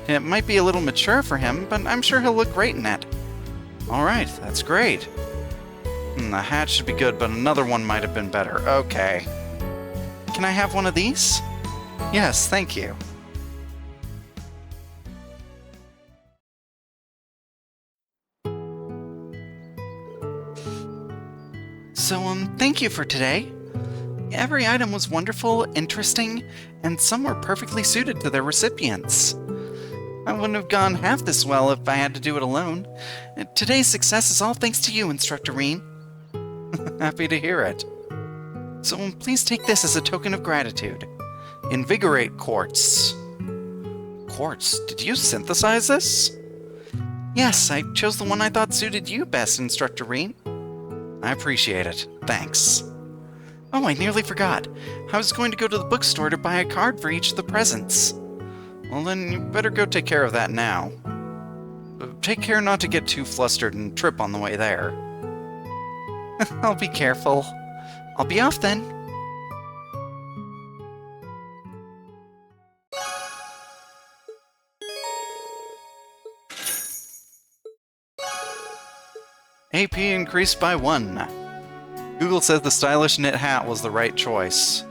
It might be a little mature for him, but I'm sure he'll look great in it. Alright, that's great. The hat should be good, but another one might have been better. Okay. Can I have one of these? Yes, thank you. So, thank you for today. Every item was wonderful, interesting, and some were perfectly suited to their recipients. I wouldn't have gone half this well if I had to do it alone. Today's success is all thanks to you, Instructor Reen. Happy to hear it. So please take this as a token of gratitude. Invigorate Quartz. Quartz? Did you synthesize this? Yes, I chose the one I thought suited you best, Instructor Reen. I appreciate it. Thanks. Oh, I nearly forgot. I was going to go to the bookstore to buy a card for each of the presents. Well, then you better go take care of that now. Take care not to get too flustered and trip on the way there. I'll be careful. I'll be off then. AP increased by 1. Google says the stylish knit hat was the right choice.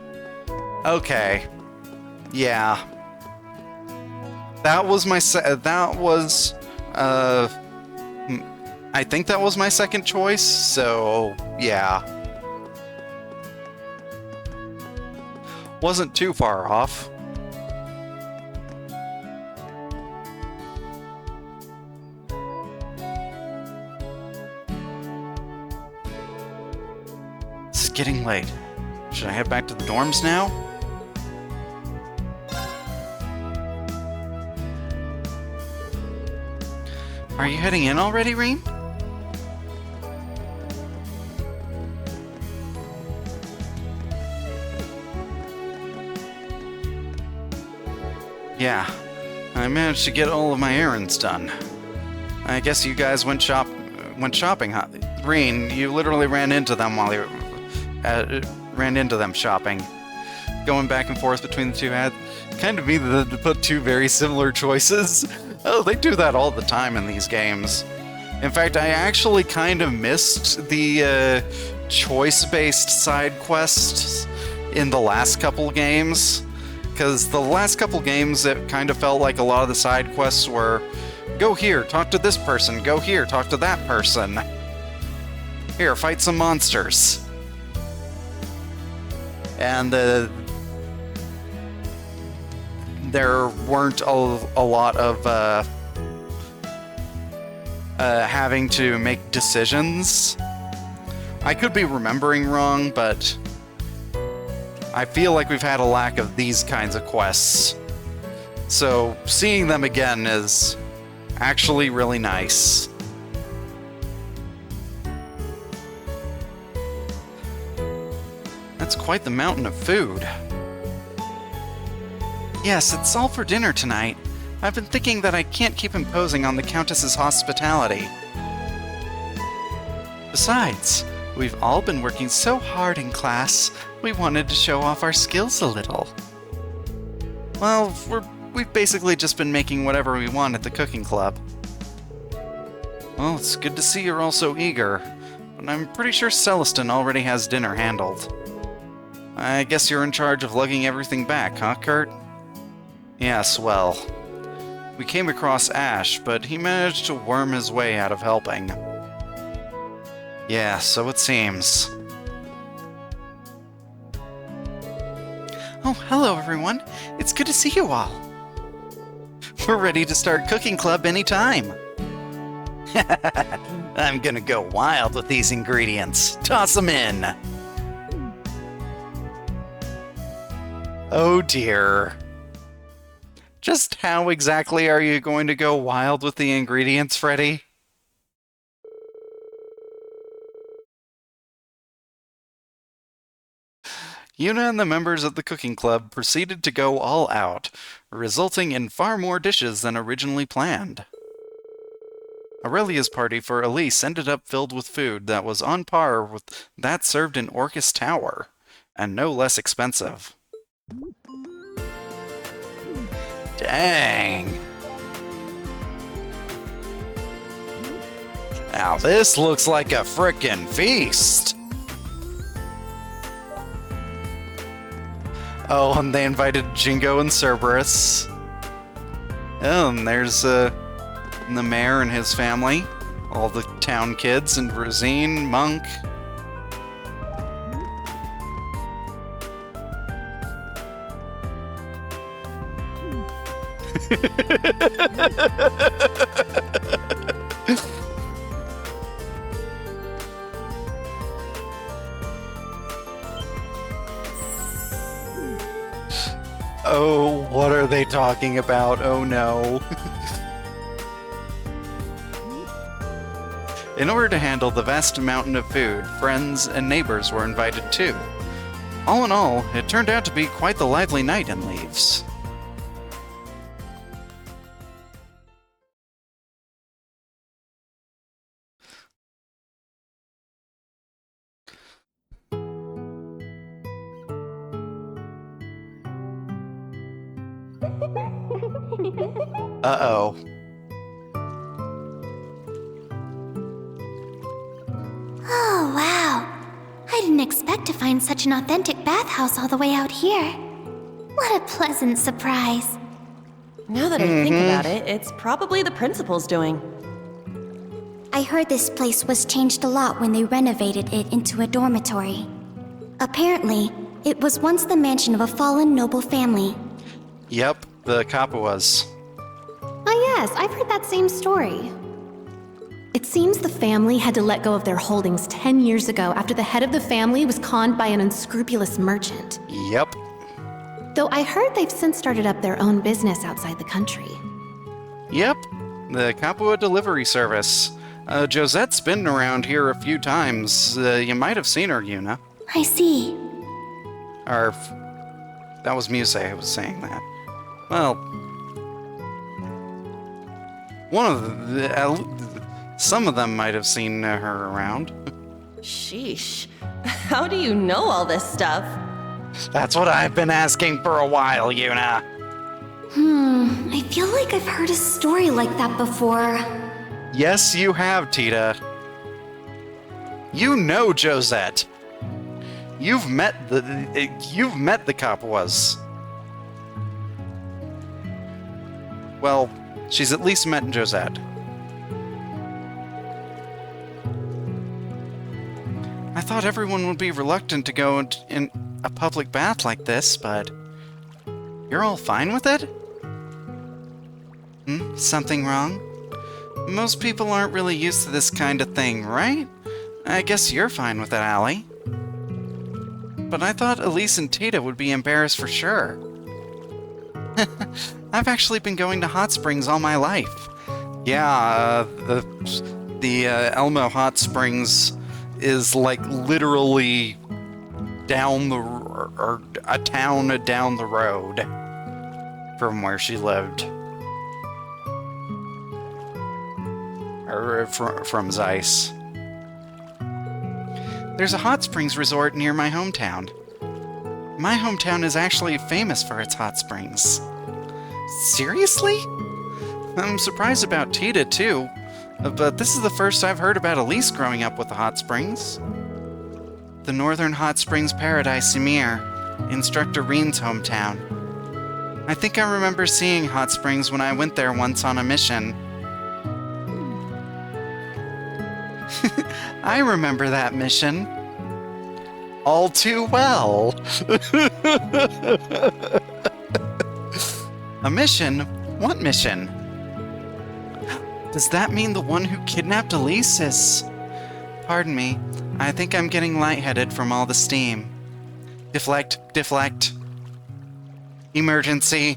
Okay. Yeah. That was my I think that was my second choice, so yeah. Wasn't too far off. It's getting late. Should I head back to the dorms now? Are you heading in already, Reen? Yeah, I managed to get all of my errands done. I guess you guys went shopping, huh? Reen, you literally ran into them while you ran into them shopping. Going back and forth between the two had kind of me to put two very similar choices. Oh, they do that all the time in these games. In fact, I actually kind of missed the choice-based side quests in the last couple games. Because the last couple games, it kind of felt like a lot of the side quests were, go here, talk to this person, go here, talk to that person. Here, fight some monsters. And there weren't a lot of having to make decisions. I could be remembering wrong, but I feel like we've had a lack of these kinds of quests. So seeing them again is actually really nice. That's quite the mountain of food. Yes, it's all for dinner tonight. I've been thinking that I can't keep imposing on the Countess's hospitality. Besides, we've all been working so hard in class, we wanted to show off our skills a little. Well, we've basically just been making whatever we want at the cooking club. Well, it's good to see you're all so eager, but I'm pretty sure Celestin already has dinner handled. I guess you're in charge of lugging everything back, huh, Kurt? Yes, well, we came across Ash, but he managed to worm his way out of helping. Yeah, so it seems. Oh, hello everyone. It's good to see you all. We're ready to start cooking club anytime. I'm gonna go wild with these ingredients. Toss them in. Oh dear. Just how exactly are you going to go wild with the ingredients, Freddy? Yuna and the members of the cooking club proceeded to go all out, resulting in far more dishes than originally planned. Aurelia's party for Elise ended up filled with food that was on par with that served in Orcus Tower, and no less expensive. Dang! Now this looks like a frickin' feast! Oh, and they invited Jingo and Cerberus. Oh, and there's the mayor and his family, all the town kids, and Rosine, Monk. Oh, what are they talking about? Oh no. In order to handle the vast mountain of food, friends and neighbors were invited too. All in all, it turned out to be quite the lively night in Leaves. Uh-oh. Oh, wow. I didn't expect to find such an authentic bathhouse all the way out here. What a pleasant surprise. Now that I think about it, it's probably the principal's doing. I heard this place was changed a lot when they renovated it into a dormitory. Apparently, it was once the mansion of a fallen noble family. Yep, the Capuas. Oh yes, I've heard that same story. It seems the family had to let go of their holdings 10 years ago after the head of the family was conned by an unscrupulous merchant. Yep. Though I heard they've since started up their own business outside the country. Yep, the Capua delivery service. Josette's been around here a few times. You might have seen her, Yuna. I see. Or, that was Muse who was saying that. Well, some of them might have seen her around. Sheesh. How do you know all this stuff? That's what I've been asking for a while, Yuna. I feel like I've heard a story like that before. Yes, you have, Tita. You know Josette. You've met the Capuas. Well, she's at least met Josette. I thought everyone would be reluctant to go in a public bath like this, but you're all fine with it? Something wrong? Most people aren't really used to this kind of thing, right? I guess you're fine with it, Allie. But I thought Elise and Tita would be embarrassed for sure. I've actually been going to hot springs all my life. Yeah, the Elmo Hot Springs is like literally down a town down the road from where she lived. Or from Zeiss. There's a hot springs resort near my hometown. My hometown is actually famous for its hot springs. Seriously? I'm surprised about Tita, too. But this is the first I've heard about Elise growing up with the hot springs. The Northern Hot Springs Paradise Ymir. Instructor Reen's hometown. I think I remember seeing hot springs when I went there once on a mission. I remember that mission. All too well. A mission? What mission? Does that mean the one who kidnapped Elise is... Pardon me, I think I'm getting lightheaded from all the steam. Deflect, deflect. Emergency.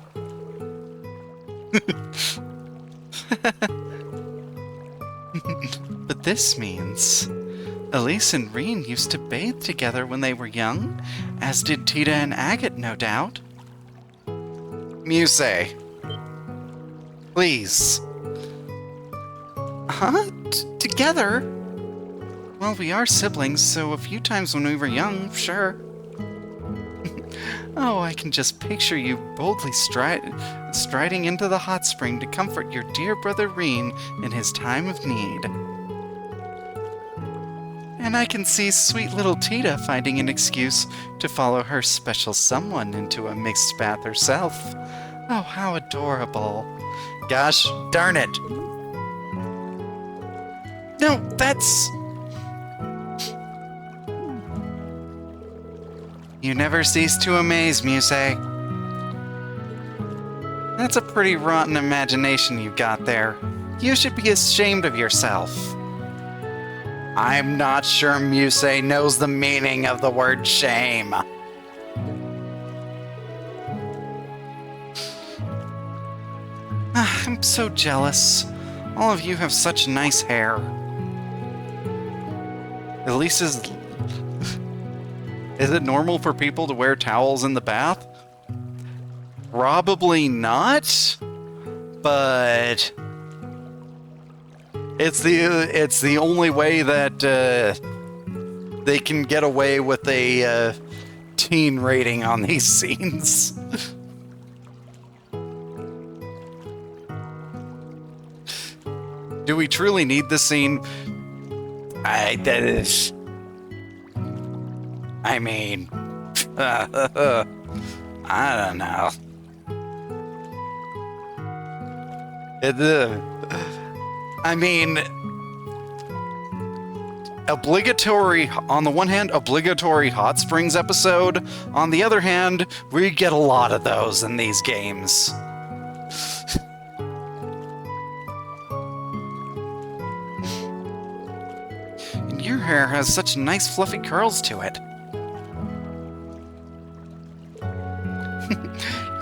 But this means... Elise and Reen used to bathe together when they were young, as did Tita and Agate, no doubt. Muse. Please. Huh? Together? Well, we are siblings, so a few times when we were young, sure. Oh, I can just picture you boldly striding into the hot spring to comfort your dear brother Reen in his time of need. And I can see sweet little Tita finding an excuse to follow her special someone into a mixed bath herself. Oh, how adorable. Gosh darn it. No, that's... You never cease to amaze, Muse. That's a pretty rotten imagination you've got there. You should be ashamed of yourself. I'm not sure Muse knows the meaning of the word shame. I'm so jealous. All of you have such nice hair. Elise's... Is it normal for people to wear towels in the bath? Probably not, but it's the only way that they can get away with a teen rating on these scenes. Do we truly need this scene? I mean, I don't know. I mean, obligatory, on the one hand, obligatory hot springs episode. On the other hand, we get a lot of those in these games. And your hair has such nice fluffy curls to it.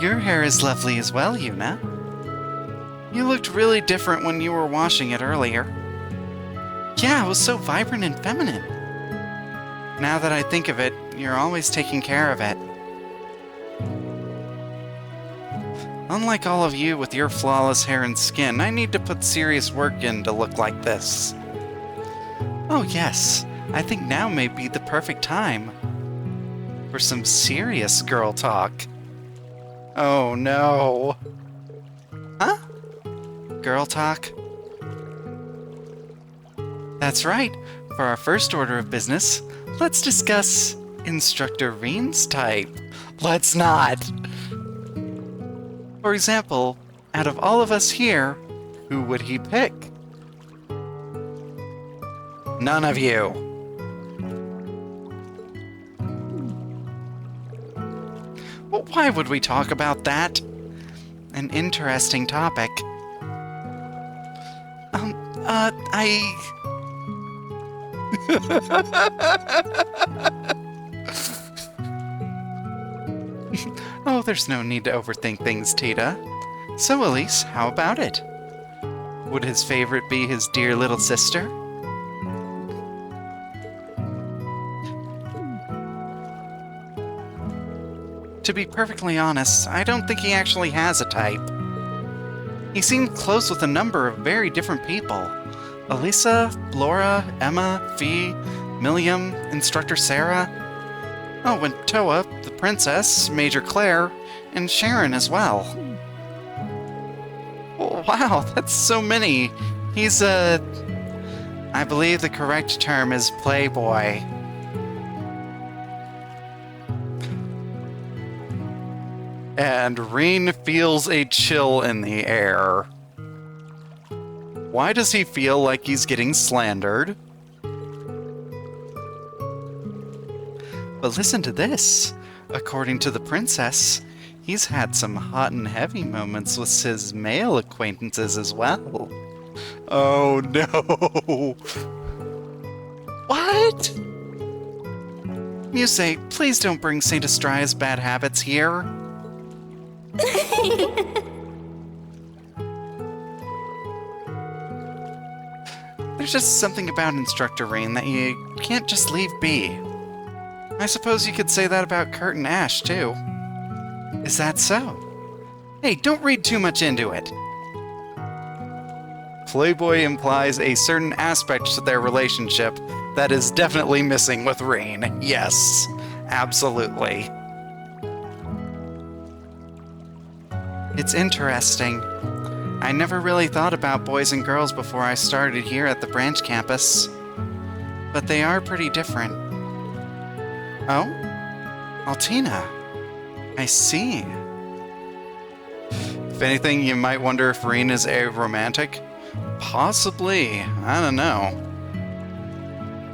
Your hair is lovely as well, Yuna. You looked really different when you were washing it earlier. Yeah, it was so vibrant and feminine. Now that I think of it, you're always taking care of it. Unlike all of you with your flawless hair and skin, I need to put serious work in to look like this. Oh yes, I think now may be the perfect time for some serious girl talk. Oh no. Huh? Girl talk? That's right. For our first order of business, let's discuss Instructor Reen's type. Let's not. For example, out of all of us here, who would he pick? None of you. Well, why would we talk about that? An interesting topic. Oh, there's no need to overthink things, Tita. So, Elise, how about it? Would his favorite be his dear little sister? To be perfectly honest, I don't think he actually has a type. He seemed close with a number of very different people. Elisa, Laura, Emma, Fee, Milliam, Instructor Sarah. Oh, and Toa, the princess, Major Claire, and Sharon as well. Oh, wow, that's so many. He's I believe the correct term is playboy. And Reen feels a chill in the air. Why does he feel like he's getting slandered? But listen to this. According to the princess, he's had some hot and heavy moments with his male acquaintances as well. Oh no! What? Muse, please don't bring Saint Astraea's bad habits here. There's just something about Instructor Reen that you can't just leave be. I suppose you could say that about Kurt and Ash, too. Is that so? Hey, don't read too much into it. Playboy implies a certain aspect to their relationship that is definitely missing with Reen. Yes, absolutely. It's interesting. I never really thought about boys and girls before I started here at the branch campus. But they are pretty different. Oh? Altina. I see. If anything, you might wonder if Reen is a romantic. Possibly. I don't know.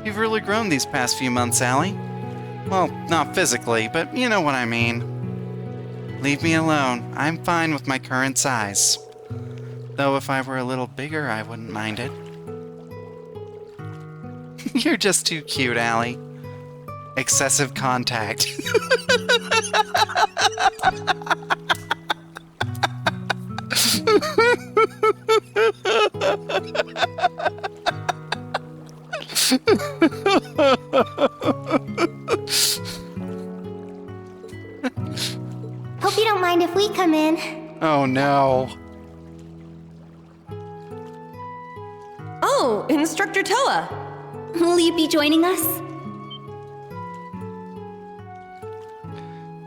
You've really grown these past few months, Allie. Well, not physically, but you know what I mean. Leave me alone. I'm fine with my current size. Though if I were a little bigger, I wouldn't mind it. You're just too cute, Allie. Excessive contact. Hope you don't mind if we come in. Oh no. Oh, Instructor Toa. Will you be joining us?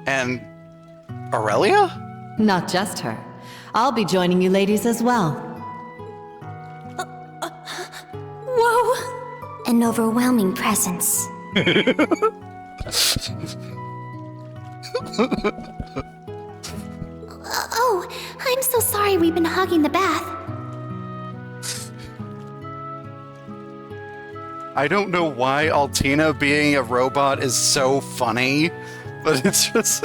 And Aurelia? Not just her. I'll be joining you ladies as well. Whoa! An overwhelming presence. Oh, I'm so sorry we've been hogging the bath. I don't know why Altina being a robot is so funny, but it's just...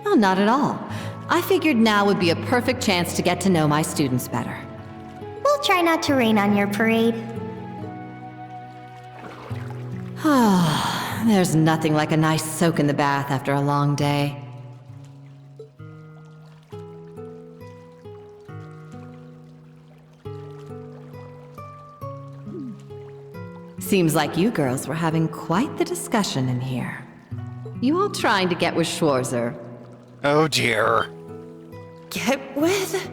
Oh, not at all. I figured now would be a perfect chance to get to know my students better. We'll try not to rain on your parade. There's nothing like a nice soak in the bath after a long day. Seems like you girls were having quite the discussion in here. You all trying to get with Schwarzer? Oh dear. Get with?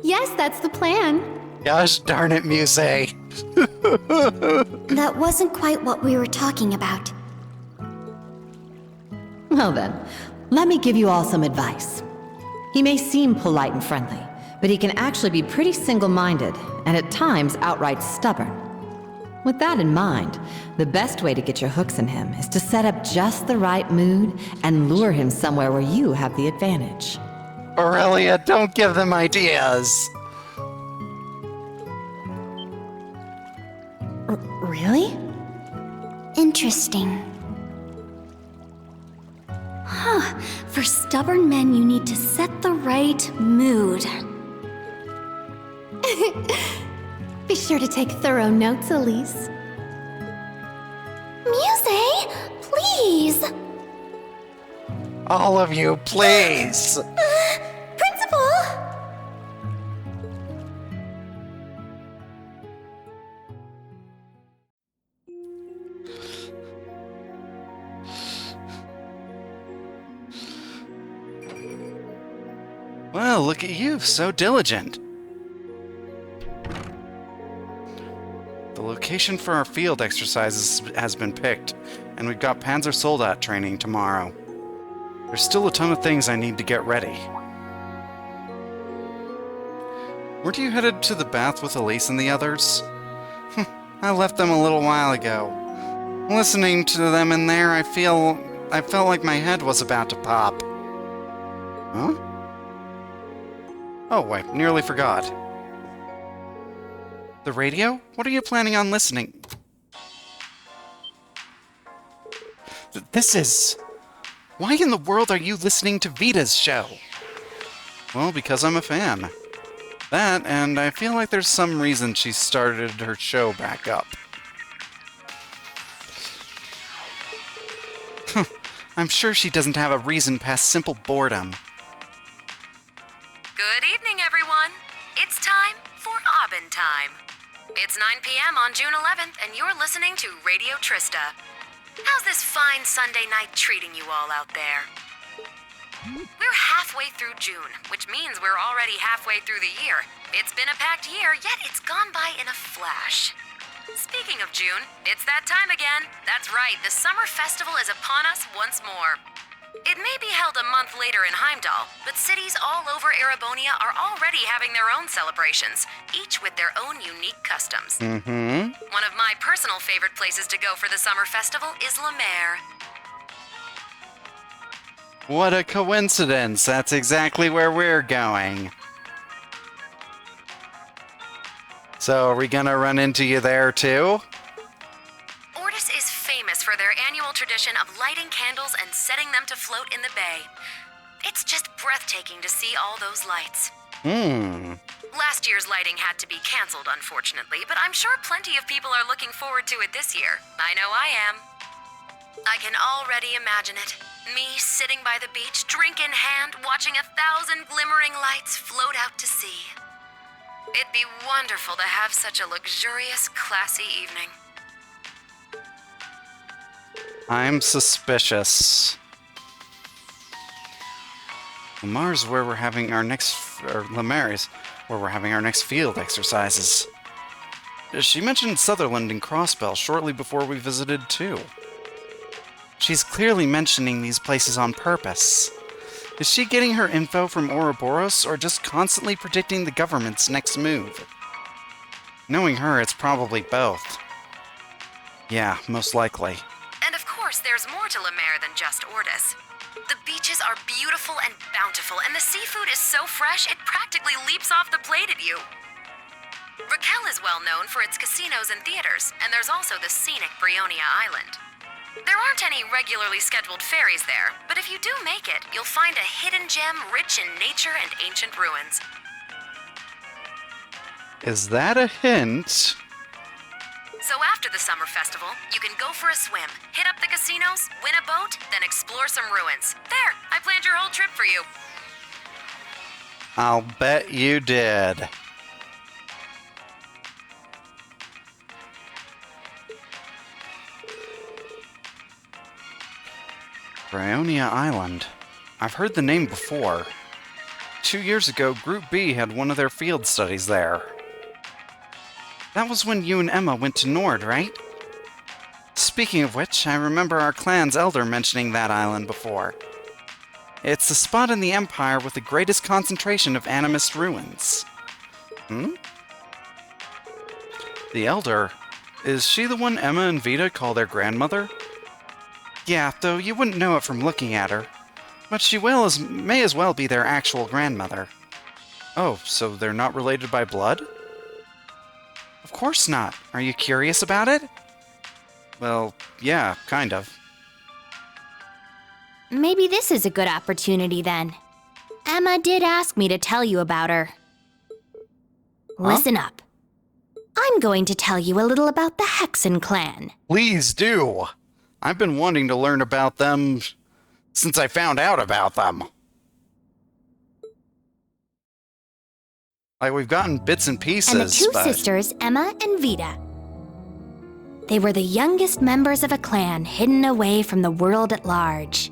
Yes, that's the plan. Gosh darn it, Muse. That wasn't quite what we were talking about. Well then, let me give you all some advice. He may seem polite and friendly, but he can actually be pretty single-minded, and at times outright stubborn. With that in mind, the best way to get your hooks in him is to set up just the right mood and lure him somewhere where you have the advantage. Aurelia, don't give them ideas. Really? Interesting. Huh. For stubborn men, you need to set the right mood. Be sure to take thorough notes, Elise. Muse, please. All of you, please. Principal! Well, look at you, so diligent. The location for our field exercises has been picked, and we've got Panzersoldat training tomorrow. There's still a ton of things I need to get ready. Weren't you headed to the bath with Elise and the others? I left them a little while ago. Listening to them in there, I felt like my head was about to pop. Huh? Oh, I nearly forgot. The radio? What are you planning on listening? This is... Why in the world are you listening to Vita's show? Well, because I'm a fan. That, and I feel like there's some reason she started her show back up. I'm sure she doesn't have a reason past simple boredom. Good evening, everyone. It's time for Aubin Time. It's 9 p.m. on June 11th, and you're listening to Radio Trista. How's this fine Sunday night treating you all out there? We're halfway through June, which means we're already halfway through the year. It's been a packed year, yet it's gone by in a flash. Speaking of June, it's that time again. That's right, the summer festival is upon us once more. It may be held a month later in Heimdall, but cities all over Erebonia are already having their own celebrations, each with their own unique customs. One of my personal favorite places to go for the summer festival is La Mer. What a coincidence. That's exactly where we're going. So, are we gonna run into you there, too? Ortis is famous for their annual tradition of lighting candles and setting them to float in the bay. It's just breathtaking to see all those lights. Last year's lighting had to be canceled, unfortunately, but I'm sure plenty of people are looking forward to it this year. I know I am. I can already imagine it. Me sitting by the beach, drink in hand, watching 1,000 glimmering lights float out to sea. It'd be wonderful to have such a luxurious, classy evening. I'm suspicious. Lamar's where we're having our next... or Lamaris, where we're having our next field exercises. She mentioned Sutherland and Crossbell shortly before we visited, too. She's clearly mentioning these places on purpose. Is she getting her info from Ouroboros, or just constantly predicting the government's next move? Knowing her, it's probably both. Yeah, most likely. And of course, there's more to La Mer than just Ortis. The beaches are beautiful and bountiful, and the seafood is so fresh, it practically leaps off the plate at you. Raquel is well known for its casinos and theaters, and there's also the scenic Brionia Island. There aren't any regularly scheduled ferries there, but if you do make it, you'll find a hidden gem rich in nature and ancient ruins. Is that a hint? So after the summer festival, you can go for a swim, hit up the casinos, win a boat, then explore some ruins. There, I planned your whole trip for you. I'll bet you did. Brionia Island. I've heard the name before. 2 years ago, Group B had one of their field studies there. That was when you and Emma went to Nord, right? Speaking of which, I remember our clan's elder mentioning that island before. It's the spot in the Empire with the greatest concentration of animist ruins. The elder? Is she the one Emma and Vita call their grandmother? Yeah, though you wouldn't know it from looking at her. But she may as well be their actual grandmother. Oh, so they're not related by blood? Of course not. Are you curious about it? Well, yeah, kind of. Maybe this is a good opportunity then. Emma did ask me to tell you about her. Listen up. I'm going to tell you a little about the Hexen clan. Please do. I've been wanting to learn about them since I found out about them. Like, we've gotten bits and pieces, And the two but... sisters, Emma and Vita. They were the youngest members of a clan hidden away from the world at large.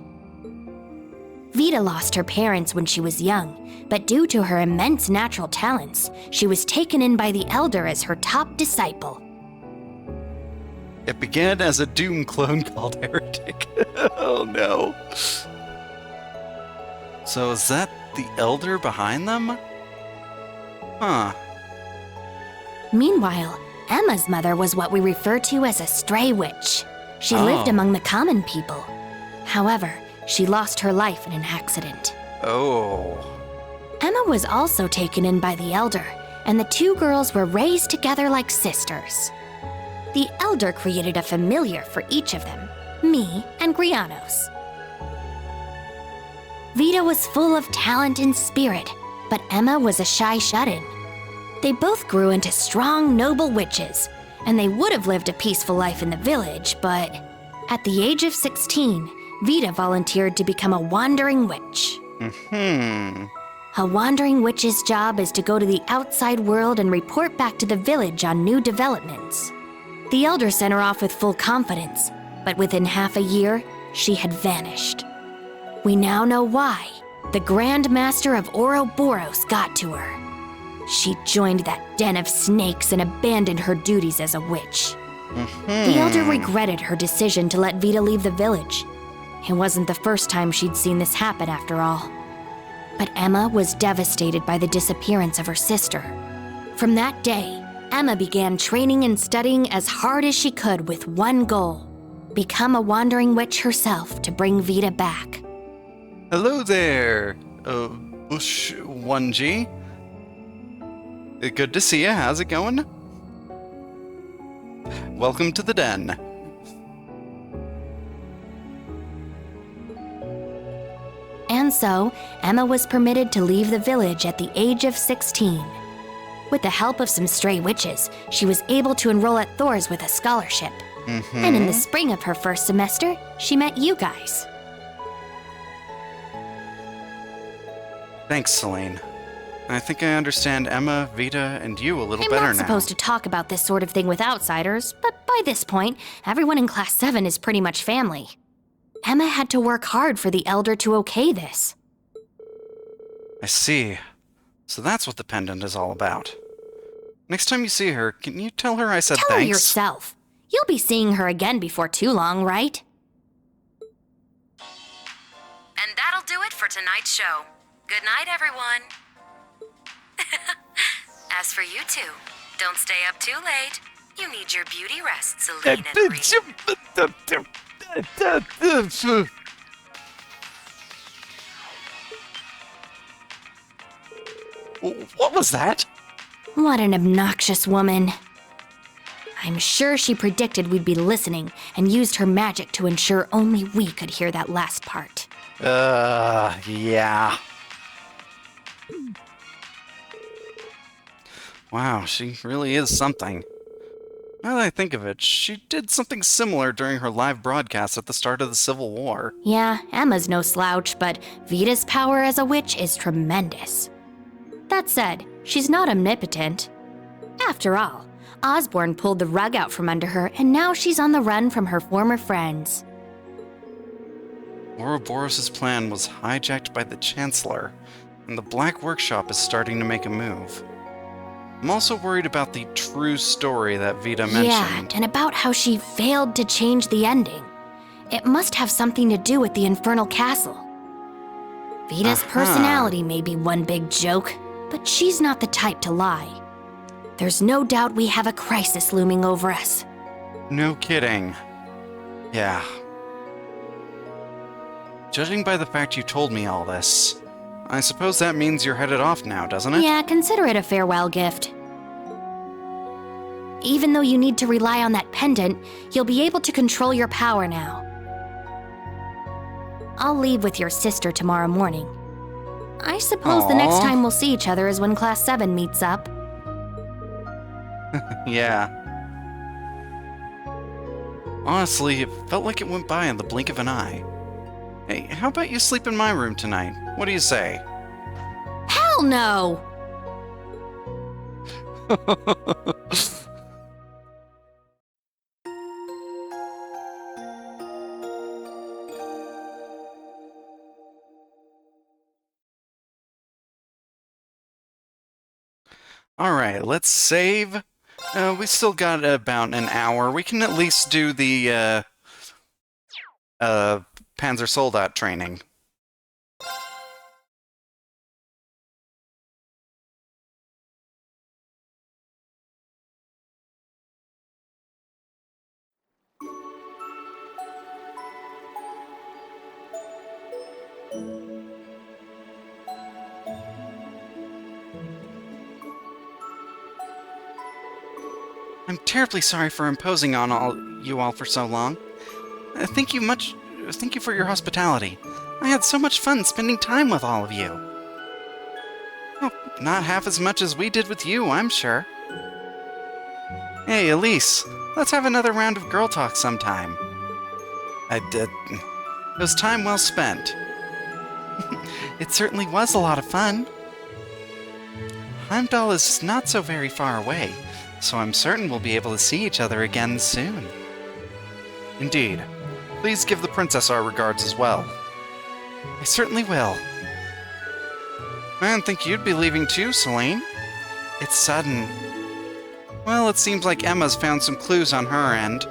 Vita lost her parents when she was young, but due to her immense natural talents, she was taken in by the Elder as her top disciple. It began as a Doom clone called Heretic. Oh no. So is that the Elder behind them? Huh. Meanwhile, Emma's mother was what we refer to as a stray witch. She lived among the common people. However, she lost her life in an accident. Oh. Emma was also taken in by the Elder, and the two girls were raised together like sisters. The Elder created a familiar for each of them, me and Grianos. Vita was full of talent and spirit, but Emma was a shy shut-in. They both grew into strong, noble witches, and they would have lived a peaceful life in the village, but at the age of 16, Vita volunteered to become a wandering witch. A wandering witch's job is to go to the outside world and report back to the village on new developments. The Elder sent her off with full confidence, but within half a year, she had vanished. We now know why. The Grand Master of Ouroboros got to her. She joined that den of snakes and abandoned her duties as a witch. The Elder regretted her decision to let Vita leave the village. It wasn't the first time she'd seen this happen, after all. But Emma was devastated by the disappearance of her sister. From that day, Emma began training and studying as hard as she could with one goal: become a wandering witch herself to bring Vita back. Hello there, Bush 1G. Good to see you. How's it going? Welcome to the den. And so, Emma was permitted to leave the village at the age of 16. With the help of some stray witches, she was able to enroll at Thor's with a scholarship. And in the spring of her first semester, she met you guys. Thanks, Celine. I think I understand Emma, Vita, and you a little better now. I'm not supposed to talk about this sort of thing with outsiders, but by this point, everyone in Class 7 is pretty much family. Emma had to work hard for the Elder to okay this. I see. So that's what the pendant is all about. Next time you see her, can you tell her I said Tell her thanks? yourself. You'll be seeing her again before too long, right? And that'll do it for tonight's show. Good night, everyone. As for you two, don't stay up too late. You need your beauty rest, Celine and Reed. What was that? What an obnoxious woman. I'm sure she predicted we'd be listening and used her magic to ensure only we could hear that last part. Yeah. Wow, she really is something. Now that I think of it, she did something similar during her live broadcast at the start of the Civil War. Yeah, Emma's no slouch, but Vita's power as a witch is tremendous. That said, she's not omnipotent. After all, Osborne pulled the rug out from under her, and now she's on the run from her former friends. Ouroboros' plan was hijacked by the Chancellor, and the Black Workshop is starting to make a move. I'm also worried about the true story that Vita mentioned. Yeah, and about how she failed to change the ending. It must have something to do with the Infernal Castle. Vita's personality may be one big joke, but she's not the type to lie. There's no doubt we have a crisis looming over us. No kidding. Yeah. Judging by the fact you told me all this, I suppose that means you're headed off now, doesn't it? Yeah, consider it a farewell gift. Even though you need to rely on that pendant, you'll be able to control your power now. I'll leave with your sister tomorrow morning. I suppose the next time we'll see each other is when Class 7 meets up. Yeah. Honestly, it felt like it went by in the blink of an eye. Hey, how about you sleep in my room tonight? What do you say? Hell no! Alright, let's save. We still got about an hour. We can at least do the, Panzer Soldat training. I'm terribly sorry for imposing on you all for so long. Thank you for your hospitality. I had so much fun spending time with all of you. Well, not half as much as we did with you, I'm sure. Hey, Elise, let's have another round of girl talk sometime. It was time well spent. It certainly was a lot of fun. Heimdall is not so very far away, so I'm certain we'll be able to see each other again soon. Indeed. Please give the princess our regards as well. I certainly will. I didn't think you'd be leaving too, Selene. It's sudden. Well, it seems like Emma's found some clues on her end.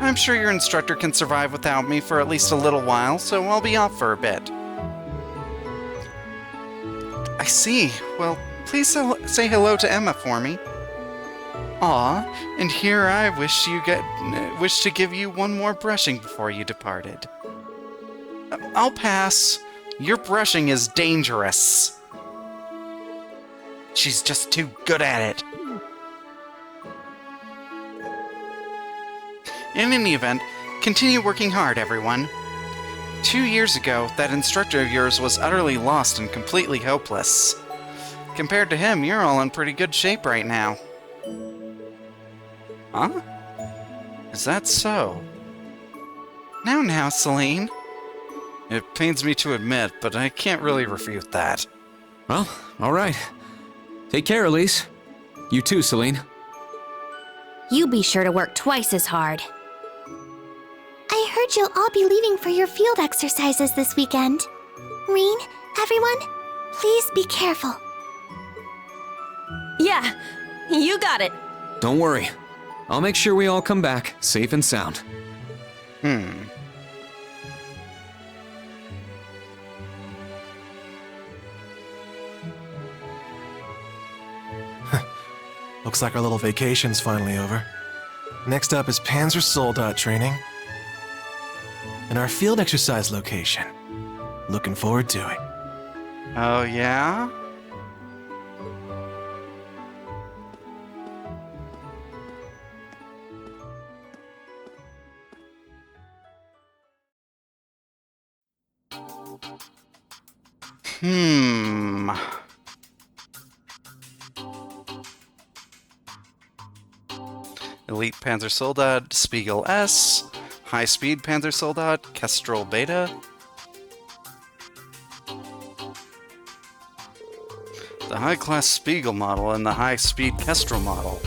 I'm sure your instructor can survive without me for at least a little while, so I'll be off for a bit. I see. Well, please say hello to Emma for me. Aw, and here I wish to give you one more brushing before you departed. I'll pass. Your brushing is dangerous. She's just too good at it. In any event, continue working hard, everyone. 2 years ago, that instructor of yours was utterly lost and completely hopeless. Compared to him, you're all in pretty good shape right now. Huh? Is that so? Now, Selene. It pains me to admit, but I can't really refute that. Well, all right. Take care, Elise. You too, Selene. You be sure to work twice as hard. I heard you'll all be leaving for your field exercises this weekend. Rean, everyone, please be careful. Yeah, you got it. Don't worry. I'll make sure we all come back safe and sound. Looks like our little vacation's finally over. Next up is Panzersoldat training and our field exercise location. Looking forward to it. Oh, yeah? Elite Panzersoldat, Spiegel S, High-Speed Panzersoldat, Kestrel Beta. The high-class Spiegel model and the high-speed Kestrel model.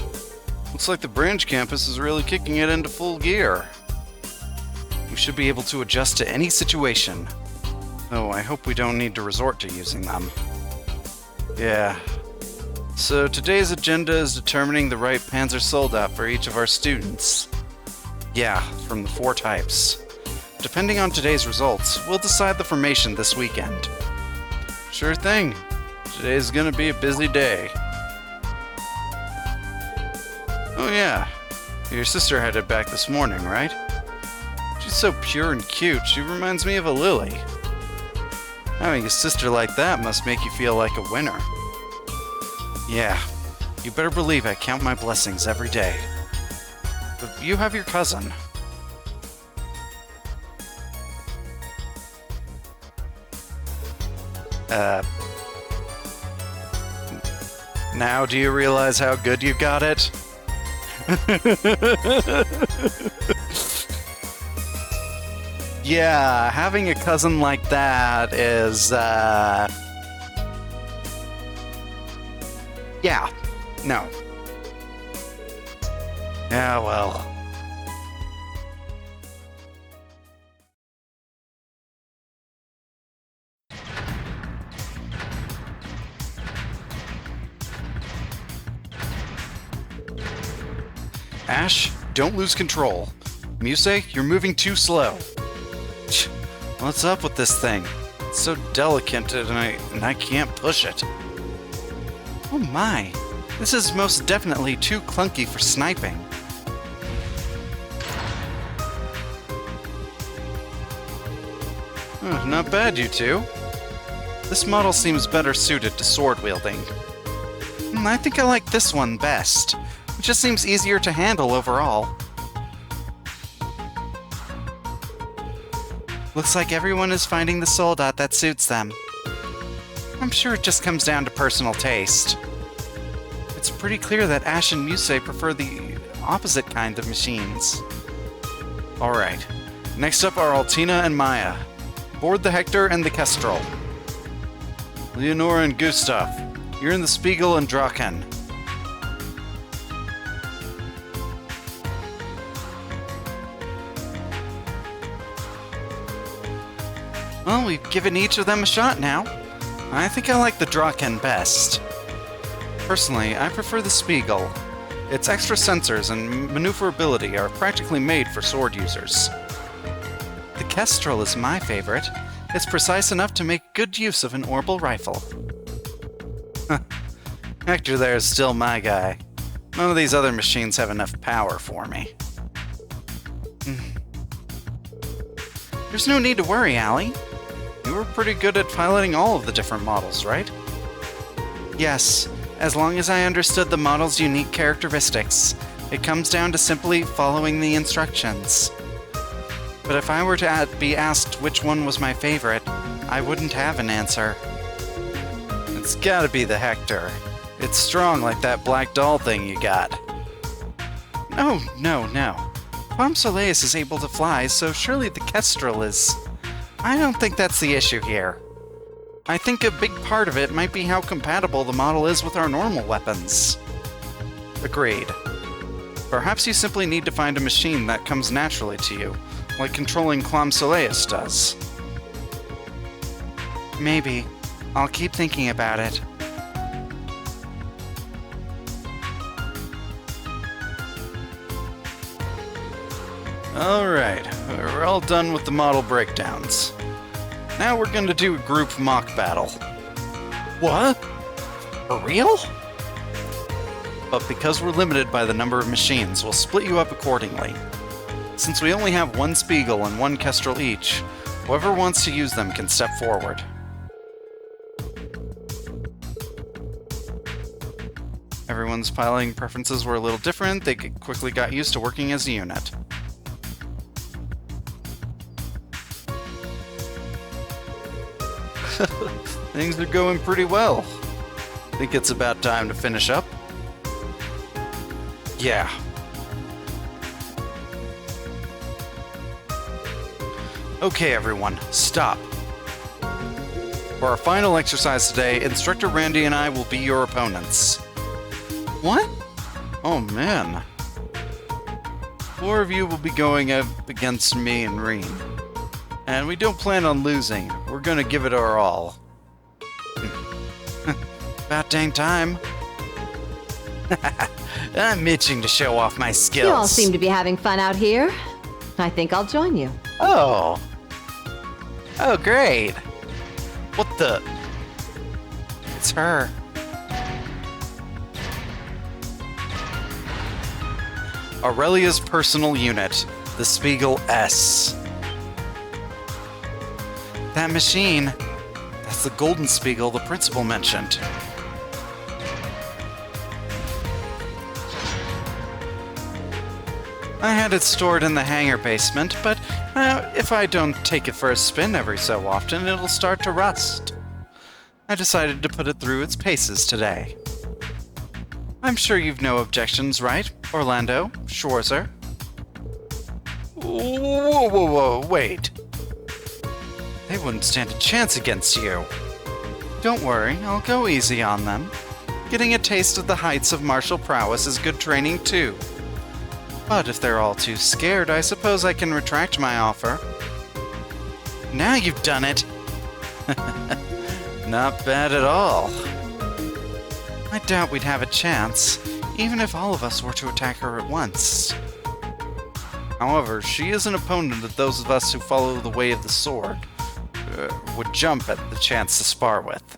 Looks like the branch campus is really kicking it into full gear. We should be able to adjust to any situation. Though I hope we don't need to resort to using them. Yeah. So today's agenda is determining the right Panzersoldat for each of our students. Yeah, from the 4 types. Depending on today's results, we'll decide the formation this weekend. Sure thing. Today's gonna be a busy day. Oh yeah, your sister headed back this morning, right? She's so pure and cute, she reminds me of a lily. Having a sister like that must make you feel like a winner. Yeah, you better believe I count my blessings every day. But you have your cousin. Now do you realize how good you got it? Yeah, having a cousin like that is, yeah, no. Yeah, well. Ash, don't lose control. Muse, you're moving too slow. What's up with this thing? It's so delicate and I can't push it. Oh my, this is most definitely too clunky for sniping. Not bad, you two. This model seems better suited to sword wielding. I think I like this one best. It just seems easier to handle overall. Looks like everyone is finding the soldat that suits them. I'm sure it just comes down to personal taste. It's pretty clear that Ash and Musei prefer the opposite kind of machines. Alright, next up are Altina and Maya. Board the Hector and the Kestrel. Leonora and Gustav, you're in the Spiegel and Draken. Well, we've given each of them a shot now. I think I like the Draken best. Personally, I prefer the Spiegel. Its extra sensors and maneuverability are practically made for sword users. The Kestrel is my favorite. It's precise enough to make good use of an orbital rifle. Hector there is still my guy. None of these other machines have enough power for me. There's no need to worry, Allie. You were pretty good at piloting all of the different models, right? Yes, as long as I understood the model's unique characteristics. It comes down to simply following the instructions. But if I were to be asked which one was my favorite, I wouldn't have an answer. It's gotta be the Hector. It's strong like that black doll thing you got. No. Quam Soleus is able to fly, so surely the Kestrel is... I don't think that's the issue here. I think a big part of it might be how compatible the model is with our normal weapons. Agreed. Perhaps you simply need to find a machine that comes naturally to you, like controlling Quam Soleus does. Maybe. I'll keep thinking about it. Alright, we're all done with the model breakdowns. Now we're going to do a group mock battle. What? For real? But because we're limited by the number of machines, we'll split you up accordingly. Since we only have one Spiegel and one Kestrel each, whoever wants to use them can step forward. Everyone's piloting preferences were a little different. They quickly got used to working as a unit. Things are going pretty well. Think it's about time to finish up? Yeah. Okay, everyone, stop. For our final exercise today, Instructor Randy and I will be your opponents. What? Oh, man. 4 of you will be going up against me and Reen. And we don't plan on losing. We're gonna give it our all. About dang time. I'm itching to show off my skills. You all seem to be having fun out here. I think I'll join you. Oh, great. What the? It's her. Aurelia's personal unit, the Spiegel S. That machine, that's the Golden Spiegel the principal mentioned. I had it stored in the hangar basement, but if I don't take it for a spin every so often, it'll start to rust. I decided to put it through its paces today. I'm sure you've no objections, right, Orlando, Schwarzer? Whoa, wait. They wouldn't stand a chance against you. Don't worry, I'll go easy on them. Getting a taste of the heights of martial prowess is good training too. But if they're all too scared, I suppose I can retract my offer. Now you've done it! Not bad at all. I doubt we'd have a chance, even if all of us were to attack her at once. However, she is an opponent that those of us who follow the way of the sword would jump at the chance to spar with.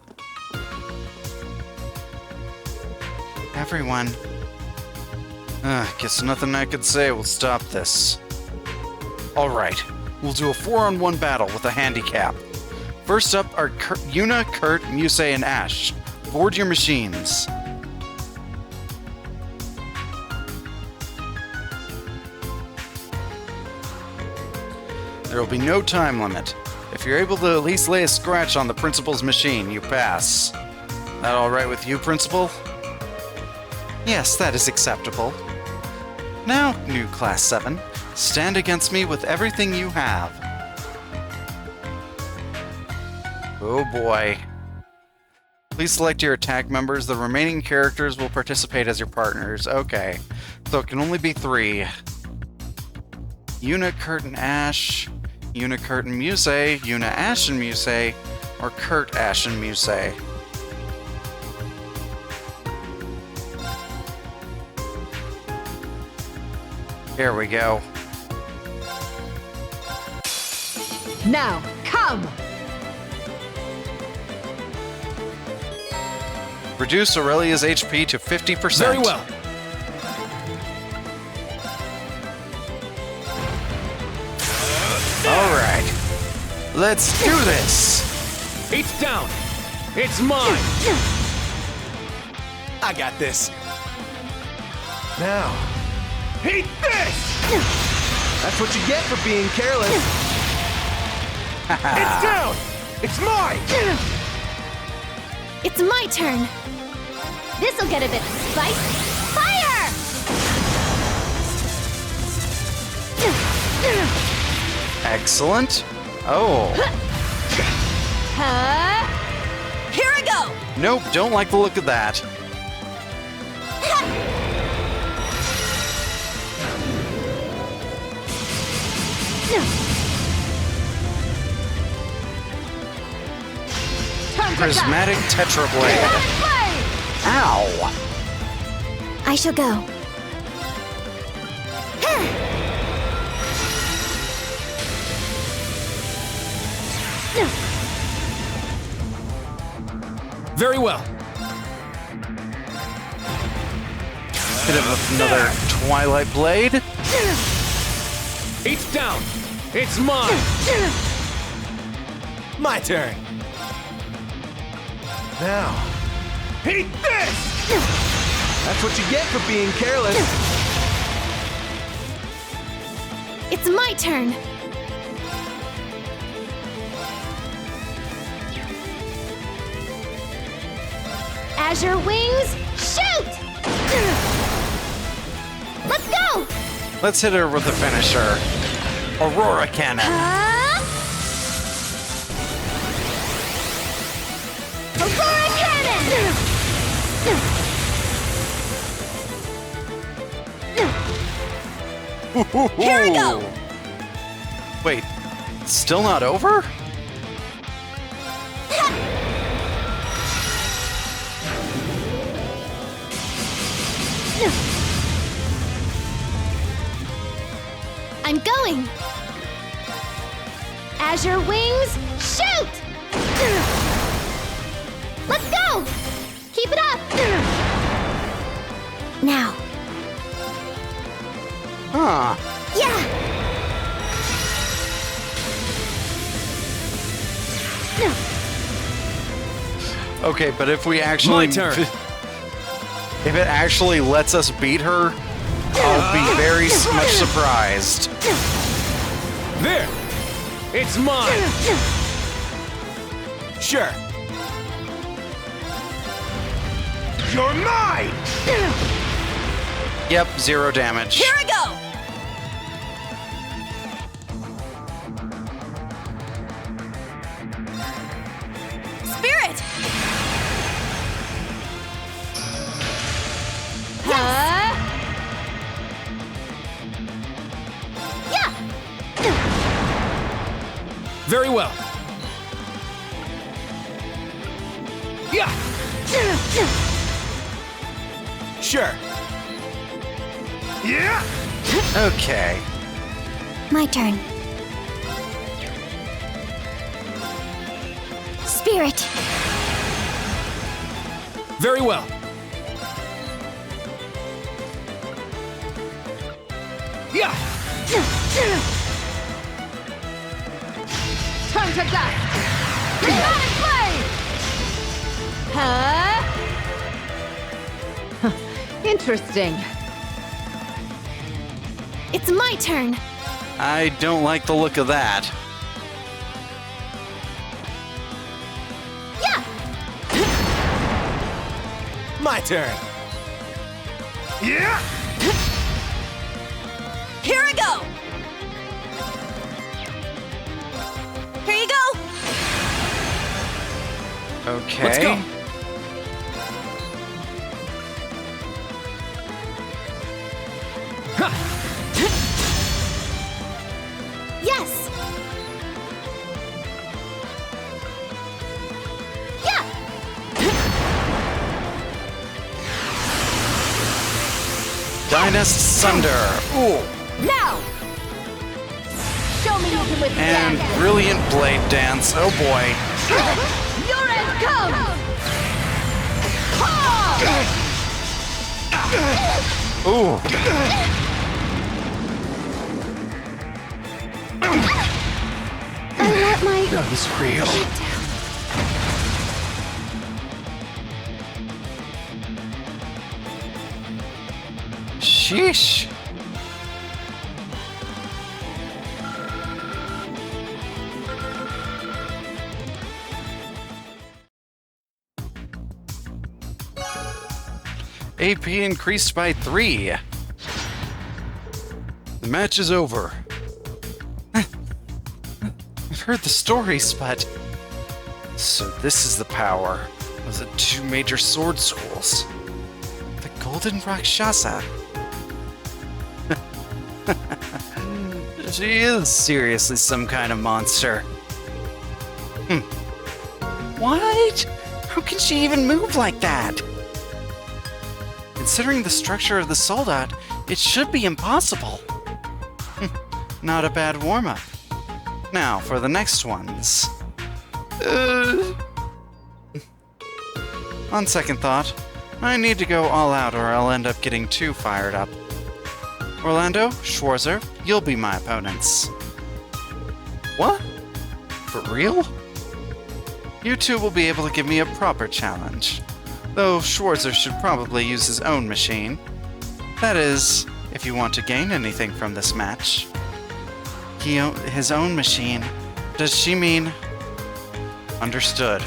Everyone. Guess nothing I could say will stop this. Alright, We'll do a 4-on-1 battle with a handicap. First up are Yuna, Kurt, Musei, and Ash. Board your machines. There will be no time limit. If you're able to at least lay a scratch on the principal's machine, you pass. That all right with you, Principal? Yes, that is acceptable. Now, new Class 7, stand against me with everything you have. Oh boy. Please select your attack members. The remaining characters will participate as your partners. Okay. So it can only be 3. Yuna, Kurt, and Ash. Yuna, Kurt, and Musei. Yuna, Ash, and Musei. Or Kurt, Ash, and Musei. Here we go. Now, come! Reduce Aurelia's HP to 50%. Very well. Alright. Let's do this! It's down! It's mine! I got this. Now, eat this! That's what you get for being careless. It's down! It's mine! It's my turn. This'll get a bit spicy. Fire! Excellent. Oh. Here I go! Nope, don't like the look of that. Prismatic Tetra Blade. Ow! I shall go. Very well. Bit of another Twilight Blade. It's down! It's mine! My turn. Now, eat this! That's what you get for being careless. It's my turn. Azure Wings, shoot! Let's go! Let's hit her with the finisher. Aurora Cannon. Aurora Cannon! Here we go! Wait, still not over? I'm going! Azure Wings, shoot! Let's go! Keep it up! Now. Huh. Yeah! Okay, but if we actually... My turn. If it actually lets us beat her, I'll be very much surprised. There! It's mine! Sure. You're mine! Yep, 0 damage. Here I go! Spirit! Yeah! Very well. Yeah! Sure. Yeah! Okay. My turn. Spirit! Very well. Yeah! to dust! Dramatic blade! Huh? Interesting. It's my turn. I don't like the look of that. Yeah! My turn. Yeah! Here I go! Here you go! Okay. Let's go. Yes! Yeah! Dynast Sunder. Ooh. Now! Show me you can withstand And Brilliant Blade Dance. Oh boy. Your end comes! Ooh. I let my... That was real. Sheesh. AP increased by 3. The match is over. I've heard the stories, but... So this is the power of the 2 major sword schools. The Golden Rakshasa. She is seriously some kind of monster. What? How can she even move like that? Considering the structure of the soldat, it should be impossible. Not a bad warm-up. Now, for the next ones. On second thought, I need to go all out or I'll end up getting too fired up. Orlando, Schwarzer, you'll be my opponents. What? For real? You two will be able to give me a proper challenge. Though Schwarzer should probably use his own machine. That is, if you want to gain anything from this match. His own machine. Does she mean... Understood.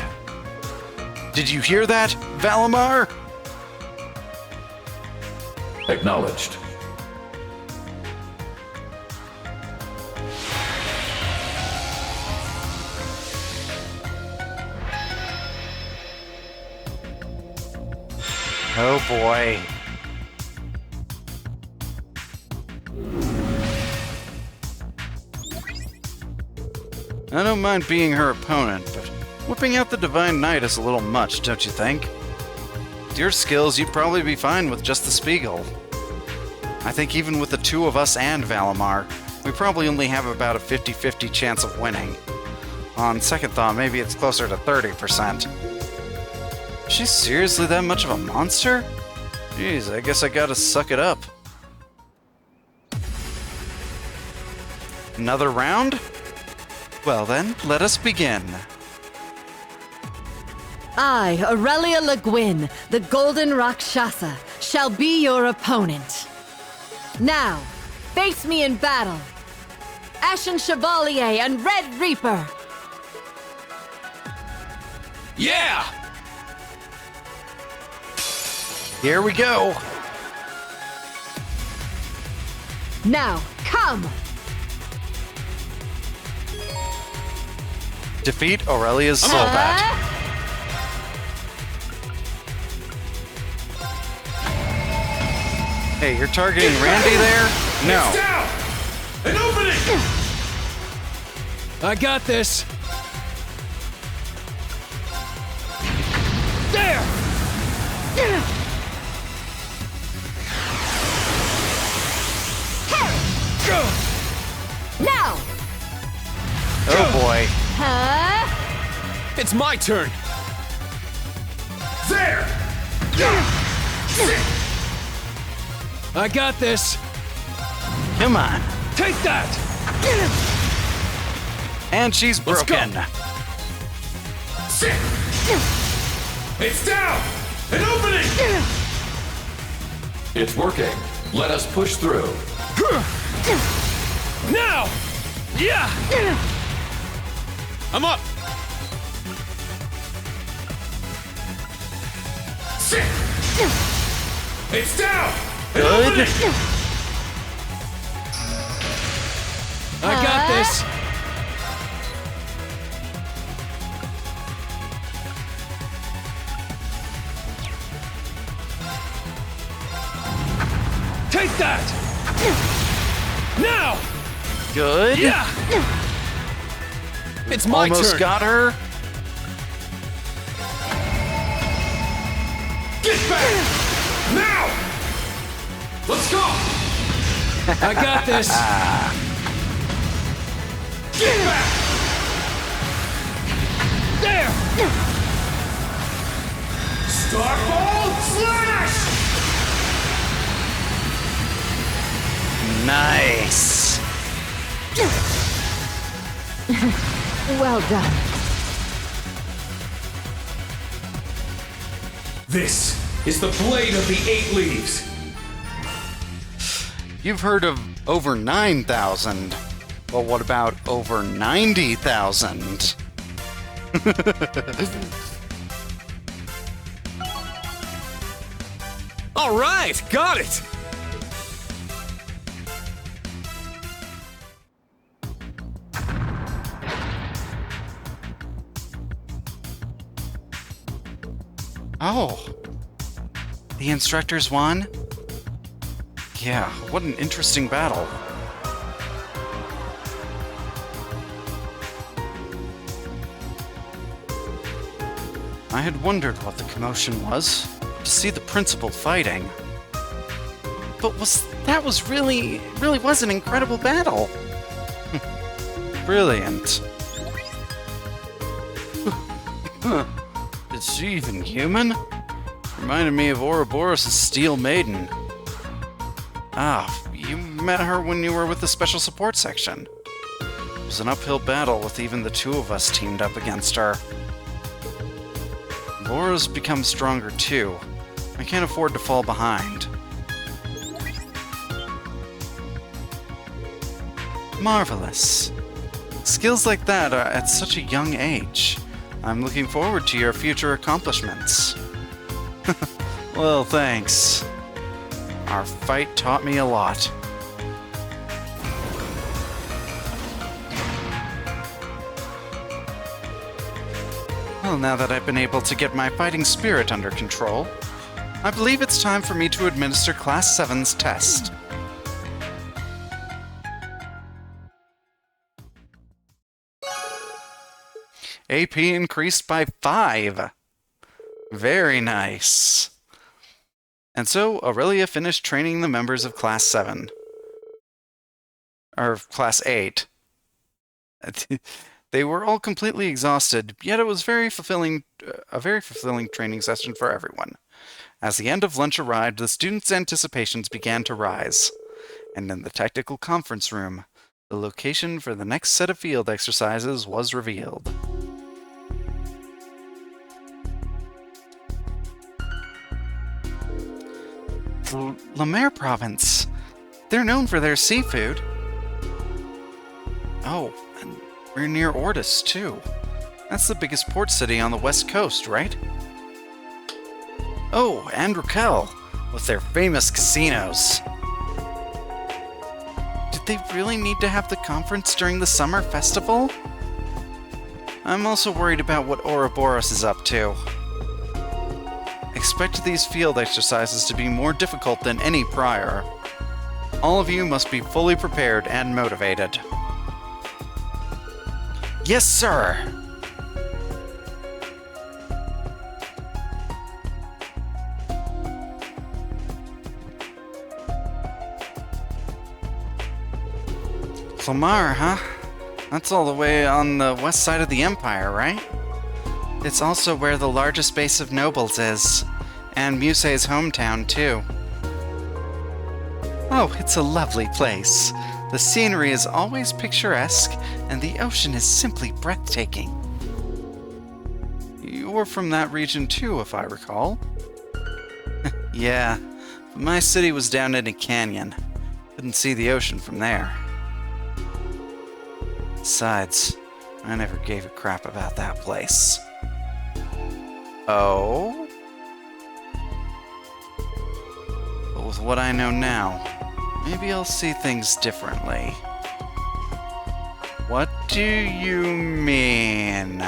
Did you hear that, Valimar? Acknowledged. Oh boy. I don't mind being her opponent, but whipping out the Divine Knight is a little much, don't you think? With your skills, you'd probably be fine with just the Spiegel. I think even with the 2 of us and Valimar, we probably only have about a 50-50 chance of winning. On second thought, maybe it's closer to 30%. She's seriously that much of a monster? Jeez, I guess I gotta suck it up. Another round? Well then, let us begin. I, Aurelia Le Guin, the Golden Rakshasa, shall be your opponent. Now, face me in battle. Ashen Chevalier and Red Reaper. Yeah! Here we go. Now, come! Defeat Aurelia's Soldat. Hey, you're targeting Randy there? No. It's down! An opening! I got this. There! Now! Oh boy. Huh? It's my turn. There! I got this. Come on. Take that! And she's Let's go. broken. Sit! It's down! An opening! It's working. Let us push through. Now! Yeah! I'm up! Sit! It's down! An Good. opening! I got this! Take that! Now! Good. Yeah! It's my Almost turn! got her. Get back! Now! Let's go! I got this! Get back! There! Starball Slash! Nice. Well done. This is the Blade of the Eight Leaves. You've heard of over 9,000. Well, what about over 90,000? All right, got it! Oh. The instructors won? Yeah, what an interesting battle. I had wondered what the commotion was, to see the principal fighting. But that was really was an incredible battle. Brilliant. Is she even human? Reminded me of Ouroboros' Steel Maiden. Ah, you met her when you were with the Special Support Section. It was an uphill battle with even the two of us teamed up against her. Laura's become stronger too. I can't afford to fall behind. Marvelous. Skills like that are at such a young age. I'm looking forward to your future accomplishments. Well, thanks. Our fight taught me a lot. Well, now that I've been able to get my fighting spirit under control, I believe it's time for me to administer Class 7's test. AP increased by 5. Very nice. And so, Aurelia finished training the members of Class 7. Or Class 8. They were all completely exhausted, yet it was a very fulfilling training session for everyone. As the end of lunch arrived, the students' anticipations began to rise. And in the technical conference room, the location for the next set of field exercises was revealed. The Lemaire province. They're known for their seafood. Oh, and we're near Ortis, too. That's the biggest port city on the west coast, right? Oh, and Raquel, with their famous casinos. Did they really need to have the conference during the summer festival? I'm also worried about what Ouroboros is up to. Expect these field exercises to be more difficult than any prior. All of you must be fully prepared and motivated. Yes, sir! Clamar, huh? That's all the way on the west side of the Empire, right? It's also where the largest base of nobles is, and Musei's hometown, too. Oh, it's a lovely place. The scenery is always picturesque, and the ocean is simply breathtaking. You're from that region too, if I recall. Yeah, but my city was down in a canyon. Couldn't see the ocean from there. Besides, I never gave a crap about that place. Oh? But with what I know now, maybe I'll see things differently. What do you mean?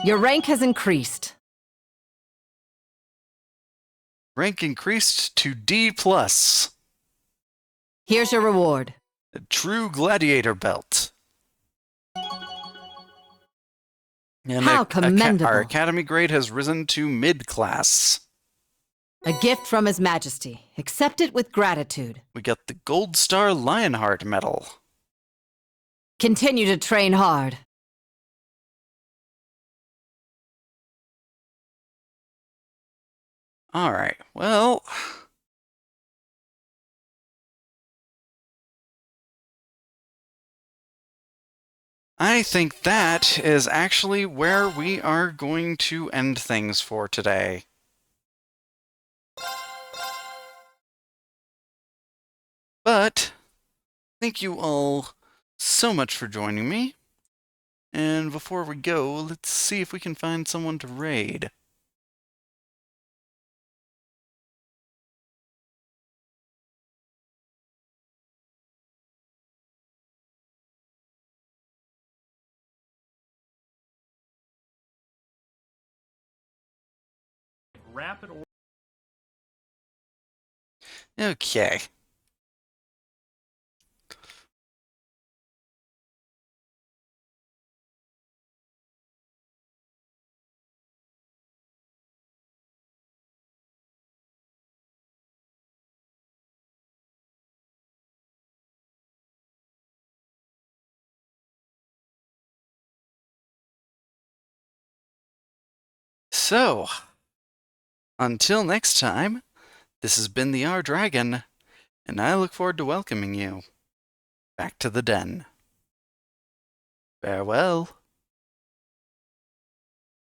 Your rank has increased. Rank increased to D+. Here's your reward. A true gladiator belt. And How commendable. Our academy grade has risen to mid-class. A gift from His Majesty. Accept it with gratitude. We got the Gold Star Lionheart medal. Continue to train hard. Alright, well... I think that is actually where we are going to end things for today. But, thank you all so much for joining me. And before we go, let's see if we can find someone to raid. Rapid or Okay. So, until next time, this has been the R Dragon, and I look forward to welcoming you back to the den. Farewell.